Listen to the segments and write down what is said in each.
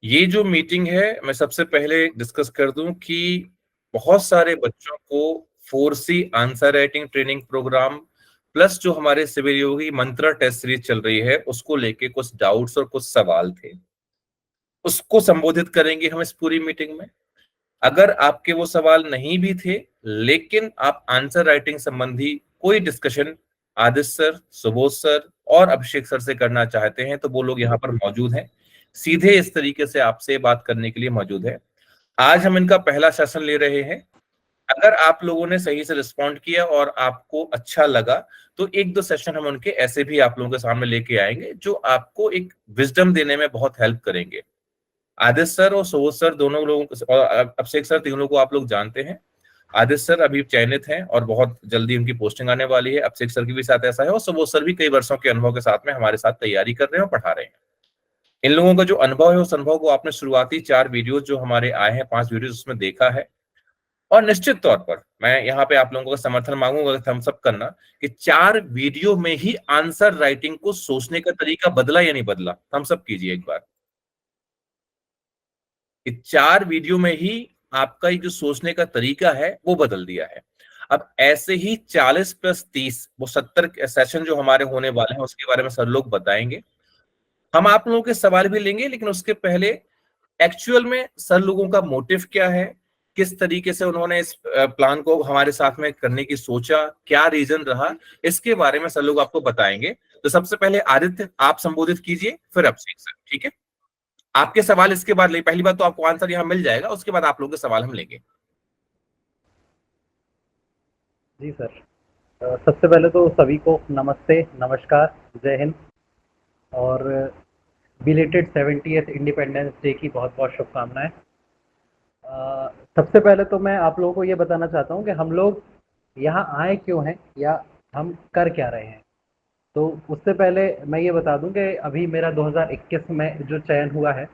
ये जो मीटिंग है, मैं सबसे पहले डिस्कस कर दूं कि बहुत सारे बच्चों को 4C answer writing training program plus जो हमारे civil Yogi Mantra test series चल रही है उसको लेके कुछ डाउट्स और कुछ सवाल थे। उसको संबोधित करेंगे हम इस पूरी मीटिंग में। अगर आपके वो सवाल नहीं भी थे लेकिन आप आंसर राइटिंग संबंधी कोई discussion Aditya sir, Subodh sir और अभिषेक सर से करना चाहते हैं तो वो लोग यहाँ पर मौजूद हैं, सीधे इस तरीके से आपसे बात करने के लिए मौजूद है। आज हम इनका पहला सेशन ले रहे हैं। अगर आप लोगों ने सही से रिस्पॉन्ड किया और आपको अच्छा लगा तो एक दो सेशन हम उनके ऐसे भी आप लोगों के सामने लेके आएंगे जो आपको एक विजडम देने में बहुत हेल्प करेंगे। आदित्य सर और सुबोध सर दोनों लोगों और अभिषेक सर तीनों को आप लोग जानते हैं। आदित्य सर अभी चयनित हैं और बहुत जल्दी उनकी पोस्टिंग आने वाली है। अभिषेक सर के भी साथ ऐसा है और सुबोध सर भी कई वर्षों के अनुभव के साथ में हमारे साथ तैयारी कर रहे हैं और पढ़ा रहे हैं। इन लोगों का जो अनुभव है उस अनुभव को आपने शुरुआती 4 वीडियो जो हमारे आए हैं, 5 वीडियो उसमें देखा है। और निश्चित तौर पर मैं यहाँ पे आप लोगों का समर्थन मांगूंगा, थम्स अप करना कि 4 वीडियो में ही आंसर राइटिंग को सोचने का तरीका बदला या नहीं बदला। थम्स अप कीजिए एक बार कि 4 वीडियो में ही आपका ये जो सोचने का तरीका है वो बदल दिया है। अब ऐसे ही 40+30 वो 70 सेशन जो हमारे होने वाले हैं उसके बारे में सर लोग बताएंगे। हम आप लोगों के सवाल भी लेंगे लेकिन उसके पहले एक्चुअल में सर लोगों का मोटिव क्या है, किस तरीके से उन्होंने इस प्लान को हमारे साथ में करने की सोचा, क्या रीजन रहा, इसके बारे में सर लोग आपको बताएंगे। तो सबसे पहले आदित्य आप संबोधित कीजिए, फिर अभिषेक सर, ठीक है? आपके सवाल इसके बाद ले, पहली बात तो आपको आंसर यहाँ मिल जाएगा, उसके बाद आप लोगों के सवाल हम लेंगे। जी सर। सबसे पहले तो सभी को नमस्ते, नमस्कार, जय हिंद और बिलेटेड 70th इंडिपेंडेंस डे की बहुत-बहुत शुभकामनाएँ। सबसे पहले तो मैं आप लोगों को ये बताना चाहता हूँ कि हम लोग यहाँ आए क्यों हैं या हम कर क्या रहे हैं। तो उससे पहले मैं ये बता दूँ कि अभी मेरा 2021 में जो चयन हुआ है,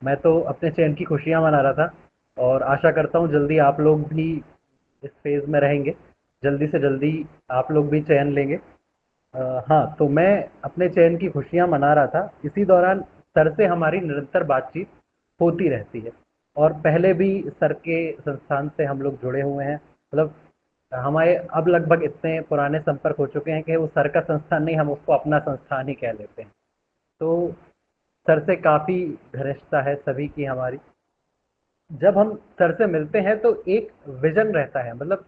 मैं तो अपने चयन की खुशियाँ मना रहा था और आशा करता हूँ जल्दी आप लोग भी इस फेज़ में रहेंगे, जल्दी से जल्दी आप लोग भी चयन लेंगे। हाँ, तो मैं अपने चयन की खुशियाँ मना रहा था। इसी दौरान सर से हमारी निरंतर बातचीत होती रहती है और पहले भी सर के संस्थान से हम लोग जुड़े हुए हैं। मतलब हमारे अब लगभग इतने पुराने संपर्क हो चुके हैं कि वो सर का संस्थान नहीं, हम उसको अपना संस्थान ही कह लेते हैं। तो सर से काफ़ी घनिष्ठता है सभी की हमारी। जब हम सर से मिलते हैं तो एक विज़न रहता है, मतलब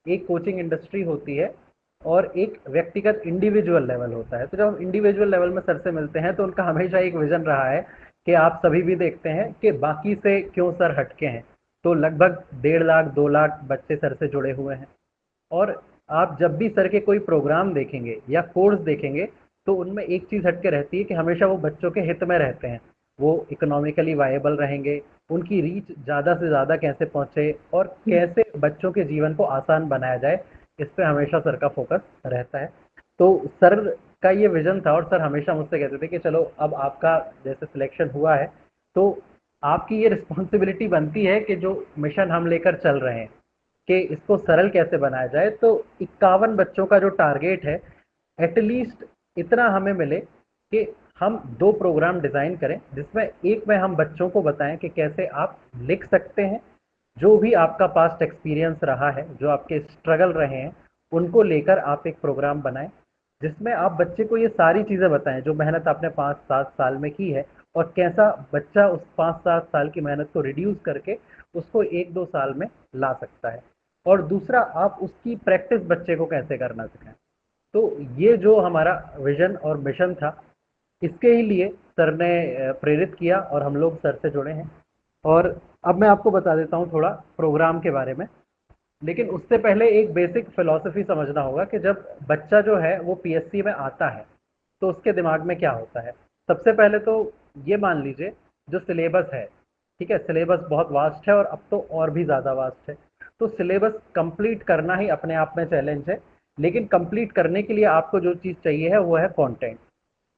एक कोचिंग इंडस्ट्री होती है और एक व्यक्तिगत इंडिविजुअल लेवल होता है। तो जब हम इंडिविजुअल लेवल में सर से मिलते हैं तो उनका हमेशा एक विज़न रहा है कि आप सभी भी देखते हैं कि बाकी से क्यों सर हटके हैं। तो लगभग 1.5 लाख 2 लाख बच्चे सर से जुड़े हुए हैं और आप जब भी सर के कोई प्रोग्राम देखेंगे या कोर्स देखेंगे तो उनमें एक चीज़ हट के रहती है कि हमेशा वो बच्चों के हित में रहते हैं। वो इकोनॉमिकली वायबल रहेंगे, उनकी रीच ज़्यादा से ज़्यादा कैसे पहुँचे और कैसे बच्चों के जीवन को आसान बनाया जाए, इस पे हमेशा सर का फ़ोकस रहता है। तो सर का ये विज़न था और सर हमेशा मुझसे कहते थे कि चलो अब आपका जैसे सिलेक्शन हुआ है, तो आपकी ये रिस्पॉन्सिबिलिटी बनती है कि जो मिशन हम लेकर चल रहे हैं कि इसको सरल कैसे बनाया जाए। तो 51 बच्चों का जो टारगेट है, एटलीस्ट इतना हमें मिले कि हम 2 प्रोग्राम डिज़ाइन करें जिसमें एक में हम बच्चों को बताएं कि कैसे आप लिख सकते हैं, जो भी आपका पास्ट एक्सपीरियंस रहा है, जो आपके स्ट्रगल रहे हैं, उनको लेकर आप एक प्रोग्राम बनाएं जिसमें आप बच्चे को ये सारी चीज़ें बताएं जो मेहनत आपने 5-7 साल में की है और कैसा बच्चा उस 5-7 साल की मेहनत को रिड्यूस करके उसको 1-2 साल में ला सकता है। और दूसरा, आप उसकी प्रैक्टिस बच्चे को कैसे करना सिखाएं। तो ये जो हमारा विजन और मिशन था, इसके ही लिए सर ने प्रेरित किया और हम लोग सर से जुड़े हैं। और अब मैं आपको बता देता हूँ थोड़ा प्रोग्राम के बारे में, लेकिन उससे पहले एक बेसिक फिलॉसफी समझना होगा कि जब बच्चा जो है वो पीएससी में आता है तो उसके दिमाग में क्या होता है। सबसे पहले तो ये मान लीजिए जो सिलेबस है, ठीक है, सिलेबस बहुत वास्ट है और अब तो और भी ज़्यादा वास्ट है। तो सिलेबस कंप्लीट करना ही अपने आप में चैलेंज है, लेकिन कंप्लीट करने के लिए आपको जो चीज़ चाहिए है वो है कंटेंट।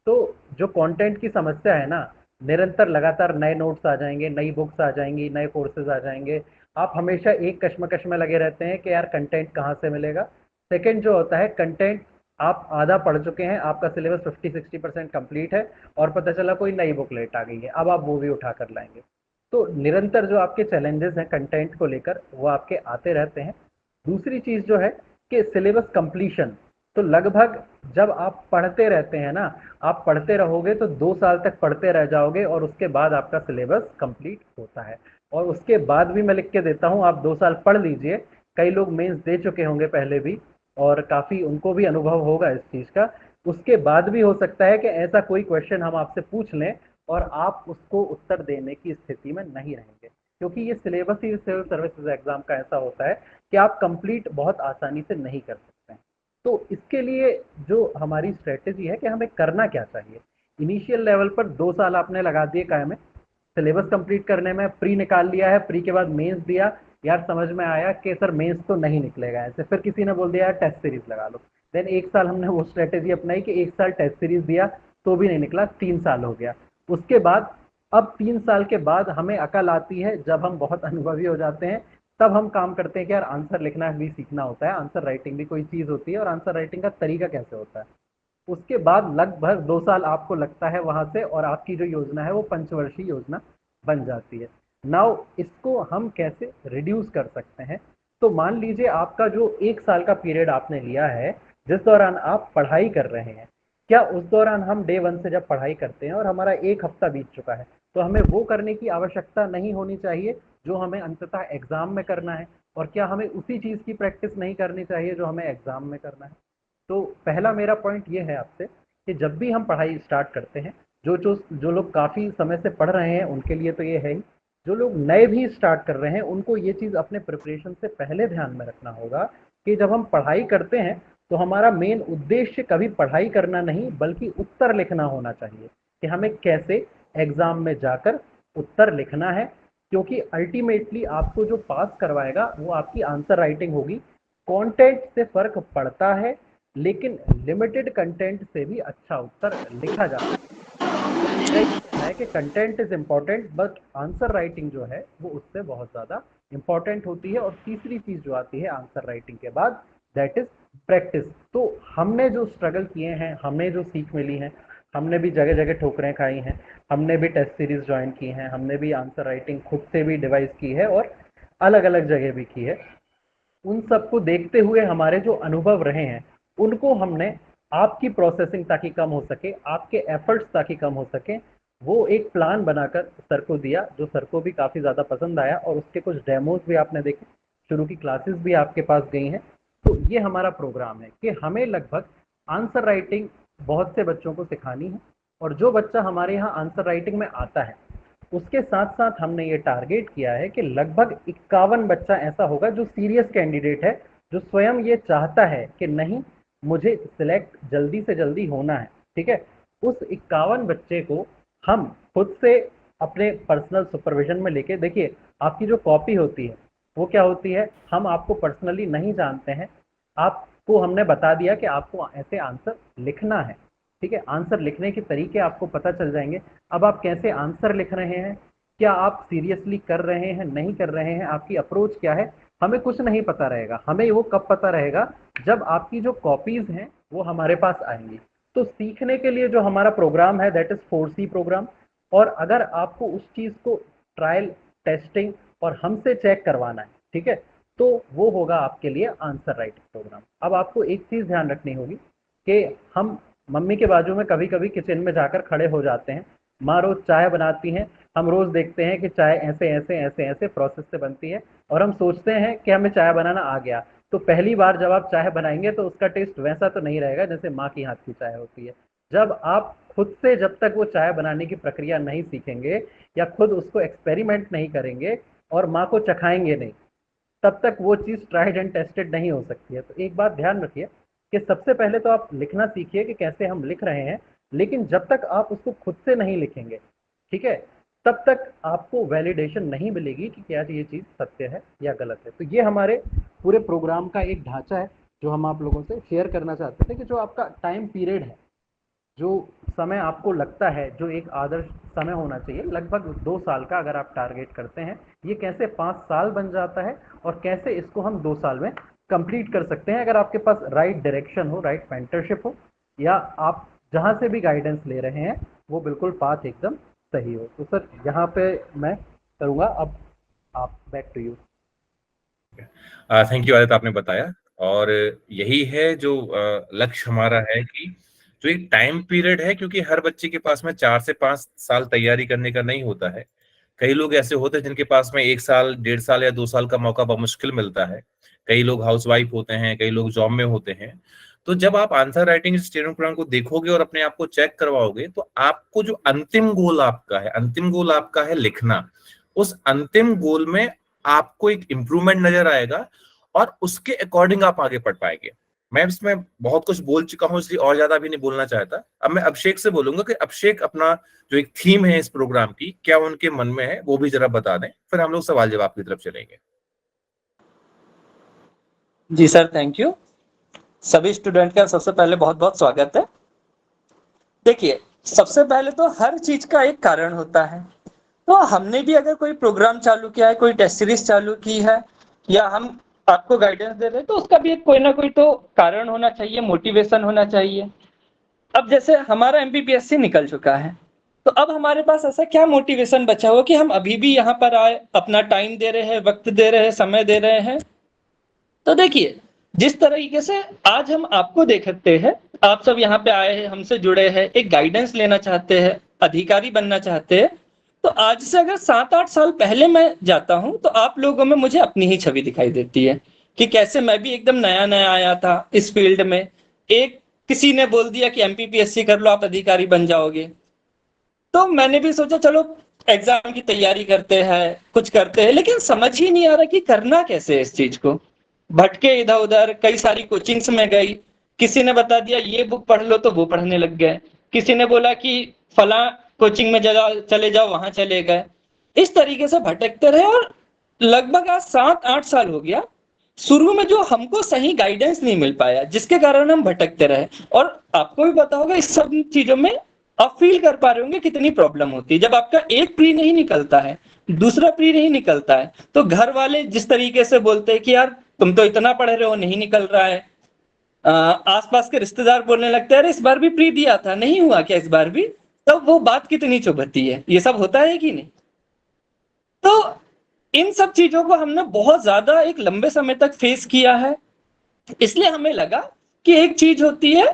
तो जो कंटेंट की समस्या है ना, निरंतर लगातार नए नोट्स आ जाएंगे, नई बुक्स आ जाएंगी, नए कोर्सेज आ जाएंगे। आप हमेशा एक कश्मकश में लगे रहते हैं कि यार कंटेंट कहाँ से मिलेगा। सेकंड जो होता है, कंटेंट आप आधा पढ़ चुके हैं, आपका सिलेबस 50-60% कंप्लीट है और पता चला कोई नई बुक लेट आ गई है, अब आप वो भी उठा कर लाएंगे। तो निरंतर जो आपके चैलेंजेस हैं कंटेंट को लेकर वो आपके आते रहते हैं। दूसरी चीज जो है कि सिलेबस कंप्लीशन, तो लगभग जब आप पढ़ते रहते हैं ना, आप पढ़ते रहोगे तो 2 साल तक पढ़ते रह जाओगे और उसके बाद आपका सिलेबस कंप्लीट होता है। और उसके बाद भी मैं लिख के देता हूँ, आप 2 साल पढ़ लीजिए। कई लोग मेंस दे चुके होंगे पहले भी और काफी उनको भी अनुभव होगा इस चीज का। उसके बाद भी हो सकता है कि ऐसा कोई क्वेश्चन हम आपसे पूछ लें और आप उसको उत्तर देने की स्थिति में नहीं रहेंगे, क्योंकि ये सिलेबस ही सिविल सर्विसेज एग्जाम का ऐसा होता है कि आप कंप्लीट बहुत आसानी से नहीं कर सकते हैं। तो इसके लिए जो हमारी स्ट्रेटेजी है कि हमें करना क्या चाहिए, इनिशियल लेवल पर 2 साल आपने लगा दिए काय में सिलेबस कंप्लीट करने में, प्री निकाल लिया है, प्री के बाद मेंस दिया, यार समझ में आया कि सर मेंस तो नहीं निकलेगा ऐसे, फिर किसी ने बोल दिया यार टेस्ट सीरीज लगा लो। देन 1 साल हमने वो स्ट्रेटेजी अपनाई कि 1 साल टेस्ट सीरीज दिया तो भी नहीं निकला, 3 साल हो गया। उसके बाद अब 3 साल के बाद हमें अकल आती है, जब हम बहुत अनुभवी हो जाते हैं तब हम काम करते हैं कि यार आंसर लिखना भी सीखना होता है, आंसर राइटिंग भी कोई चीज होती है और आंसर राइटिंग का तरीका कैसे होता है। उसके बाद लगभग 2 साल आपको लगता है वहां से और आपकी जो योजना है वो पंचवर्षीय योजना बन जाती है। नाउ इसको हम कैसे रिड्यूस कर सकते हैं, तो मान लीजिए आपका जो 1 साल का पीरियड आपने लिया है जिस दौरान आप पढ़ाई कर रहे हैं, क्या उस दौरान हम डे 1 से जब पढ़ाई करते हैं और हमारा 1 हफ्ता बीत चुका है तो हमें वो करने की आवश्यकता नहीं होनी चाहिए जो हमें अंततः एग्जाम में करना है, और क्या हमें उसी चीज की प्रैक्टिस नहीं करनी चाहिए जो हमें एग्जाम में करना है। तो पहला मेरा पॉइंट ये है आपसे कि जब भी हम पढ़ाई स्टार्ट करते हैं, जो लोग काफ़ी समय से पढ़ रहे हैं उनके लिए तो ये है ही, जो लोग नए भी स्टार्ट कर रहे हैं उनको ये चीज़ अपने प्रिपरेशन से पहले ध्यान में रखना होगा कि जब हम पढ़ाई करते हैं तो हमारा मेन उद्देश्य कभी पढ़ाई करना नहीं बल्कि उत्तर लिखना होना चाहिए, कि हमें कैसे एग्जाम में जाकर उत्तर लिखना है। क्योंकि अल्टीमेटली आपको जो पास करवाएगा वो आपकी आंसर राइटिंग होगी। कंटेंट से फर्क पड़ता है, लेकिन लिमिटेड कंटेंट से भी अच्छा उत्तर लिखा जा सकता है। मेरा ये कहना है कि content is important but answer writing जो है वो उससे बहुत ज़्यादा इम्पोर्टेंट होती है। और तीसरी चीज़ जो आती है आंसर राइटिंग के बाद, दैट इज प्रैक्टिस। तो हमने जो स्ट्रगल किए हैं, हमें जो सीख मिली है, हमने भी जगह जगह ठोकरें खाई हैं, हमने भी टेस्ट सीरीज ज्वाइन की हैं, हमने भी आंसर राइटिंग खुद से भी डिवाइस की है और अलग अलग जगह भी की है। उन सबको देखते हुए हमारे जो अनुभव रहे हैं उनको हमने आपकी प्रोसेसिंग ताकि कम हो सके, आपके एफर्ट्स ताकि कम हो सके, वो एक प्लान बनाकर सर को दिया, जो सर को भी काफ़ी ज़्यादा पसंद आया और उसके कुछ डेमोज भी आपने देखे, शुरू की क्लासेस भी आपके पास गई हैं। तो ये हमारा प्रोग्राम है कि हमें लगभग आंसर राइटिंग बहुत से बच्चों को सिखानी है। और जो बच्चा हमारे यहाँ आंसर राइटिंग में आता है उसके साथ साथ हमने ये टारगेट किया है कि लगभग 51 बच्चा ऐसा होगा जो सीरियस कैंडिडेट है, जो स्वयं ये चाहता है कि नहीं मुझे सिलेक्ट जल्दी से जल्दी होना है। ठीक है, उस 51 बच्चे को हम खुद से अपने पर्सनल सुपरविजन में लेके, देखिए आपकी जो कॉपी होती है वो क्या होती है, हम आपको पर्सनली नहीं जानते हैं, आपको हमने बता दिया कि आपको ऐसे आंसर लिखना है। ठीक है, आंसर लिखने के तरीके आपको पता चल जाएंगे। अब आप कैसे आंसर लिख रहे हैं, क्या आप सीरियसली कर रहे हैं नहीं कर रहे हैं, आपकी अप्रोच क्या है, हमें कुछ नहीं पता रहेगा। हमें वो कब पता रहेगा, जब आपकी जो कॉपीज हैं वो हमारे पास आएंगी। तो सीखने के लिए जो हमारा प्रोग्राम है दैट इज 4C प्रोग्राम। और अगर आपको उस चीज को ट्रायल, टेस्टिंग और हमसे चेक करवाना है, ठीक है, तो वो होगा आपके लिए आंसर राइटिंग प्रोग्राम। अब आपको एक चीज ध्यान रखनी होगी कि हम मम्मी के बाजू में कभी कभी किचन में जाकर खड़े हो जाते हैं, माँ रोज चाय बनाती हैं, हम रोज देखते हैं कि चाय ऐसे ऐसे ऐसे ऐसे प्रोसेस से बनती है और हम सोचते हैं कि हमें चाय बनाना आ गया। तो पहली बार जब आप चाय बनाएंगे तो उसका टेस्ट वैसा तो नहीं रहेगा जैसे माँ की हाथ की चाय होती है। जब आप खुद से, जब तक वो चाय बनाने की प्रक्रिया नहीं सीखेंगे या खुद उसको एक्सपेरिमेंट नहीं करेंगे और माँ को चखाएंगे नहीं, तब तक वो चीज़ ट्राइड एंड टेस्टेड नहीं हो सकती है। तो एक बात ध्यान रखिए कि सबसे पहले तो आप लिखना सीखिए कि कैसे हम लिख रहे हैं, लेकिन जब तक आप उसको खुद से नहीं लिखेंगे, ठीक है, तब तक आपको वैलिडेशन नहीं मिलेगी कि क्या ये चीज़ सत्य है या गलत है। तो ये हमारे पूरे प्रोग्राम का एक ढांचा है जो हम आप लोगों से शेयर करना चाहते थे कि जो आपका टाइम पीरियड है, जो समय आपको लगता है जो एक आदर्श समय होना चाहिए, लगभग 2 साल का अगर आप टारगेट करते हैं, ये कैसे 5 साल बन जाता है और कैसे इसको हम 2 साल में कंप्लीट कर सकते हैं अगर आपके पास राइट डायरेक्शन हो, राइट मेंटरशिप हो, या आप जहां से भी गाइडेंस ले रहे हैं वो बिल्कुल पाथ एकदम सही हो। तो सर यहाँ पे मैं करूँगा, अब आप, back to you. Thank you Aditya, आपने बताया। और यही है जो लक्ष्य हमारा है कि जो एक टाइम पीरियड है, क्योंकि हर बच्चे के पास में 4 से 5 साल तैयारी करने का नहीं होता है। कई लोग ऐसे होते हैं जिनके पास में 1 साल, 1.5 साल या 2 साल का मौका बमुश्किल मिलता है। कई लोग हाउसवाइफ होते हैं, कई लोग जॉब में होते हैं। तो जब आप आंसर राइटिंग ट्रेनिंग प्रोग्राम को देखोगे और अपने आप को चेक करवाओगे, तो आपको जो अंतिम गोल आपका है, अंतिम गोल आपका है लिखना। उस अंतिम गोल में आपको एक इम्प्रूवमेंट नजर आएगा और उसके अकॉर्डिंग आप आगे बढ़ पाएंगे। मैं इसमें बहुत कुछ बोल चुका हूं, इसलिए और ज्यादा भी नहीं बोलना चाहता। अब मैं अभिषेक से बोलूंगा कि अभिषेक अपना जो एक थीम है इस प्रोग्राम की, क्या उनके मन में है वो भी जरा बता दें, फिर हम लोग सवाल जवाब की तरफ चलेंगे। जी सर, थैंक यू। सभी स्टूडेंट का सबसे पहले बहुत बहुत स्वागत है। देखिए, सबसे पहले तो हर चीज का एक कारण होता है। तो हमने भी अगर कोई प्रोग्राम चालू किया है, कोई टेस्ट सीरीज चालू की है, या हम आपको गाइडेंस दे रहे हैं, तो उसका भी एक कोई ना कोई तो कारण होना चाहिए, मोटिवेशन होना चाहिए। अब जैसे हमारा एमपीपीएससी निकल चुका है, तो अब हमारे पास ऐसा क्या मोटिवेशन बचा हुआ कि हम अभी भी यहाँ पर आए, अपना टाइम दे रहे हैं, वक्त दे रहे हैं, समय दे रहे हैं। तो देखिए, जिस तरीके से आज हम आपको देखते हैं, आप सब यहाँ पे आए हैं, हमसे जुड़े हैं, एक गाइडेंस लेना चाहते हैं, अधिकारी बनना चाहते हैं, तो आज से अगर 7-8 साल पहले मैं जाता हूं, तो आप लोगों में मुझे अपनी ही छवि दिखाई देती है कि कैसे मैं भी एकदम नया नया आया था इस फील्ड में। एक किसी ने बोल दिया कि एमपीपीएससी कर लो, आप अधिकारी बन जाओगे। तो मैंने भी सोचा चलो एग्जाम की तैयारी करते हैं, कुछ करते हैं, लेकिन समझ ही नहीं आ रहा कि करना कैसे है इस चीज को। भटके इधर उधर, कई सारी कोचिंग्स में गई, किसी ने बता दिया ये बुक पढ़ लो, तो वो पढ़ने लग गए। किसी ने बोला कि फला कोचिंग में जगह चले जाओ, वहां चले गए। इस तरीके से भटकते रहे और लगभग आज 7-8 साल हो गया। शुरू में जो हमको सही गाइडेंस नहीं मिल पाया, जिसके कारण हम भटकते रहे। और आपको भी पता होगा इस सब चीजों में आप फील कर पा रहे होंगे कितनी प्रॉब्लम होती है जब आपका एक प्री नहीं निकलता है, दूसरा प्री नहीं निकलता है, तो घर वाले जिस तरीके से बोलते हैं कि यार तुम तो इतना पढ़ रहे हो, नहीं निकल रहा है। आसपास के रिश्तेदार बोलने लगते हैं अरे इस बार भी प्री दिया था, नहीं हुआ क्या इस बार भी? तो वो बात कितनी चुभती है, ये सब होता है कि नहीं? तो इन सब चीजों को हमने बहुत ज्यादा एक लंबे समय तक फेस किया है। इसलिए हमें लगा कि एक चीज होती है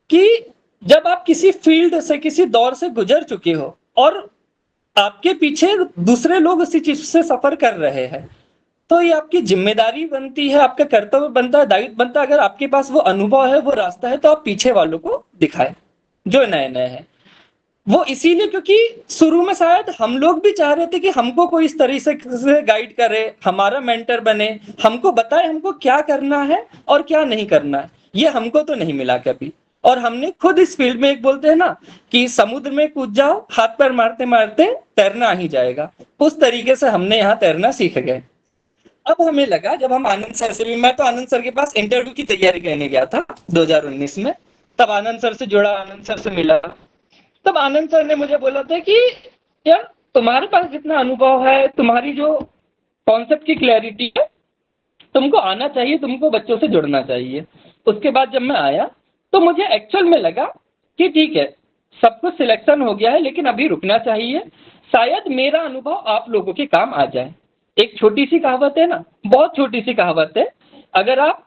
कि जब आप किसी फील्ड से, किसी दौर से गुजर चुके हो और आपके पीछे दूसरे लोग उसी चीज से सफर कर रहे हैं, तो ये आपकी जिम्मेदारी बनती है, आपका कर्तव्य बनता है, दायित्व बनता है। अगर आपके पास वो अनुभव है, वो रास्ता है, तो आप पीछे वालों को दिखाएं जो नए नए हैं। वो इसीलिए क्योंकि शुरू में शायद हम लोग भी चाह रहे थे कि हमको कोई इस तरीके से गाइड करे, हमारा मेंटर बने, हमको बताए हमको क्या करना है और क्या नहीं करना है। ये हमको तो नहीं मिला कभी। और हमने खुद इस फील्ड में, एक बोलते हैं ना कि समुद्र में कूद जाओ, हाथ पैर मारते मारते तैरना आ ही जाएगा, उस तरीके से हमने यहाँ तैरना सीख गए। अब हमें लगा, जब हम आनंद सर से भी, मैं तो आनंद सर के पास इंटरव्यू की तैयारी करने गया था 2019 में, तब आनंद सर से जुड़ा, आनंद सर से मिला। तब आनंद सर ने मुझे बोला था कि यार तुम्हारे पास जितना अनुभव है, तुम्हारी जो कॉन्सेप्ट की क्लैरिटी है, तुमको आना चाहिए, तुमको बच्चों से जुड़ना चाहिए। उसके बाद जब मैं आया तो मुझे एक्चुअल में लगा कि ठीक है, सब कुछ सिलेक्शन हो गया है, लेकिन अभी रुकना चाहिए, शायद मेरा अनुभव आप लोगों के काम आ जाए। एक छोटी सी कहावत है ना, बहुत छोटी सी कहावत है, अगर आप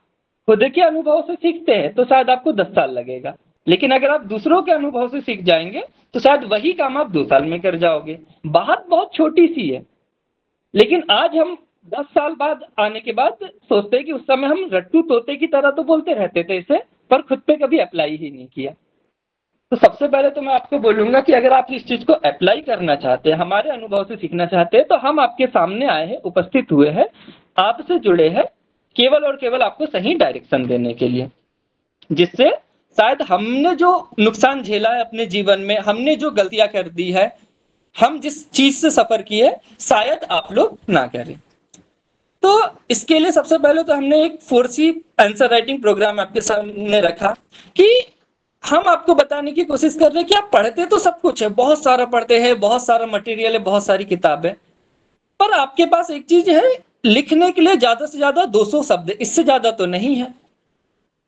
खुद के अनुभव से सीखते हैं तो शायद आपको 10 साल लगेगा, लेकिन अगर आप दूसरों के अनुभव से सीख जाएंगे तो शायद वही काम आप 2 साल में कर जाओगे। बात बहुत छोटी सी है, लेकिन आज हम 10 साल बाद आने के बाद सोचते हैं कि उस समय हम रट्टू तोते की तरह तो बोलते रहते थे इसे, पर खुद पे कभी अप्लाई ही नहीं किया। तो सबसे पहले तो मैं आपको बोलूंगा कि अगर आप इस चीज को अप्लाई करना चाहते हैं, हमारे अनुभव से सीखना चाहते हैं, तो हम आपके सामने आए हैं, उपस्थित हुए हैं, आपसे जुड़े हैं, केवल और केवल आपको सही डायरेक्शन देने के लिए, जिससे शायद हमने जो नुकसान झेला है अपने जीवन में, हमने जो गलतियां कर दी है, हम जिस चीज से सफर किए, शायद आप लोग ना करें। तो इसके लिए सबसे पहले तो हमने एक 4C आंसर राइटिंग प्रोग्राम आपके सामने रखा कि हम आपको बताने की कोशिश कर रहे हैं कि आप पढ़ते तो सब कुछ है, बहुत सारा पढ़ते हैं, बहुत सारा मटेरियल है, बहुत सारी किताबें, पर आपके पास एक चीज है लिखने के लिए ज्यादा से ज्यादा 200 शब्द, इससे ज्यादा तो नहीं है।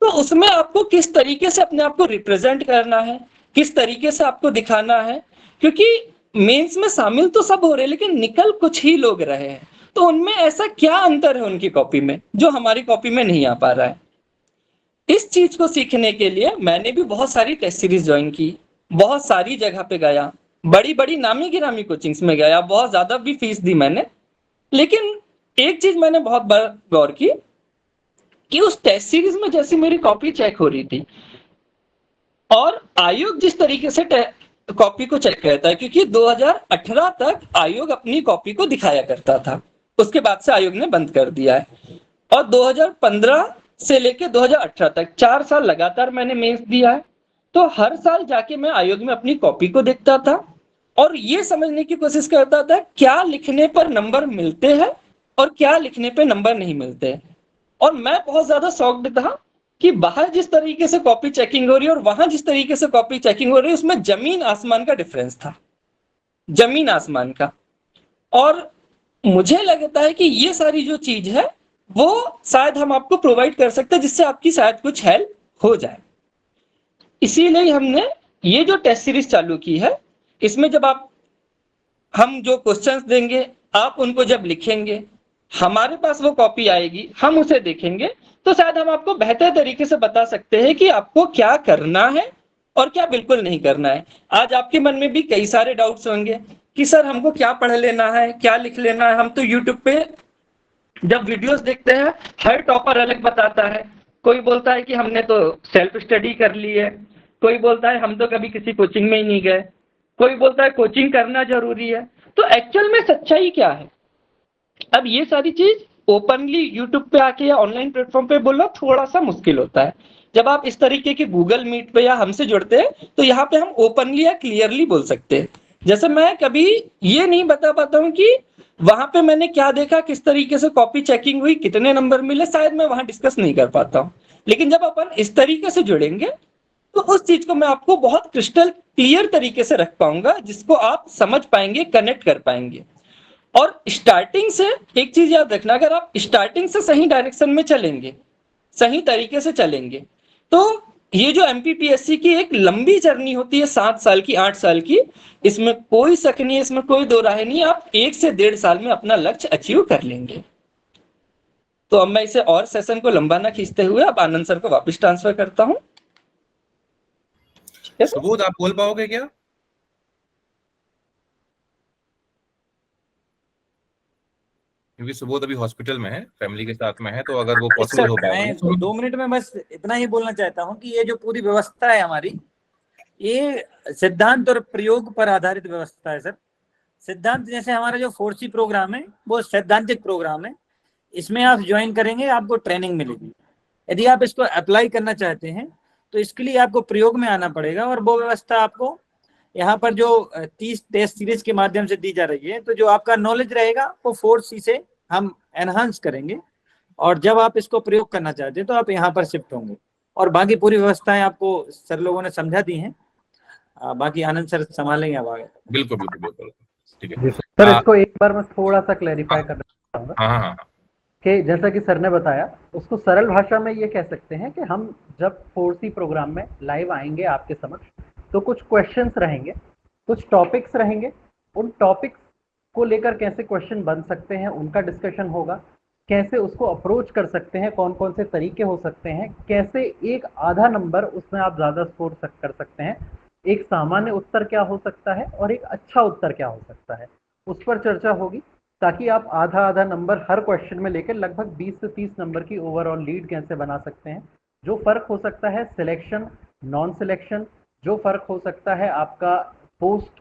तो उसमें आपको किस तरीके से अपने आप को रिप्रेजेंट करना है, किस तरीके से आपको दिखाना है, क्योंकि मेंस में शामिल तो सब हो रहे हैं लेकिन निकल कुछ ही लोग रहे हैं। तो उनमें ऐसा क्या अंतर है उनकी कॉपी में जो हमारी कॉपी में नहीं आ पा रहा है। इस चीज को सीखने के लिए मैंने भी बहुत सारी टेस्ट सीरीज ज्वाइन की, बहुत सारी जगह पे गया, बड़ी बड़ी नामी गिरामी कोचिंग्स में गया, बहुत ज्यादा भी फीस दी मैंने। लेकिन एक चीज मैंने बहुत बार गौर की कि उस टेस्ट सीरीज में जैसी मेरी कॉपी चेक हो रही थी और आयोग जिस तरीके से कॉपी को चेक करता है, क्योंकि 2018 तक आयोग अपनी कॉपी को दिखाया करता था, उसके बाद से आयोग ने बंद कर दिया है। और 2015 से लेके 2018 तक 4 साल लगातार मैंने मेंस दिया है। तो हर साल जाके मैं आयोग में अपनी कॉपी को देखता था और ये समझने की कोशिश करता था क्या लिखने पर नंबर मिलते हैं और क्या लिखने पे नंबर नहीं मिलते। और मैं बहुत ज्यादा शॉक्ड था कि बाहर जिस तरीके से कॉपी चेकिंग हो रही है और वहां जिस तरीके से कॉपी चेकिंग हो रही है उसमें जमीन आसमान का डिफरेंस था, जमीन आसमान का। और मुझे लगता है कि ये सारी जो चीज है वो शायद हम आपको प्रोवाइड कर सकते हैं जिससे आपकी शायद कुछ हेल्प हो जाए। इसीलिए हमने ये जो टेस्ट सीरीज चालू की है, इसमें जब आप हम जो क्वेश्चंस देंगे आप उनको जब लिखेंगे, हमारे पास वो कॉपी आएगी, हम उसे देखेंगे, तो शायद हम आपको बेहतर तरीके से बता सकते हैं कि आपको क्या करना है और क्या बिल्कुल नहीं करना है। आज आपके मन में भी कई सारे डाउट्स होंगे कि सर हमको क्या पढ़ लेना है, क्या लिख लेना है। हम तो यूट्यूब पे जब वीडियोस देखते हैं हर टॉपर अलग बताता है। कोई बोलता है कि हमने तो सेल्फ स्टडी कर ली है, कोई बोलता है हम तो कभी किसी कोचिंग में ही नहीं गए, कोई बोलता है कोचिंग करना जरूरी है। तो एक्चुअल में सच्चाई क्या है? अब ये सारी चीज ओपनली यूट्यूब पे आके या ऑनलाइन प्लेटफॉर्म पे बोलना थोड़ा सा मुश्किल होता है। जब आप इस तरीके के गूगल मीट पे या हमसे जुड़ते हैं तो यहाँ पे हम ओपनली या क्लियरली बोल सकते हैं। जैसे मैं कभी ये नहीं बता पाता हूँ कि वहां पे मैंने क्या देखा, किस तरीके से कॉपी चेकिंग हुई, कितने नंबर मिले, शायद मैं वहां डिस्कस नहीं कर पाता हूँ। लेकिन जब अपन इस तरीके से जुड़ेंगे तो उस चीज को मैं आपको बहुत क्रिस्टल क्लियर तरीके से रख पाऊंगा जिसको आप समझ पाएंगे, कनेक्ट कर पाएंगे। और स्टार्टिंग से एक चीज याद रखना, अगर आप स्टार्टिंग से सही डायरेक्शन में चलेंगे, सही तरीके से चलेंगे, तो ये जो एमपीपीएससी की एक लंबी जर्नी होती है 7 साल की, 8 साल की, इसमें कोई शक नहीं है, इसमें कोई दो राय नहीं है, आप 1 से 1.5 साल में अपना लक्ष्य अचीव कर लेंगे। तो अब मैं इसे और सेशन को लंबा ना खींचते हुए अब आनंद सर को वापस ट्रांसफर करता हूं। सुबोध आप बोल पाओगे क्या? क्योंकि सुबोध अभी हॉस्पिटल में है, फैमिली के साथ में है, तो अगर वो पॉसिबल हो पाएगा मैं तो 2 मिनट में बस इतना ही बोलना चाहता हूँ कि ये जो पूरी व्यवस्था है हमारी, ये सिद्धांत और प्रयोग पर आधारित व्यवस्था है सर। सिद्धांत जैसे हमारा जो 4C प्रोग्राम है वो सैद्धांतिक प्रोग्राम है। इसमें आप ज्वाइन करेंगे आपको ट्रेनिंग मिलेगी। यदि आप इसको अप्लाई करना चाहते हैं तो इसके लिए आपको प्रयोग में आना पड़ेगा, और वो व्यवस्था आपको यहाँ पर जो 30 टेस्ट सीरीज के माध्यम से दी जा रही है। तो जो आपका नॉलेज रहेगा वो 4C से हम एनहांस करेंगे, और जब आप इसको प्रयोग करना चाहते हैं तो आप यहाँ पर शिफ्ट होंगे। और बाकी पूरी व्यवस्थाएं आपको सर लोगों ने समझा दी हैं, बाकी आनंद सर संभालेंगे अब आगे। बिल्कुल बिल्कुल बिल्कुल ठीक है। जी सर, इसको एक बार मैं थोड़ा सा क्लैरिफाई करना चाहूँगा हाँ हाँ हाँ कि जैसा कि सर ने बताया, उसको सरल भाषा में ये कह सकते हैं कि हम जब 4C प्रोग्राम में लाइव आएंगे आपके समक्ष, तो कुछ क्वेश्चंस रहेंगे, कुछ टॉपिक्स रहेंगे। उन टॉपिक्स को लेकर कैसे क्वेश्चन बन सकते हैं उनका डिस्कशन होगा, कैसे उसको अप्रोच कर सकते हैं, कौन कौन से तरीके हो सकते हैं, कैसे एक आधा नंबर उसमें आप ज़्यादा स्कोर कर सकते हैं, एक सामान्य उत्तर क्या हो सकता है और एक अच्छा उत्तर क्या हो सकता है, उस पर चर्चा होगी, ताकि आप आधा आधा नंबर हर क्वेश्चन में लेकर लगभग 20 से 30 नंबर की ओवरऑल लीड कैसे बना सकते हैं। जो फर्क हो सकता है सिलेक्शन नॉन सिलेक्शन, जो फर्क हो सकता है आपका पोस्ट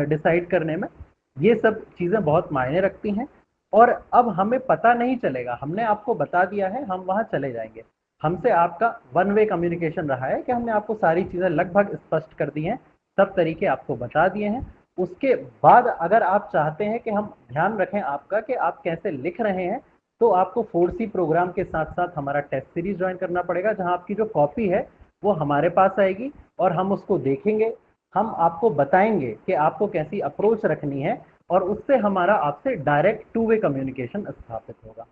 डिसाइड करने में, ये सब चीज़ें बहुत मायने रखती हैं। और अब हमें पता नहीं चलेगा, हमने आपको बता दिया है, हम वहाँ चले जाएंगे। हमसे आपका वन वे कम्युनिकेशन रहा है कि हमने आपको सारी चीज़ें लगभग स्पष्ट कर दी हैं, सब तरीके आपको बता दिए हैं। उसके बाद अगर आप चाहते हैं कि हम ध्यान रखें आपका कि आप कैसे लिख रहे हैं, तो आपको 4C प्रोग्राम के साथ साथ हमारा टेस्ट सीरीज ज्वाइन करना पड़ेगा, जहां आपकी जो कॉपी है वो हमारे पास आएगी और हम उसको देखेंगे, हम आपको बताएंगे कि आपको कैसी अप्रोच रखनी है और उससे हमारा आपसे डायरेक्ट टू वे कम्युनिकेशन स्थापित होगा।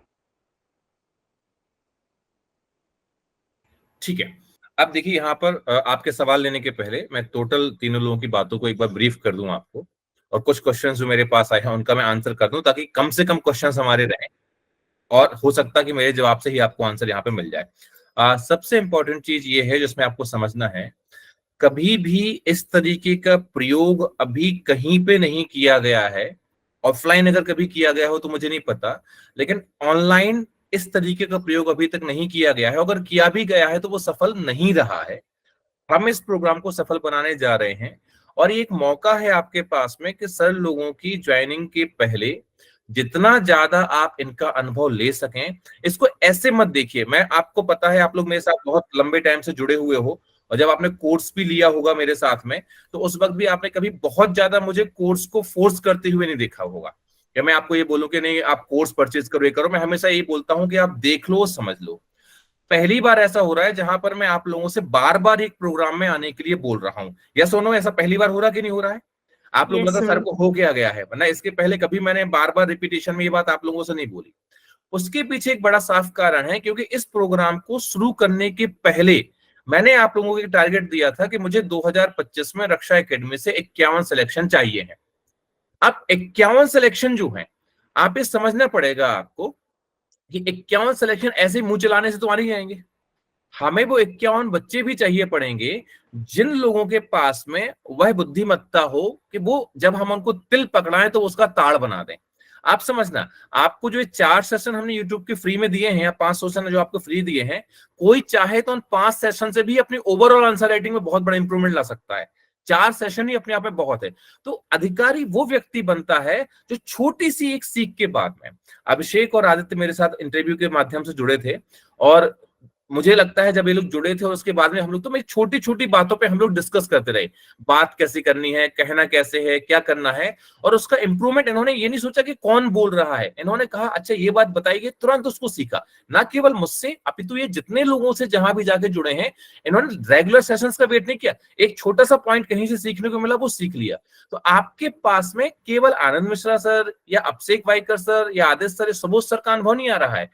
ठीक है। अब देखिए यहाँ पर आपके सवाल लेने के पहले मैं टोटल तीनों लोगों की बातों को एक बार ब्रीफ कर दूं आपको, और कुछ क्वेश्चंस जो मेरे पास आए हैं उनका मैं आंसर कर दूं, ताकि कम से कम क्वेश्चंस हमारे रहें, और हो सकता है कि मेरे जवाब से ही आपको आंसर यहाँ पे मिल जाए। सबसे इंपॉर्टेंट चीज ये है जिसमें आपको समझना है, कभी भी इस तरीके का प्रयोग अभी कहीं पे नहीं किया गया है। ऑफलाइन अगर कभी किया गया हो तो मुझे नहीं पता, लेकिन ऑनलाइन इस तरीके का प्रयोग अभी तक नहीं किया गया है। अगर किया भी गया है तो वो सफल नहीं रहा है। हम इस प्रोग्राम को सफल बनाने जा रहे हैं, और ये एक मौका है आपके पास में कि सर लोगों की ज्वाइनिंग के पहले जितना ज्यादा आप इनका अनुभव ले सकें। इसको ऐसे मत देखिए, मैं आपको पता है आप लोग मेरे साथ बहुत लंबे टाइम से जुड़े हुए हो, और जब आपने कोर्स भी लिया होगा मेरे साथ में, तो उस वक्त भी आपने कभी बहुत ज्यादा मुझे कोर्स को फोर्स करते हुए नहीं देखा होगा, या मैं आपको ये बोलूं कि नहीं आप कोर्स परचेज करो, ये करो। मैं हमेशा यही बोलता हूं कि आप देख लो, समझ लो। पहली बार ऐसा हो रहा है जहां पर मैं आप लोगों से बार बार एक प्रोग्राम में आने के लिए बोल रहा हूं। या सुनो, ऐसा पहली बार हो रहा कि नहीं हो रहा है? आप लोग यस लगा सर सर। को हो गया गया है, वरना इसके पहले कभी मैंने बार बार रिपीटेशन में ये बात आप लोगों से नहीं बोली। उसके पीछे एक बड़ा साफ कारण है, क्योंकि इस प्रोग्राम को शुरू करने के पहले मैंने आप लोगों को टारगेट दिया था कि मुझे 2025 में रक्षा एकेडमी से 51 सिलेक्शन चाहिए है। अब 51 सिलेक्शन जो है, आप ये समझना पड़ेगा आपको कि 51 सिलेक्शन ऐसे मुंह चलाने से तो आ नहीं जाएंगे। हमें वो 51 बच्चे भी चाहिए पड़ेंगे जिन लोगों के पास में वह बुद्धिमत्ता हो कि वो जब हम उनको तिल पकड़ाएं तो उसका ताड़ बना दें। आप समझना, आपको जो 4 सेशन हमने यूट्यूब के फ्री में दिए हैं, या 5 सेशन जो आपको फ्री दिए हैं, कोई चाहे तो उन 5 सेशन से भी अपनी ओवरऑल आंसर राइटिंग में बहुत बड़ा इंप्रूवमेंट ला सकता है। 4 सेशन ही अपने आप में बहुत है। तो अधिकारी वो व्यक्ति बनता है जो छोटी सी एक सीख के बाद में, अभिषेक और आदित्य मेरे साथ इंटरव्यू के माध्यम से जुड़े थे, और मुझे लगता है जब ये लोग जुड़े थे और उसके बाद में हम लोग तो मैं छोटी छोटी बातों पे हम लोग डिस्कस करते रहे, बात कैसी करनी है, कहना कैसे है, क्या करना है, और उसका इंप्रूवमेंट। इन्होंने ये नहीं सोचा कि कौन बोल रहा है, इन्होंने कहा अच्छा ये बात बताइए, तुरंत उसको सीखा। ना केवल मुझसे, अपितु ये जितने लोगों से जहां भी जाके जुड़े हैं, इन्होंने रेगुलर सेशंस का वेट नहीं किया, एक छोटा सा पॉइंट कहीं से सीखने को मिला वो सीख लिया। तो आपके पास में केवल आनंद मिश्रा सर या अभिषेक वाइकर सर या आदित्य सर, सुबोध सर का अनुभव नहीं आ रहा है।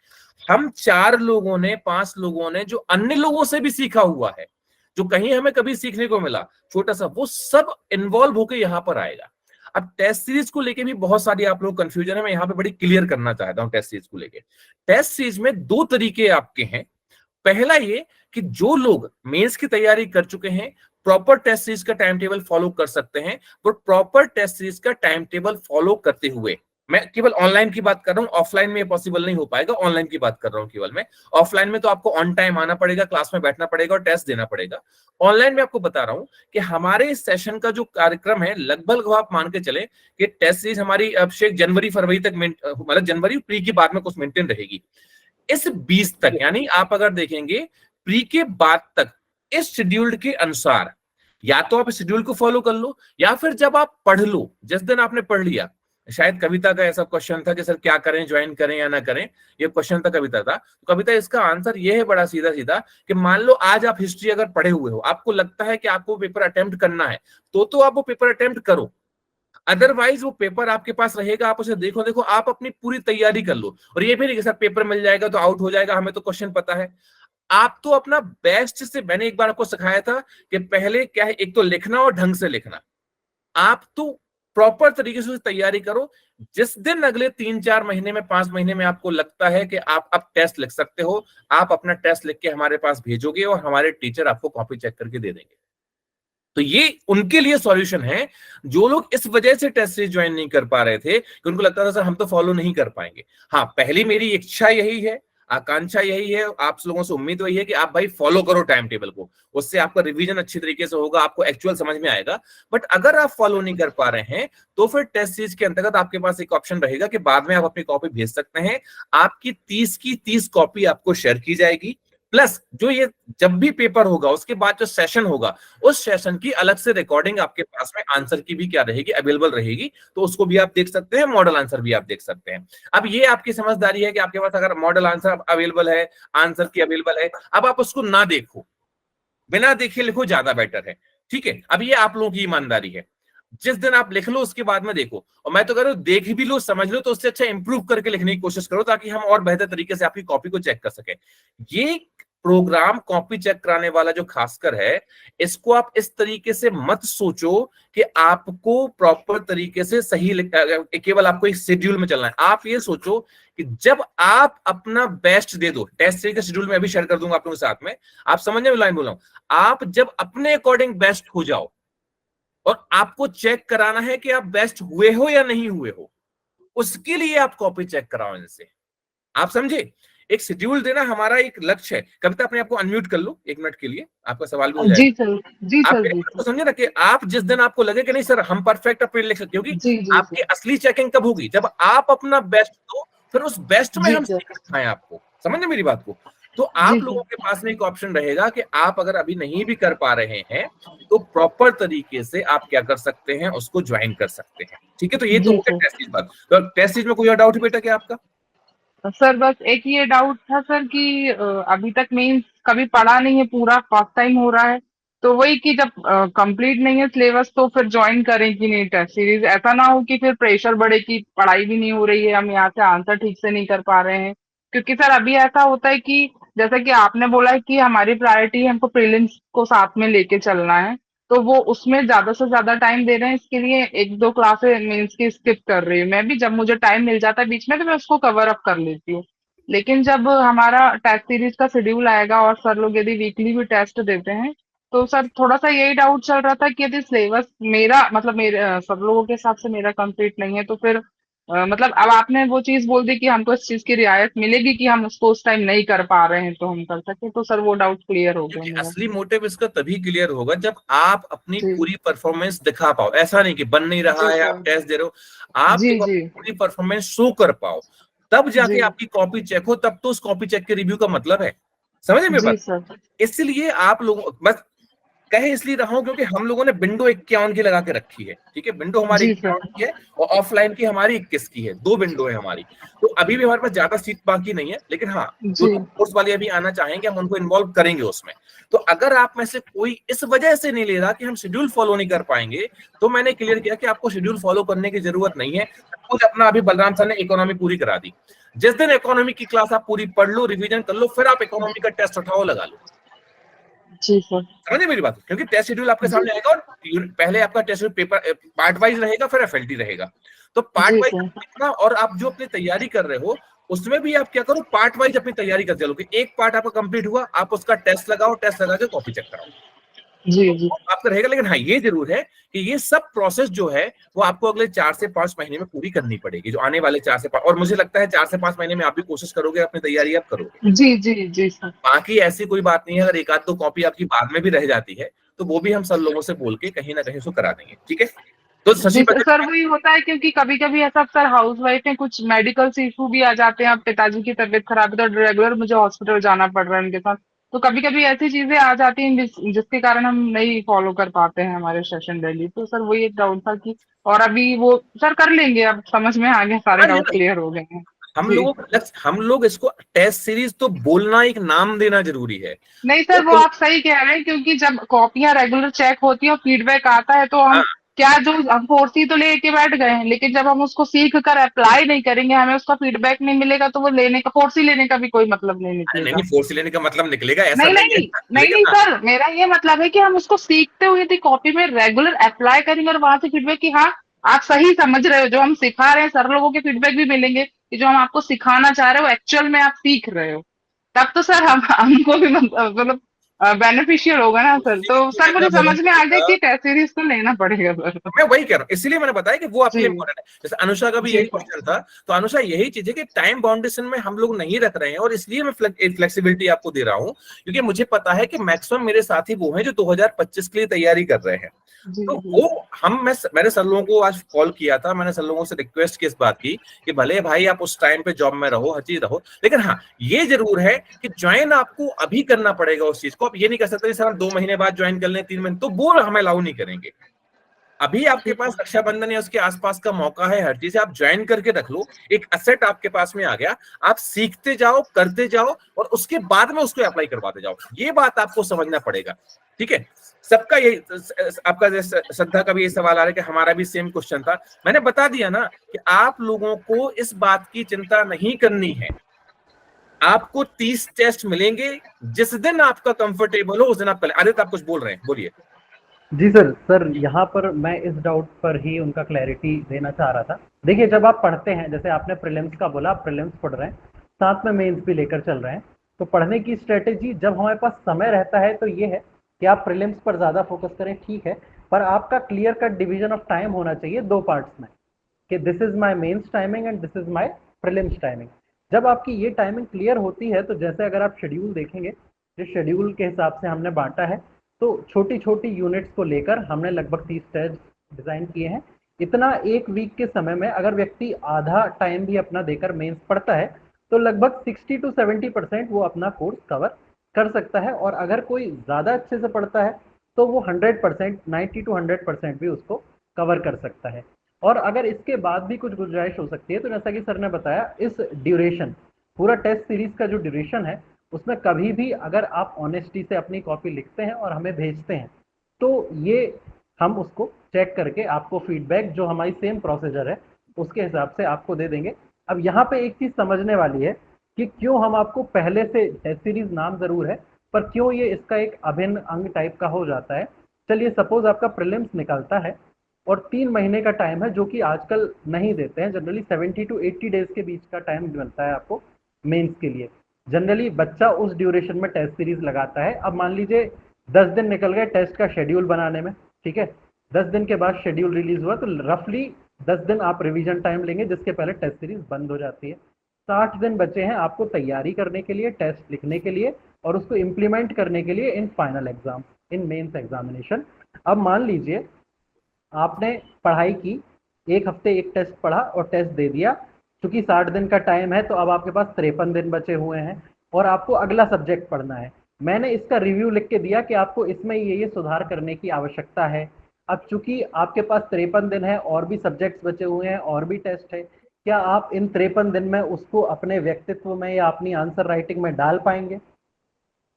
हम 4 लोगों ने, 5 लोगों ने जो अन्य लोगों से भी सीखा हुआ है, जो कहीं हमें कभी सीखने को मिला छोटा सा, वो सब इन्वॉल्व होकर यहां पर आएगा। अब टेस्ट सीरीज को लेके भी बहुत सारी आप लोग कंफ्यूजन है, मैं यहां पे बड़ी क्लियर करना चाहता हूं टेस्ट सीरीज को लेके। टेस्ट सीरीज में 2 तरीके आपके हैं। पहला ये कि जो लोग मेंस की तैयारी कर चुके हैं, प्रॉपर टेस्ट सीरीज का टाइम टेबल फॉलो कर सकते हैं, वो प्रॉपर टेस्ट सीरीज का टाइम टेबल फॉलो करते हुए, मैं केवल ऑनलाइन की बात कर रहा हूं, ऑफलाइन में ये पॉसिबल नहीं हो पाएगा, ऑनलाइन की बात कर रहा हूं केवल मैं। ऑफलाइन में तो आपको ऑन टाइम आना पड़ेगा, क्लास में बैठना पड़ेगा और टेस्ट देना पड़ेगा। ऑनलाइन में आपको बता रहा हूं कि हमारे सेशन का जो कार्यक्रम है, लगभग आप मान के चले कि टेस्ट सीरीज हमारी अब शेख जनवरी फरवरी तक, मतलब जनवरी प्री की बाद में कुछ मेंटेन रहेगी। इस 20 तक, यानी आप अगर देखेंगे प्री के बाद तक, इस शेड्यूल्ड के अनुसार या तो आप शेड्यूल को फॉलो कर लो, या फिर जब आप पढ़ लो, जिस दिन आपने पढ़ लिया, शायद कविता का ऐसा क्वेश्चन था कि सर क्या करें, ज्वाइन करें या ना करें, ये क्वेश्चन था कविता का। तो कविता इसका आंसर ये है बड़ा सीधा सीधा कि मान लो आज आप हिस्ट्री अगर पढ़े हुए हो, आपको लगता है कि आपको पेपर अटेम्प्ट करना है, तो आप वो पेपर अटेम्प्ट करो। अदरवाइज वो पेपर आपके पास रहेगा, आप उसे देखो, आप अपनी पूरी तैयारी कर लो। और ये भी नहीं कि सर पेपर मिल जाएगा तो आउट हो जाएगा, हमें तो क्वेश्चन पता है। आप तो अपना बेस्ट से, मैंने एक बार आपको सिखाया था कि पहले क्या है, एक तो लिखना और ढंग से लिखना। आप तो प्रॉपर तरीके से तैयारी करो। जिस दिन अगले 3-4 महीने में, 5 महीने में आपको लगता है कि आप अब टेस्ट लिख सकते हो, आप अपना टेस्ट लिख के हमारे पास भेजोगे और हमारे टीचर आपको कॉपी चेक करके दे देंगे। तो ये उनके लिए सॉल्यूशन है जो लोग इस वजह से टेस्ट सीरीज ज्वाइन नहीं कर पा रहे थे कि उनको लगता था सर हम तो फॉलो नहीं कर पाएंगे। हाँ, पहली मेरी इच्छा यही है, आकांक्षा यही है, आप लोगों से उम्मीद वही है कि आप भाई फॉलो करो टाइम टेबल को, उससे आपका रिवीजन अच्छी तरीके से होगा, आपको एक्चुअल समझ में आएगा। बट अगर आप फॉलो नहीं कर पा रहे हैं तो फिर टेस्ट सीरीज के अंतर्गत आपके पास एक ऑप्शन रहेगा कि बाद में आप अपनी कॉपी भेज सकते हैं। आपकी 30 की 30 कॉपी आपको शेयर की जाएगी, प्लस जो ये जब भी पेपर होगा उसके बाद जो सेशन होगा, उस सेशन की अलग से रिकॉर्डिंग आपके पास में आंसर की भी क्या रहेगी, अवेलेबल रहेगी। तो उसको भी आप देख सकते हैं, मॉडल आंसर भी आप देख सकते हैं। अब ये आपकी समझदारी है कि आपके पास अगर मॉडल आंसर अवेलेबल है, आंसर की अवेलेबल है, अब आप उसको ना देखो, बिना देखे लिखो, ज्यादा बेटर है। ठीक है, अब ये आप लोगों की ईमानदारी है। जिस दिन आप लिख लो उसके बाद में देखो, और मैं तो कह रहा हूं देख भी लो, समझ लो, तो उससे अच्छा इंप्रूव करके लिखने की कोशिश करो ताकि हम और बेहतर तरीके से आपकी कॉपी को चेक कर सकें। ये प्रोग्राम कॉपी चेक कराने वाला जो खासकर है, इसको आप इस तरीके से मत सोचो कि आपको प्रॉपर तरीके से सही केवल आपको एक शेड्यूल में चलना है। आप ये सोचो कि जब आप अपना बेस्ट दे दो, टेस्ट सीरीज का शेड्यूल मैं अभी शेयर कर दूंगा आप लोगों के साथ में, आप समझने में लाइन बोल रहा हूं, आप जब अपने अकॉर्डिंग बेस्ट हो जाओ और आपको चेक कराना है कि आप बेस्ट हुए हो या नहीं हुए हो, उसके लिए आप कॉपी चेक कराओ इनसे। आप समझे? एक शेड्यूल देना हमारा एक लक्ष्य है। कविता अपने आपको अनम्यूट कर लो 1 मिनट के लिए, आपका सवाल भी हो जी जाएगा। सर, जी आप सर, मेरे जी बात को सर, समझे ना कि आप जिस दिन आपको लगे कि नहीं सर हम परफेक्ट अपने लिख सकते, क्योंकि जी जी आपकी सर, असली चेकिंग कब होगी? जब आप अपना बेस्ट दो, फिर उस बेस्ट में जी हम सर, सिखाएं आपको। समझ मेरी बात को? तो जी आप सर, लोगों के पास में एक ऑप्शन रहेगा कि आप अगर अभी नहीं भी कर पा रहे हैं तो प्रॉपर तरीके से आप क्या कर सकते हैं, उसको ज्वाइन कर सकते हैं। ठीक है, तो ये तो जी हो गया सर। टेस्ट सीरीज बात। तो टेस्ट सीरीज में कोई और डाउट है बेटा क्या आपका? सर बस एक ये डाउट था सर कि अभी तक मीन्स कभी पढ़ा नहीं है, पूरा फर्स्ट टाइम हो रहा है, तो वही कि जब कंप्लीट नहीं है सिलेबस तो फिर ज्वाइन करें कि नहीं टेस्ट सीरीज, ऐसा ना हो कि फिर प्रेशर बढ़े कि पढ़ाई भी नहीं हो रही है, हम यहाँ से आंसर ठीक से नहीं कर पा रहे हैं। क्योंकि सर अभी ऐसा होता है कि जैसा कि आपने बोला है कि हमारी प्रायोरिटी है, हमको प्रीलिम्स को साथ में लेके चलना है, तो वो उसमें ज्यादा से ज्यादा टाइम दे रहे हैं, इसके लिए 1-2 क्लासेस मीन्स की स्किप कर रही हूँ मैं भी। जब मुझे टाइम मिल जाता है बीच में तो मैं उसको कवर अप कर लेती हूँ। लेकिन जब हमारा टेस्ट सीरीज का शेड्यूल आएगा और सर लोग यदि वीकली भी टेस्ट देते हैं, तो सर थोड़ा सा यही डाउट चल रहा था कि यदि सिलेबस मेरा मतलब मेरे सब लोगों के हिसाब से मेरा कंप्लीट नहीं है, तो फिर मतलब अब आपने वो चीज बोल दी कि हमको इस चीज की रियायत मिलेगी कि हम उसको उस टाइम नहीं कर पा रहे हैं तो हम कर सके, तो सर वो डाउट क्लियर हो गया क्योंकि मेरा। असली मोटिव इसका तभी क्लियर होगा जब आप अपनी जी पूरी परफॉर्मेंस दिखा पाओ। ऐसा नहीं कि बन नहीं रहा जी है आप सर, टेस्ट दे रहे हो, आप जी जब जी, अपनी पूरी परफॉर्मेंस शो कर पाओ तब जाके जी आपकी कॉपी चेक हो, तब तो उस कॉपी चेक के रिव्यू का मतलब है। समझे मेरी जी बात? सर, इसलिए आप लोगों बस कहे इसलिए रहा हूं क्योंकि हम लोगों ने विंडो 51 की लगा के रखी है। ठीक है, विंडो हमारी जी 51 सर, की है और ऑफलाइन की हमारी 21 की है, 2 विंडो है हमारी। तो अभी भी हमारे पास ज्यादा सीट बाकी नहीं है, लेकिन हाँ जो जी लोग कोर्स वाले अभी आना चाहेंगे हम उनको इन्वॉल्व करेंगे उसमें। तो अगर आप में से कोई इस वजह से नहीं ले रहा कि हम शेड्यूल फॉलो नहीं कर पाएंगे, तो मैंने क्लियर किया कि आपको शेड्यूल फॉलो करने की जरूरत नहीं है। कुछ अपना अभी बलराम सर ने इकोनॉमी पूरी करा दी, जिस दिन इकोनॉमी की क्लास आप पूरी पढ़ लो, रिवीजन कर लो, फिर आप इकोनॉमी का टेस्ट उठाओ, लगा लो। जी सर, समझे मेरी बात? क्योंकि टेस्ट शेड्यूल आपके जी सामने आएगा और पहले आपका टेस्ट पेपर पार्ट वाइज रहेगा, फिर एफएलटी रहेगा। तो पार्ट जी वाइज सर, देखना, और आप जो अपनी तैयारी कर रहे हो उसमें भी आप क्या करो, पार्ट वाइज अपनी तैयारी कर चलो कि एक पार्ट आपका कंप्लीट हुआ, आप उसका टेस्ट लगाओ, टेस्ट लगा के कॉपी चेक कराओ, जी तो जी, वो आपका रहेगा। लेकिन हाँ ये जरूर है कि ये सब प्रोसेस जो है वो आपको अगले 4 से 5 महीने में पूरी करनी पड़ेगी, जो आने वाले 4 से 5, और मुझे लगता है 4 से 5 महीने में आप भी कोशिश करोगे, अपनी तैयारी आप करोगे। जी जी, जी सर, बाकी ऐसी कोई बात नहीं है, अगर एक आध दो कॉपी आपकी बाद में भी रह जाती है तो वो भी हम सब लोगों से बोल के कहीं ना कहीं उसको करा देंगे। ठीक है, तो शशि जी सर, बजट सर वही होता है क्योंकि कभी-कभी ऐसा सर हाउस वाइफ है, कुछ मेडिकल इशू भी आ जाते हैं, अब पिताजी की तबीयत खराब है तो रेगुलर मुझे हॉस्पिटल जाना पड़ रहा है उनके साथ। तो कभी-कभी ऐसी चीजें आ जाती हैं जिसके कारण हम नहीं फॉलो कर पाते हैं हमारे सेशन डेली। तो सर वही एक डाउट था कि और अभी वो सर कर लेंगे, अब समझ में आ गया, सारे करा डाउट लेना। क्लियर हो गए हैं। हम जी। लोगों का लक्ष्य, हम लोग इसको टेस्ट सीरीज तो बोलना, एक नाम देना जरूरी है। नहीं वो सर, वो तो आप सही कह रहे हैं क्योंकि जब कॉपियां रेगुलर चेक होती है और फीडबैक आता है तो हम हाँ, क्या जो हम फोर्सी तो लेके बैठ गए हैं, लेकिन जब हम उसको सीख कर अप्लाई नहीं करेंगे, हमें उसका फीडबैक नहीं मिलेगा, तो वो लेने का फोर्सी लेने का भी कोई मतलब नहीं अरे निकलेगा। नहीं, फोर्स लेने का मतलब निकलेगा ऐसा नहीं नहीं है। नहीं, नहीं लेकिन नहीं हाँ, सर, मेरा ये मतलब है कि हम उसको सीखते हुए यदि कॉपी में रेगुलर अप्लाई करेंगे और वहां से फीडबैक कि हाँ आप सही समझ रहे हो, जो हम सिखा रहे हैं, सर लोगों के फीडबैक भी मिलेंगे कि जो हम आपको सिखाना चाह रहे हो एक्चुअल में आप सीख रहे हो, तब तो सर हम हमको भी मतलब बेनिफिशियल होगा ना सर। इसीलिए तो तो सर मैं मुझे कह रहा समझ में आ गया हूँ, कि टेस्ट सीरीज तो लेना पड़ेगा सर। मैं वही कह रहा हूँ, इसलिए मैंने बताया कि वो आपके जी लिए इम्पोर्टेंट है। जैसे अनुषा का भी जी यही क्वेश्चन था, तो अनुषा यही चीज है कि टाइम बाउंडेशन में हम लोग नहीं रख रहे हैं, और इसलिए मैं फ्लेक्सिबिलिटी आपको दे रहा हूँ, क्योंकि मुझे पता है कि मैक्सिमम मेरे साथी वो हैं जो 2025 के लिए तैयारी कर रहे हैं। जी तो जी, वो मैंने सर लोगों को आज कॉल किया था, मैंने सर लोगों से रिक्वेस्ट की इस बात की कि भले भाई आप उस टाइम पे जॉब में रहो, हर चीज रहो, लेकिन हाँ ये जरूर है कि ज्वाइन आपको अभी करना पड़ेगा उस चीज को। आप ये नहीं कर सकते सर हम 2 महीने बाद ज्वाइन कर लें, 3 महीने, तो वो हमें अलाउ नहीं करेंगे। अभी आपके पास रक्षाबंधन या उसके आसपास का मौका है, हर चीज आप ज्वाइन करके रख लो, एक असेट आपके पास में आ गया, आप सीखते जाओ, करते जाओ और उसके बाद में उसको अप्लाई करवाते जाओ। ये बात आपको समझना पड़ेगा, ठीक है। सबका यही, आपका श्रद्धा का भी ये सवाल आ रहा है कि हमारा भी सेम क्वेश्चन था। मैंने बता दिया ना कि आप लोगों को इस बात की चिंता नहीं करनी है। आपको 30 टेस्ट मिलेंगे, जिस दिन आपका कंफर्टेबल हो उस दिन आप करें। आदित्य आप कुछ बोल रहे हैं, बोलिए। जी सर यहाँ पर मैं इस डाउट पर ही उनका क्लैरिटी देना चाह रहा था। देखिए, जब आप पढ़ते हैं, जैसे आपने प्रीलिम्स का बोला, आप प्रीलिम्स पढ़ रहे हैं, साथ में मेंस भी लेकर चल रहे हैं, तो पढ़ने की स्ट्रेटेजी जब हमारे पास समय रहता है तो ये है कि आप प्रीलिम्स पर ज़्यादा फोकस करें, ठीक है, पर आपका clear cut division of time होना चाहिए 2 पार्ट्स में, कि this is my mains timing and this is my prelims timing. जब आपकी ये टाइमिंग क्लियर होती है तो जैसे अगर आप शेड्यूल देखेंगे, जिस शेड्यूल के हिसाब से हमने बांटा है, तो छोटी छोटी यूनिट्स को लेकर हमने लगभग 30 टेस्ट डिजाइन किए हैं। इतना एक वीक के समय में अगर व्यक्ति आधा टाइम भी अपना देकर मेंस पढ़ता है तो लगभग 60 to 70% वो अपना कोर्स कवर कर सकता है। और अगर कोई ज़्यादा अच्छे से पढ़ता है तो वो 100%, 90 to 100% भी उसको कवर कर सकता है। और अगर इसके बाद भी कुछ गुंजाइश हो सकती है तो जैसा कि सर ने बताया, इस ड्यूरेशन, पूरा टेस्ट सीरीज का जो ड्यूरेशन है, उसमें कभी भी अगर आप ऑनेस्टी से अपनी कॉपी लिखते हैं और हमें भेजते हैं तो ये हम उसको चेक करके आपको फीडबैक, जो हमारी सेम प्रोसीजर है उसके हिसाब से आपको दे देंगे। अब यहाँ पे एक चीज समझने वाली है कि क्यों हम आपको पहले से टेस्ट सीरीज, नाम जरूर है पर क्यों ये इसका एक अभिन्न अंग टाइप का हो जाता है। चलिए, सपोज आपका प्रीलिम्स निकलता है और 3 महीने का टाइम है, जो कि आजकल नहीं देते हैं, जनरली 70 to 80 डेज के बीच का टाइम मिलता है आपको मेंस के लिए। जनरली बच्चा उस ड्यूरेशन में टेस्ट सीरीज लगाता है। अब मान लीजिए 10 दिन निकल गए टेस्ट का शेड्यूल बनाने में, ठीक है, 10 दिन के बाद शेड्यूल रिलीज हुआ तो रफली 10 दिन आप रिवीजन टाइम लेंगे, जिसके पहले टेस्ट सीरीज बंद हो जाती है। 60 दिन बचे हैं आपको तैयारी करने के लिए, टेस्ट लिखने के लिए और उसको इम्प्लीमेंट करने के लिए in final exam, in mains examination. अब मान लीजिए आपने पढ़ाई की, एक हफ्ते एक टेस्ट पढ़ा और टेस्ट दे दिया, क्योंकि 60 दिन का टाइम है तो अब आपके पास 53 दिन बचे हुए हैं और आपको अगला सब्जेक्ट पढ़ना है। मैंने इसका रिव्यू लिख के दिया कि आपको इसमें ये सुधार करने की आवश्यकता है। अब चूंकि आपके पास 53 दिन है और भी सब्जेक्ट्स बचे हुए हैं और भी टेस्ट है, क्या आप इन 53 दिन में उसको अपने व्यक्तित्व में या अपनी आंसर राइटिंग में डाल पाएंगे?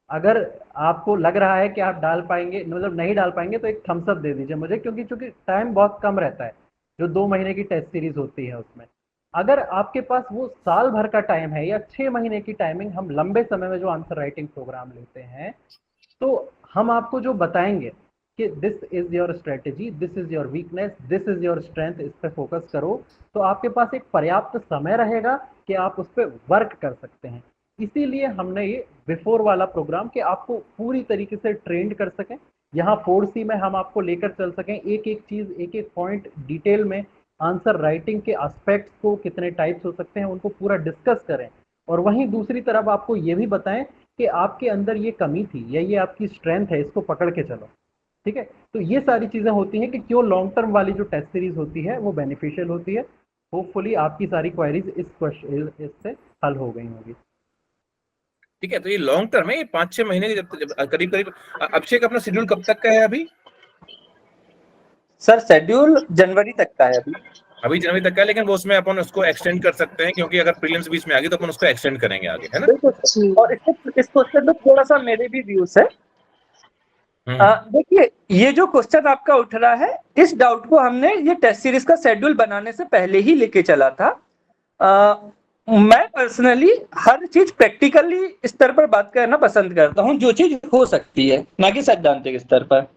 अगर आपको लग रहा है कि आप डाल पाएंगे, मतलब नहीं डाल पाएंगे, तो एक थम्स अप दे दीजिए मुझे, क्योंकि चूंकि टाइम बहुत कम रहता है, जो 2 महीने की टेस्ट सीरीज होती है उसमें। अगर आपके पास वो साल भर का टाइम है या 6 महीने की टाइमिंग, हम लंबे समय में जो आंसर राइटिंग प्रोग्राम लेते हैं, तो हम आपको जो बताएंगे कि this is your strategy, this is your weakness, this is your strength, इस पे फोकस करो, तो आपके पास एक पर्याप्त समय रहेगा कि आप उस पर वर्क कर सकते हैं। इसीलिए हमने ये बिफोर वाला प्रोग्राम, कि आपको पूरी तरीके से ट्रेंड कर सकें। यहाँ 4C में हम आपको लेकर चल सकें, एक एक चीज, एक एक पॉइंट डिटेल में, आंसर राइटिंग के एस्पेक्ट्स को, कितने टाइप्स हो सकते हैं, उनको पूरा डिस्कस करें। और वहीं दूसरी तरफ आपको ये भी बताएं कि आपके अंदर ये कमी थी या ये आपकी स्ट्रेंथ है, इसको पकड़ के चलो, ठीक है। तो ये सारी चीजें होती हैं कि क्यों लॉन्ग टर्म वाली जो टेस्ट सीरीज होती है वो बेनिफिशियल होती है। होपफुली आपकी सारी क्वेरीज इस क्वेश्चन इससे हल हो गई होगी। ठीक है, तो ये लॉन्ग टर्म है, ये 5-6 महीने के करीब करीब। अभिषेक, अपना शेड्यूल कब तक का है अभी? सर शेड्यूल जनवरी तक का है अभी जनवरी तक का है, लेकिन वो उसमें अपन उसको एक्सटेंड कर सकते हैं, क्योंकि अगर प्रीलिम्स बीच में आ गई तो अपन उसको एक्सटेंड करेंगे आगे, है ना? और इस क्वेश्चन में थोड़ा सा मेरे भी व्यूज है। देखिए, ये जो क्वेश्चन आपका उठ रहा है, इस डाउट को हमने ये टेस्ट सीरीज का शेड्यूल बनाने से पहले ही लेके चला था। मैं पर्सनली हर चीज प्रैक्टिकली स्तर पर बात करना पसंद करता हूँ, जो चीज हो सकती है, ना कि सैद्धांतिक स्तर पर।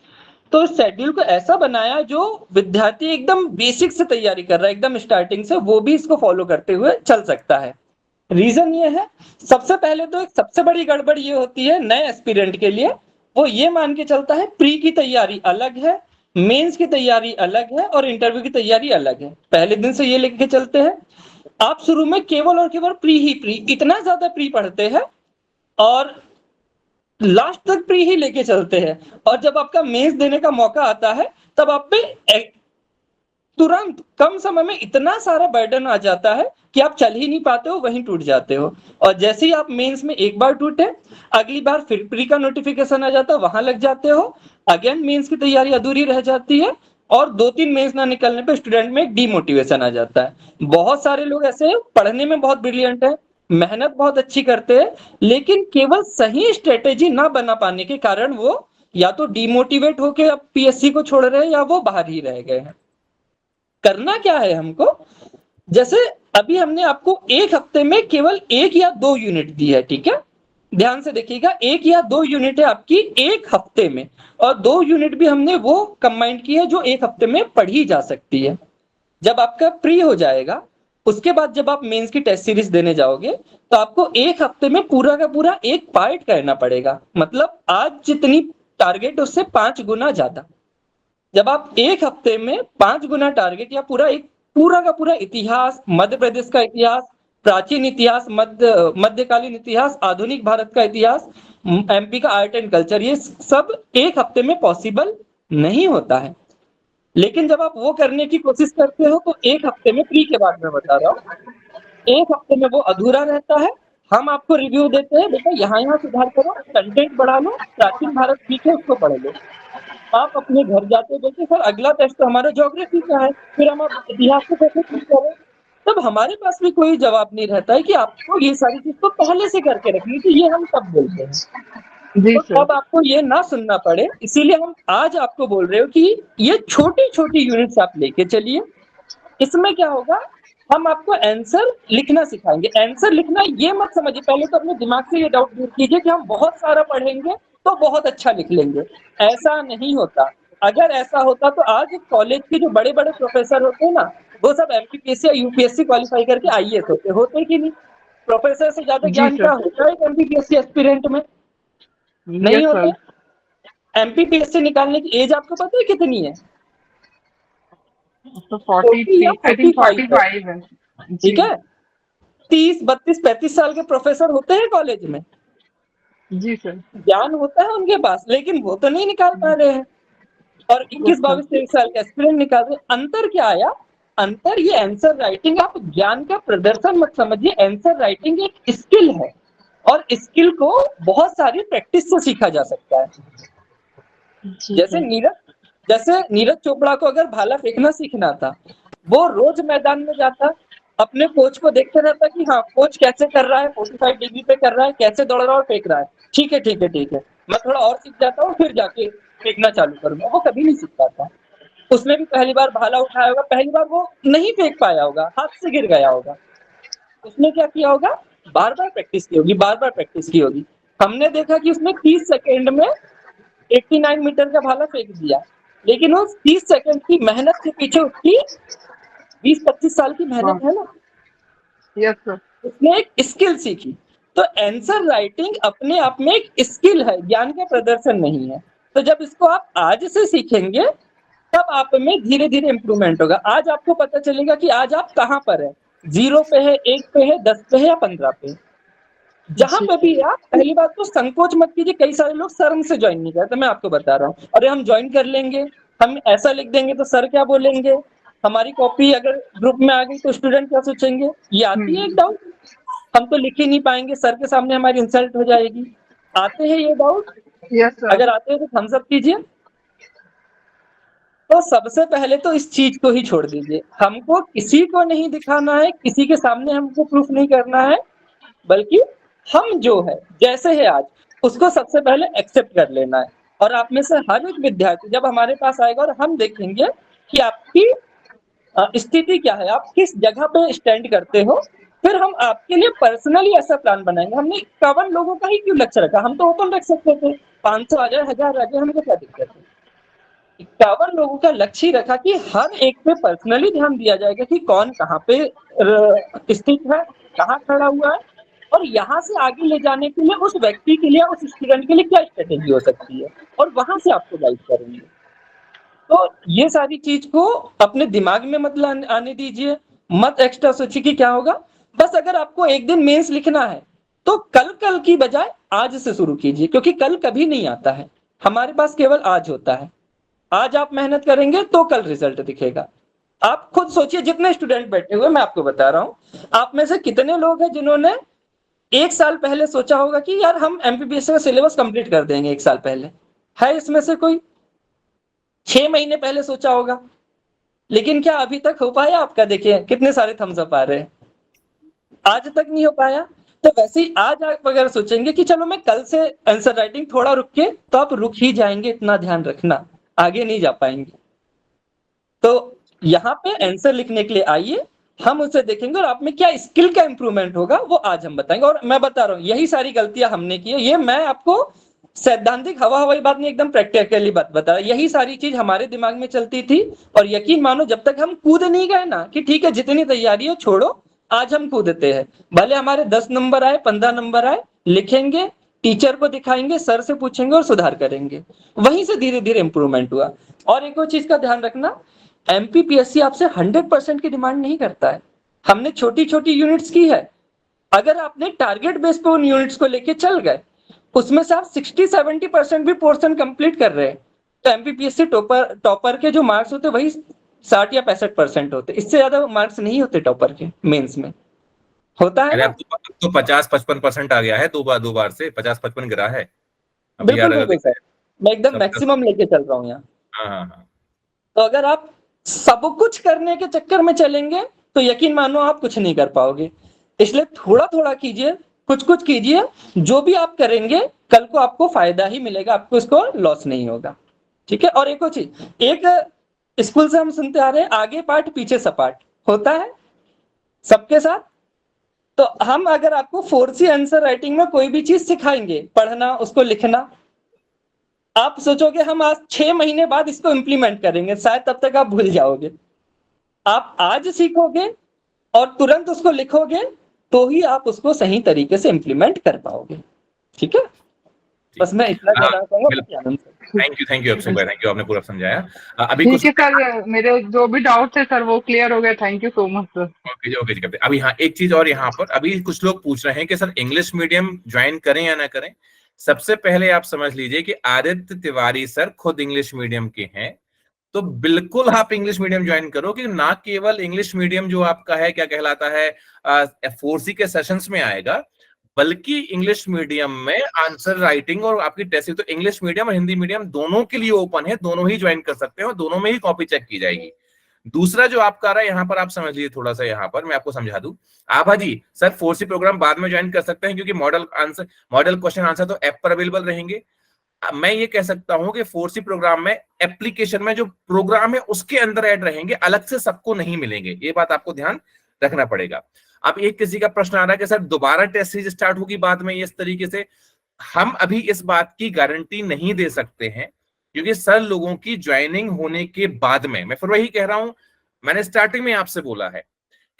तो इस शेड्यूल को ऐसा बनाया जो विद्यार्थी एकदम बेसिक से तैयारी कर रहा है, एकदम स्टार्टिंग से, वो भी इसको फॉलो करते हुए चल सकता है। रीजन ये है, सबसे पहले तो एक सबसे बड़ी गड़बड़ ये होती है नए एस्पिरेंट के लिए, वो ये मान के चलता है प्री की तैयारी अलग है, मेंस की तैयारी अलग है और इंटरव्यू की तैयारी अलग है। पहले दिन से ये लेके चलते हैं। आप शुरू में केवल और केवल प्री ही प्री, इतना ज्यादा प्री पढ़ते हैं और लास्ट तक प्री ही लेके चलते हैं, और जब आपका मेंस देने का मौका आता है तब आप पे तुरंत कम समय में इतना सारा बर्डन आ जाता है कि आप चल ही नहीं पाते हो, वहीं टूट जाते हो। और जैसे ही आप मेंस में एक बार टूटे, अगली बार फिर प्री का नोटिफिकेशन आ जाता है, वहां लग जाते हो, अगेन मेंस की तैयारी अधूरी रह जाती है और 2-3 मेंस ना निकलने पे स्टूडेंट में डीमोटिवेशन आ जाता है। बहुत सारे लोग ऐसे पढ़ने में बहुत ब्रिलियंट है, मेहनत बहुत अच्छी करते हैं, लेकिन केवल सही स्ट्रेटेजी ना बना पाने के कारण वो या तो डीमोटिवेट होके अब पीएससी को छोड़ रहे हैं या वो बाहर ही रह गए हैं। करना क्या है हमको, जैसे अभी हमने आपको एक हफ्ते में केवल 1 या 2 यूनिट दी है, ठीक है, ध्यान से देखिएगा, 1 या 2 यूनिट है आपकी एक हफ्ते में, और 2 यूनिट भी हमने वो कंबाइंड की है जो एक हफ्ते में पढ़ी जा सकती है। जब आपका प्री हो जाएगा, उसके बाद जब आप मेंस की टेस्ट सीरीज देने जाओगे तो आपको एक हफ्ते में पूरा का पूरा एक पार्ट करना पड़ेगा, मतलब आज जितनी टारगेट उससे 5 गुना ज्यादा। जब आप एक हफ्ते में 5 गुना टारगेट या पूरा का पूरा इतिहास, मध्य प्रदेश का इतिहास, प्राचीन इतिहास, मध्यकालीन इतिहास, आधुनिक भारत का इतिहास, एमपी का आर्ट एंड कल्चर, ये सब एक हफ्ते में पॉसिबल नहीं होता है। लेकिन जब आप वो करने की कोशिश करते हो तो एक हफ्ते में, प्री के बाद मैं बता रहा हूँ, एक हफ्ते में वो अधूरा रहता है। हम आपको रिव्यू देते हैं, बेटा यहाँ सुधार करो, कंटेंट बढ़ा लो, प्राचीन भारत ठीक है उसको पढ़ लो। आप अपने घर जाते देखिए सर अगला टेस्ट तो हमारा ज्योग्राफी का है, फिर हम आप इतिहास को कैसे ठीक करें, तब हमारे पास भी कोई जवाब नहीं रहता है कि आपको ये सारी चीज तो पहले से करके रखनी थी, ये हम तब बोलते हैं। जी तो सर। अब आपको ये ना सुनना पड़े, इसीलिए हम आज आपको बोल रहे हो कि ये छोटी छोटी यूनिट्स आप लेके चलिए। इसमें क्या होगा, हम आपको आंसर लिखना सिखाएंगे। आंसर लिखना ये मत समझिए, पहले तो अपने दिमाग से ये डाउट दूर कीजिए कि हम बहुत सारा पढ़ेंगे तो बहुत अच्छा लिख लेंगे। ऐसा नहीं होता। अगर ऐसा होता तो आज कॉलेज के जो बड़े बड़े प्रोफेसर होते हैं ना, वो सब एमपीपीएससी या यूपीएससी क्वालिफाई करके आईएएस होते कि नहीं? प्रोफेसर से ज्यादा जी ज्ञान सर। क्या होता है एमपीपीएससी एस्पिरेंट में? नहीं यस होता। सर। एमपीपीएससी निकालने की एज आपको पता है कितनी है? तो 40 या 43, आई थिंक 45 है, 45 है। ठीक जी है। 30, 32, 35 साल के प्रोफेसर होते हैं कॉलेज में, जी सर। ज्ञान होता है उनके पास, लेकिन वो तो नहीं निकाल पा रहे हैं। और 21, यस सर। 22, 23 साल के एस्पिरेंट निकाल रहे हैं। अंतर क्या आया? अंतर ये आंसर राइटिंग, आप ज्ञान का प्रदर्शन मत समझिए, आंसर राइटिंग एक स्किल है, और स्किल को बहुत सारी प्रैक्टिस से सीखा जा सकता है। जी जैसे सर। नीरज चोपड़ा को अगर भाला फेंकना सीखना था, वो रोज मैदान में जाता, अपने कोच को देखते रहता कि हाँ कोच कैसे कर रहा है, 45 डिग्री पे कर रहा है, कैसे दौड़ रहा है और फेंक रहा है, ठीक है ठीक है ठीक है, मैं थोड़ा और सीख जाता हूँ फिर जाके फेंकना चालू करूंगा। वो कभी नहीं सीख पाता। उसने भी पहली बार भाला उठाया होगा, पहली बार वो नहीं फेंक पाया होगा, हाथ से गिर गया होगा। उसने क्या किया होगा, बार बार प्रैक्टिस की होगी, बार बार प्रैक्टिस की होगी। हमने देखा कि उसने 30 सेकेंड में 89 मीटर का भाला फेंक दिया, लेकिन उस 30 सेकंड की मेहनत के पीछे उसकी 20-25 साल की मेहनत है ना। Yes sir. उसने एक स्किल सीखी। तो आंसर राइटिंग अपने आप में एक स्किल है, ज्ञान का प्रदर्शन नहीं है। तो जब इसको आप आज से सीखेंगे तब आप में धीरे धीरे इंप्रूवमेंट होगा। आज आपको पता चलेगा कि आज आप कहाँ पर है, 0 पे है, 1 पे है, 10 पे है या 15 पे है। जहां पे भी आप, पहली बात तो संकोच मत कीजिए। कई सारे लोग शर्म से ज्वाइन नहीं करते, मैं आपको बता रहा हूँ, अरे हम ज्वाइन कर लेंगे, हम ऐसा लिख देंगे तो सर क्या बोलेंगे, हमारी कॉपी अगर ग्रुप में आ गई तो स्टूडेंट क्या सोचेंगे, ये आती है एक डाउट। हम तो लिख ही नहीं पाएंगे, सर के सामने हमारी इंसल्ट हो जाएगी। आते हैं ये डाउट? Yes sir. अगर आते हैं तो थम्स अप कीजिए। तो सबसे पहले तो इस चीज को ही छोड़ दीजिए। हमको किसी को नहीं दिखाना है, किसी के सामने हमको प्रूफ नहीं करना है, बल्कि हम जो है जैसे है आज, उसको सबसे पहले एक्सेप्ट कर लेना है। और आप में से हर एक विद्यार्थी जब हमारे पास आएगा और हम देखेंगे कि आपकी स्थिति क्या है, आप किस जगह पे स्टैंड करते हो, फिर हम आपके लिए पर्सनली ऐसा प्लान बनाएंगे। हमने 51 लोगों का ही क्यों लक्ष्य रखा, हम तो ओपन रख सकते थे, 500 आ जाए, 1000 आ जाए, हमको क्या दिक्कत है। 51 लोगों का लक्ष्य रखा कि हर एक पे पर्सनली ध्यान दिया जाएगा कि कौन कहाँ पे स्थित है, कहाँ खड़ा हुआ है, और यहाँ से आगे ले जाने के लिए उस व्यक्ति के लिए, उस स्टूडेंट के लिए क्या स्ट्रेटेजी हो सकती है, और वहां से आपको गाइड करेंगे। तो ये सारी चीज को अपने दिमाग में मत आने दीजिए, मत एक्स्ट्रा सोचिए कि क्या होगा। बस अगर आपको एक दिन मेंस लिखना है तो कल की बजाय आज से शुरू कीजिए, क्योंकि कल कभी नहीं आता है, हमारे पास केवल आज होता है। आज आप मेहनत करेंगे तो कल रिजल्ट दिखेगा। आप खुद सोचिए, जितने स्टूडेंट बैठे हुए, मैं आपको बता रहा हूं, आप में से कितने लोग हैं जिन्होंने 1 साल पहले सोचा होगा कि यार हम एमपीपीएससी का सिलेबस कंप्लीट कर देंगे 1 साल पहले? है इसमें से कोई? 6 महीने पहले सोचा होगा, लेकिन क्या अभी तक हो पाया आपका? देखिए कितने सारे थम्स अप आ रहे हैं, आज तक नहीं हो पाया। तो वैसे ही आज आप अगर सोचेंगे कि चलो मैं कल से आंसर राइटिंग थोड़ा रुक के, तो आप रुक ही जाएंगे, इतना ध्यान रखना, आगे नहीं जा पाएंगे। तो यहाँ पे आंसर लिखने के लिए आइए, हम उसे देखेंगे और आप में क्या स्किल का इंप्रूवमेंट होगा वो आज हम बताएंगे। और मैं बता रहा हूँ यही सारी गलतियां हमने की है, ये मैं आपको सैद्धांतिक हवाई बात नहीं, एकदम प्रैक्टिकली बात बता रहा, यही सारी चीज हमारे दिमाग में चलती थी। और यकीन मानो जब तक हम कूद नहीं गए ना कि ठीक है जितनी तैयारी है छोड़ो, आज हम कूदते हैं, भले हमारे 10 नंबर आए 15 नंबर आए, लिखेंगे, टीचर को दिखाएंगे, सर से पूछेंगे और सुधार करेंगे, वहीं से धीरे धीरे इंप्रूवमेंट हुआ। और एक और चीज का ध्यान रखना, एमपीपीएससी आपसे 100% की डिमांड नहीं करता है, हमने छोटी छोटी यूनिट्स की है। अगर आपने टारगेट बेस पे उन यूनिट्स को लेके चल गए, उसमें से आप 60-70% भी पोर्शन कंप्लीट कर रहे हैं, तो एमपीपीएससी टॉपर के जो मार्क्स होते वही 60 या 65% होते, इससे ज्यादा मार्क्स नहीं होते टॉपर के मेंस में, होता है ना? अब तो 50-55% आ गया है, दो बार से 50-55 गिरा है अभी। बिल्कुल बिल्कुल सर, मैं एकदम मैक्सिमम लेके चल रहा हूँ यहाँ। हाँ। तो अगर आप सब कुछ करने के चक्कर में चलेंगे तो यकीन मानो आप कुछ नहीं कर पाओगे। इसलिए थोड़ा थोड़ा कीजिए, कुछ कुछ कीजिए, जो भी आप करेंगे कल को आपको फायदा ही मिलेगा, आपको इसको लॉस नहीं होगा। ठीक है। और एक और चीज, एक स्कूल से हम सुनते आ रहे हैं आगे पाठ पीछे सपाट, होता है सबके साथ। तो हम अगर आपको 4C आंसर राइटिंग में कोई भी चीज सिखाएंगे, पढ़ना, उसको लिखना, आप सोचोगे हम आज 6 महीने बाद इसको इंप्लीमेंट करेंगे, शायद तब तक आप भूल जाओगे। आप आज सीखोगे और तुरंत उसको लिखोगे तो ही आप उसको सही तरीके से इंप्लीमेंट कर पाओगे। ठीक है, बस मैं इतना कहना चाहूंगा। थैंक यू अक्षय भाई, थैंक यू, आपने पूरा समझाया। अभी ठीक है सर, मेरे जो भी डाउट्स है सर वो क्लियर हो गए। Thank you so much sir. Okay करते। अभी हाँ, एक चीज और यहाँ पर, अभी कुछ लोग पूछ रहे हैं कि सर इंग्लिश मीडियम ज्वाइन करें या ना करें। सबसे पहले आप समझ लीजिए कि आदित्य तिवारी सर खुद इंग्लिश मीडियम के हैं, तो बिल्कुल आप इंग्लिश मीडियम ज्वाइन करो, कि ना केवल इंग्लिश मीडियम जो आपका है क्या कहलाता है 4C के सेशंस में आएगा, बल्कि इंग्लिश मीडियम में आंसर राइटिंग और आपकी टेस्टिंग, तो इंग्लिश मीडियम और हिंदी मीडियम दोनों के लिए ओपन है, दोनों ही ज्वाइन कर सकते हैं और दोनों में ही कॉपी चेक की जाएगी। दूसरा जो आपका आ रहा है यहाँ पर, आप समझ लीजिए थोड़ा सा, यहाँ पर मैं आपको समझा दूं। आभा जी, सर 4C प्रोग्राम बाद में ज्वाइन कर सकते हैं क्योंकि मॉडल क्वेश्चन आंसर तो ऐप पर अवेलेबल रहेंगे। मैं ये कह सकता हूं कि 4C प्रोग्राम में एप्लीकेशन में जो प्रोग्राम है उसके अंदर ऐड रहेंगे, अलग से सबको नहीं मिलेंगे, ये बात आपको ध्यान रखना पड़ेगा। अब एक किसी का प्रश्न आ रहा है कि सर दोबारा टेस्ट सीरीज स्टार्ट होगी बाद में इस तरीके से, हम अभी इस बात की गारंटी नहीं दे सकते हैं, क्योंकि सर लोगों की ज्वाइनिंग होने के बाद में, मैं फिर वही कह रहा हूं, मैंने स्टार्टिंग में आपसे बोला है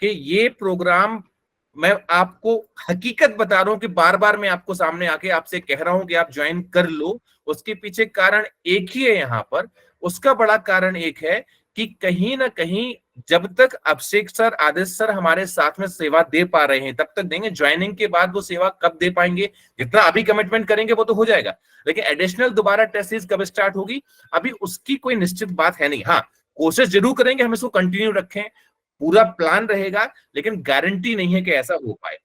कि ये प्रोग्राम, मैं आपको हकीकत बता रहा हूं कि बार बार मैं आपको सामने आके आपसे कह रहा हूं कि आप ज्वाइन कर लो, उसके पीछे कारण एक ही है यहाँ पर। उसका बड़ा कारण एक है कि कहीं ना कहीं जब तक अभिषेक सर, आदित्य सर हमारे साथ में सेवा दे पा रहे हैं तब तक देंगे, ज्वाइनिंग के बाद वो सेवा कब दे पाएंगे, जितना अभी कमिटमेंट करेंगे वो तो हो जाएगा, लेकिन एडिशनल दोबारा टेस्ट सीरीज कब स्टार्ट होगी अभी उसकी कोई निश्चित बात है नहीं। हाँ, कोशिश जरूर करेंगे हम इसको कंटिन्यू रखें, पूरा प्लान रहेगा, लेकिन गारंटी नहीं है कि ऐसा हो पाए।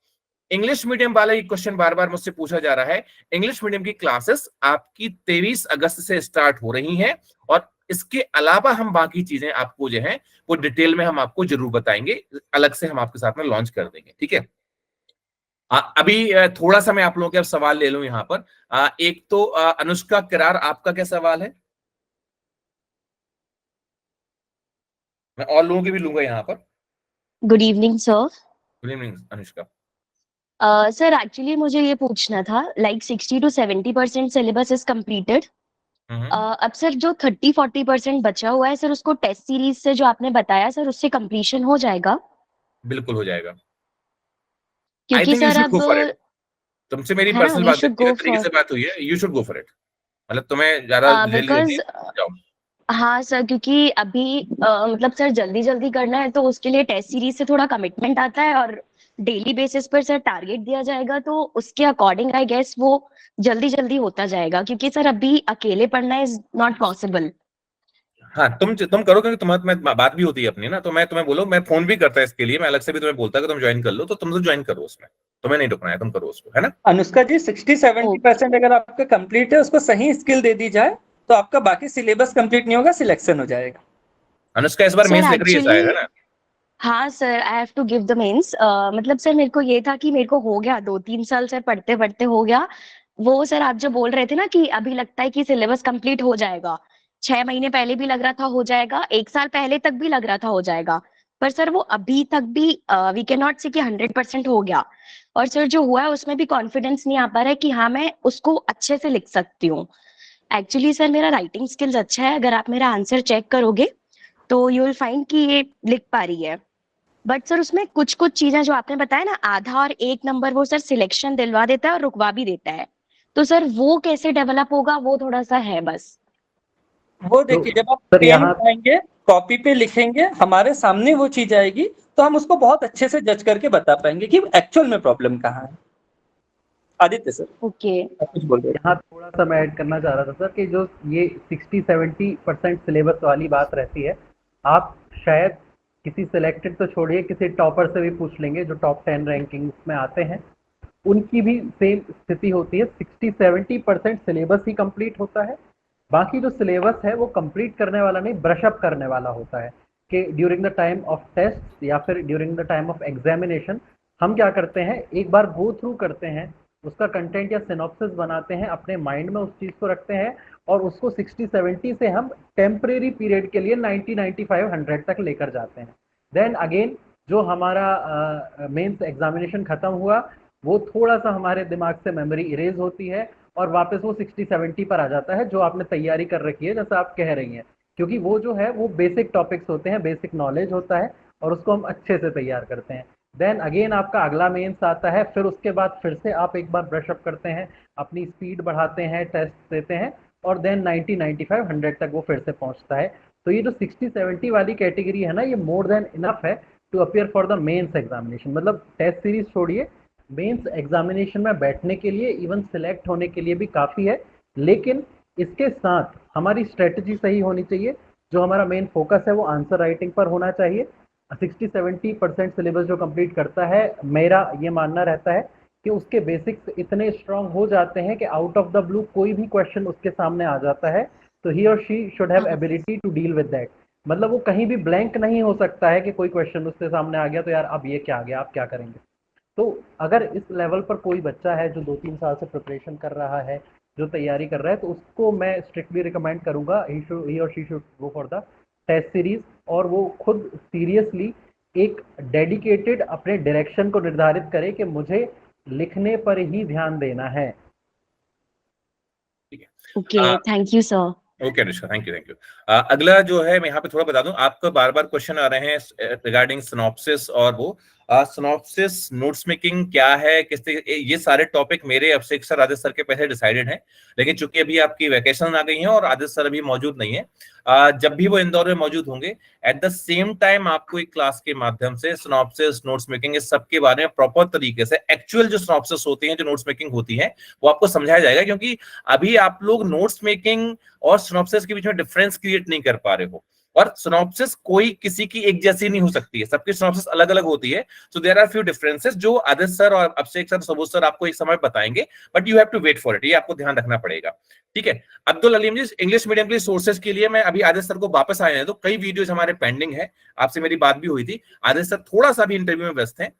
इंग्लिश मीडियम वाला ये क्वेश्चन बार बार मुझसे पूछा जा रहा है। इंग्लिश मीडियम की क्लासेस आपकी 23 अगस्त से स्टार्ट हो रही हैं, और इसके अलावा हम बाकी चीजें आपको जो है वो डिटेल में हम आपको जरूर बताएंगे, अलग से हम आपके साथ में लॉन्च कर देंगे। ठीक है, अभी थोड़ा सा मैं आप लोगों के अब सवाल ले लूं यहाँ पर। एक तो अनुष्का किरार, आपका क्या सवाल है? मैं और लोगों के भी लूंगा यहाँ पर। Good evening sir. Good evening Anushka. Sir actually मुझे ये पूछना था, like 60 to 70% syllabus is completed. अब सर जो 30-40% बचा हुआ है सर, उसको टेस्ट सीरीज से जो आपने बताया सर उससे कंप्लीशन हो जाएगा? बिल्कुल हो जाएगा, क्योंकि सर अब तुमसे मेरी पर्सनल बात तरीके से बात हुई है, you should go for it, मतलब तुम्हें ज्यादा जाओ। हाँ सर, क्योंकि अभी मतलब सर जल्दी जल्दी करना है तो उसके लिए टेस्ट सीरीज से थोड़ा कमिटमेंट आता है, और डेली बेसिस पर सर टारगेट दिया जाएगा तो उसके अकॉर्डिंग आई गेस वो जल्दी जल्दी होता जाएगा, क्योंकि सर अभी अकेले पढ़ना इज नॉट पॉसिबल। हाँ, तुम करो, क्योंकि तुम्हारे बात भी होती है अपनी ना, तो मैं तुम्हें बोलो, मैं फोन भी करता है इसके लिए, मैं अलग से भी तुम्हें बोलता है कि तुम ज्वाइन कर लो, तो तुम तो ज्वाइन करो उसमें, तुम्हें नहीं रुकना है, तुम करो उसको, है ना? अनुष्का जी 60-70% अगर आपका कंप्लीट है, उसको सही स्किल दे दी जाए तो आपका बाकी सिलेबस कंप्लीट नहीं होगा, सिलेक्शन हो जाएगा। अनुष्का इस बार सर मेंस लिख रही है शायद, है एक्चुअली ना? हाँ sir, I have to give the mains. मतलब सर मेरे को ये था कि मेरे को हो गया 2-3 साल सर पढ़ते पढ़ते हो गया वो। सर आप जो बोल रहे थे ना कि अभी लगता है कि सिलेबस कंप्लीट हो जाएगा, 6 महीने पहले भी लग रहा था हो जाएगा, 1 साल पहले तक भी लग रहा था हो जाएगा, पर सर वो अभी तक भी वी कैन नॉट से कि 100% हो गया। और सर जो हुआ है उसमें भी कॉन्फिडेंस नहीं आ पा रहा है कि हाँ मैं उसको अच्छे से लिख सकती हूँ। एक्चुअली सर मेरा राइटिंग स्किल्स अच्छा है, अगर आप मेरा आंसर चेक करोगे तो यू विल फाइंड कि ये लिख पा रही है। बट सर उसमें कुछ कुछ चीजें जो आपने बताया ना, आधा और 1 नंबर वो सर सिलेक्शन दिलवा देता है और रुकवा भी देता है, तो सर वो कैसे डेवलप होगा वो थोड़ा सा है बस। वो देखिए, जब आप सर पेन यहाँ उठाएंगे, कॉपी पे लिखेंगे, हमारे सामने वो चीज आएगी, तो हम उसको बहुत अच्छे से जज करके बता पाएंगे कि एक्चुअल में प्रॉब्लम कहाँ है। Aditya sir, okay. आप कुछ बोल रहे थे। यहाँ थोड़ा सा मैं ऐड करना चाह रहा था सर कि जो ये 60-70% सिलेबस वाली बात रहती है, आप शायद किसी सिलेक्टेड तो छोड़िए, किसी टॉपर से भी पूछ लेंगे जो टॉप 10 रैंकिंग में आते हैं, उनकी भी सेम स्थिति होती है। 60-70% सिलेबस ही कंप्लीट होता है, बाकी जो सिलेबस है वो कंप्लीट करने वाला नहीं, ब्रश अप करने वाला होता है कि during the time of test या फिर during the time of examination हम क्या करते हैं, एक बार गो थ्रू करते हैं, उसका कंटेंट या सिनॉप्सिस बनाते हैं, अपने माइंड में उस चीज को रखते हैं और उसको 60-70 से हम टेम्परेरी पीरियड के लिए 90-95-100 तक लेकर जाते हैं। देन अगेन जो हमारा मेंस एग्जामिनेशन खत्म हुआ, वो थोड़ा सा हमारे दिमाग से मेमोरी इरेज होती है और वापस वो 60-70 पर आ जाता है जो आपने तैयारी कर रखी है, जैसा आप कह रही हैं, क्योंकि वो जो है वो बेसिक टॉपिक्स होते हैं, बेसिक नॉलेज होता है और उसको हम अच्छे से तैयार करते हैं। देन अगेन आपका अगला मेंस आता है, फिर उसके बाद फिर से आप एक बार ब्रश अप करते हैं, अपनी स्पीड बढ़ाते हैं, टेस्ट देते हैं और देन 90-95-100 तक वो फिर से पहुंचता है। तो ये जो 60-70 वाली कैटेगरी है ना, ये मोर देन इनफ है to appear for the mains examination. मतलब टेस्ट सीरीज छोड़िए, मेंस एग्जामिनेशन में बैठने के लिए, इवन सिलेक्ट होने के लिए भी काफ़ी है। लेकिन इसके साथ हमारी स्ट्रेटजी सही होनी चाहिए, जो हमारा मेन फोकस है वो आंसर राइटिंग पर होना चाहिए। 60-70% सिलेबस जो कंप्लीट करता है, मेरा ये मानना रहता है कि उसके बेसिक्स इतने स्ट्रांग हो जाते हैं कि आउट ऑफ द ब्लू कोई भी क्वेश्चन उसके सामने आ जाता है, तो ही और she should have ability to deal with that. मतलब वो कहीं भी ब्लैंक नहीं हो सकता है कि कोई क्वेश्चन उसके सामने आ गया तो यार अब ये क्या आ गया, आप क्या करेंगे। तो अगर इस लेवल पर कोई बच्चा है जो 2-3 साल से प्रिपरेशन कर रहा है, जो तैयारी कर रहा है, तो उसको मैं स्ट्रिक्टली रिकमेंड करूंगा ही और she should go for the test series, और वो खुद सीरियसली एक डेडिकेटेड अपने डायरेक्शन को निर्धारित करे कि मुझे लिखने पर ही ध्यान देना है। ठीक है, okay, thank you sir. Okay Anushka, thank you, thank you. अगला जो है, मैं यहाँ पे थोड़ा बता दूं, आपको बार बार क्वेश्चन आ रहे हैं रिगार्डिंग सिनॉप्सिस, और वो सिनॉप्सिस, नोट्स मेकिंग क्या है, किस ये सारे टॉपिक मेरे अभिषेक सर, आदित्य सर के पहले डिसाइडेड हैं, लेकिन चूंकि अभी आपकी वैकेशन आ गई है और आदित्य सर अभी मौजूद नहीं है, जब भी वो इंदौर में मौजूद होंगे, एट द सेम टाइम आपको एक क्लास के माध्यम से सिनॉप्सिस, नोट्स मेकिंग, इस सब के बारे में प्रॉपर तरीके से एक्चुअल जो सिनॉप्सिस होती हैं, जो नोट्स मेकिंग होती है, वो आपको समझाया जाएगा। क्योंकि अभी आप लोग नोट्स मेकिंग और सिनॉप्सिस के बीच में डिफरेंस क्रिएट नहीं कर पा रहे हो, और सिनॉप्सिस कोई किसी की एक जैसी नहीं हो सकती है, सबकी सिनॉप्सिस अलग अलग होती है। So there are few differences जो आदित्य सर और अभिषेक सर, सबूत सर आपको एक समय बताएंगे, but you have to wait for it, ये आपको ध्यान रखना पड़ेगा। ठीक है, अब्दुल अलीम जी, इंग्लिश मीडियम के सोर्सेज के लिए मैं अभी आदित्य सर को वापस आए हैं, तो कई वीडियोज हमारे पेंडिंग है, आपसे मेरी बात भी हुई थी, आदित्य सर थोड़ा सा भी इंटरव्यू में व्यस्त हैं,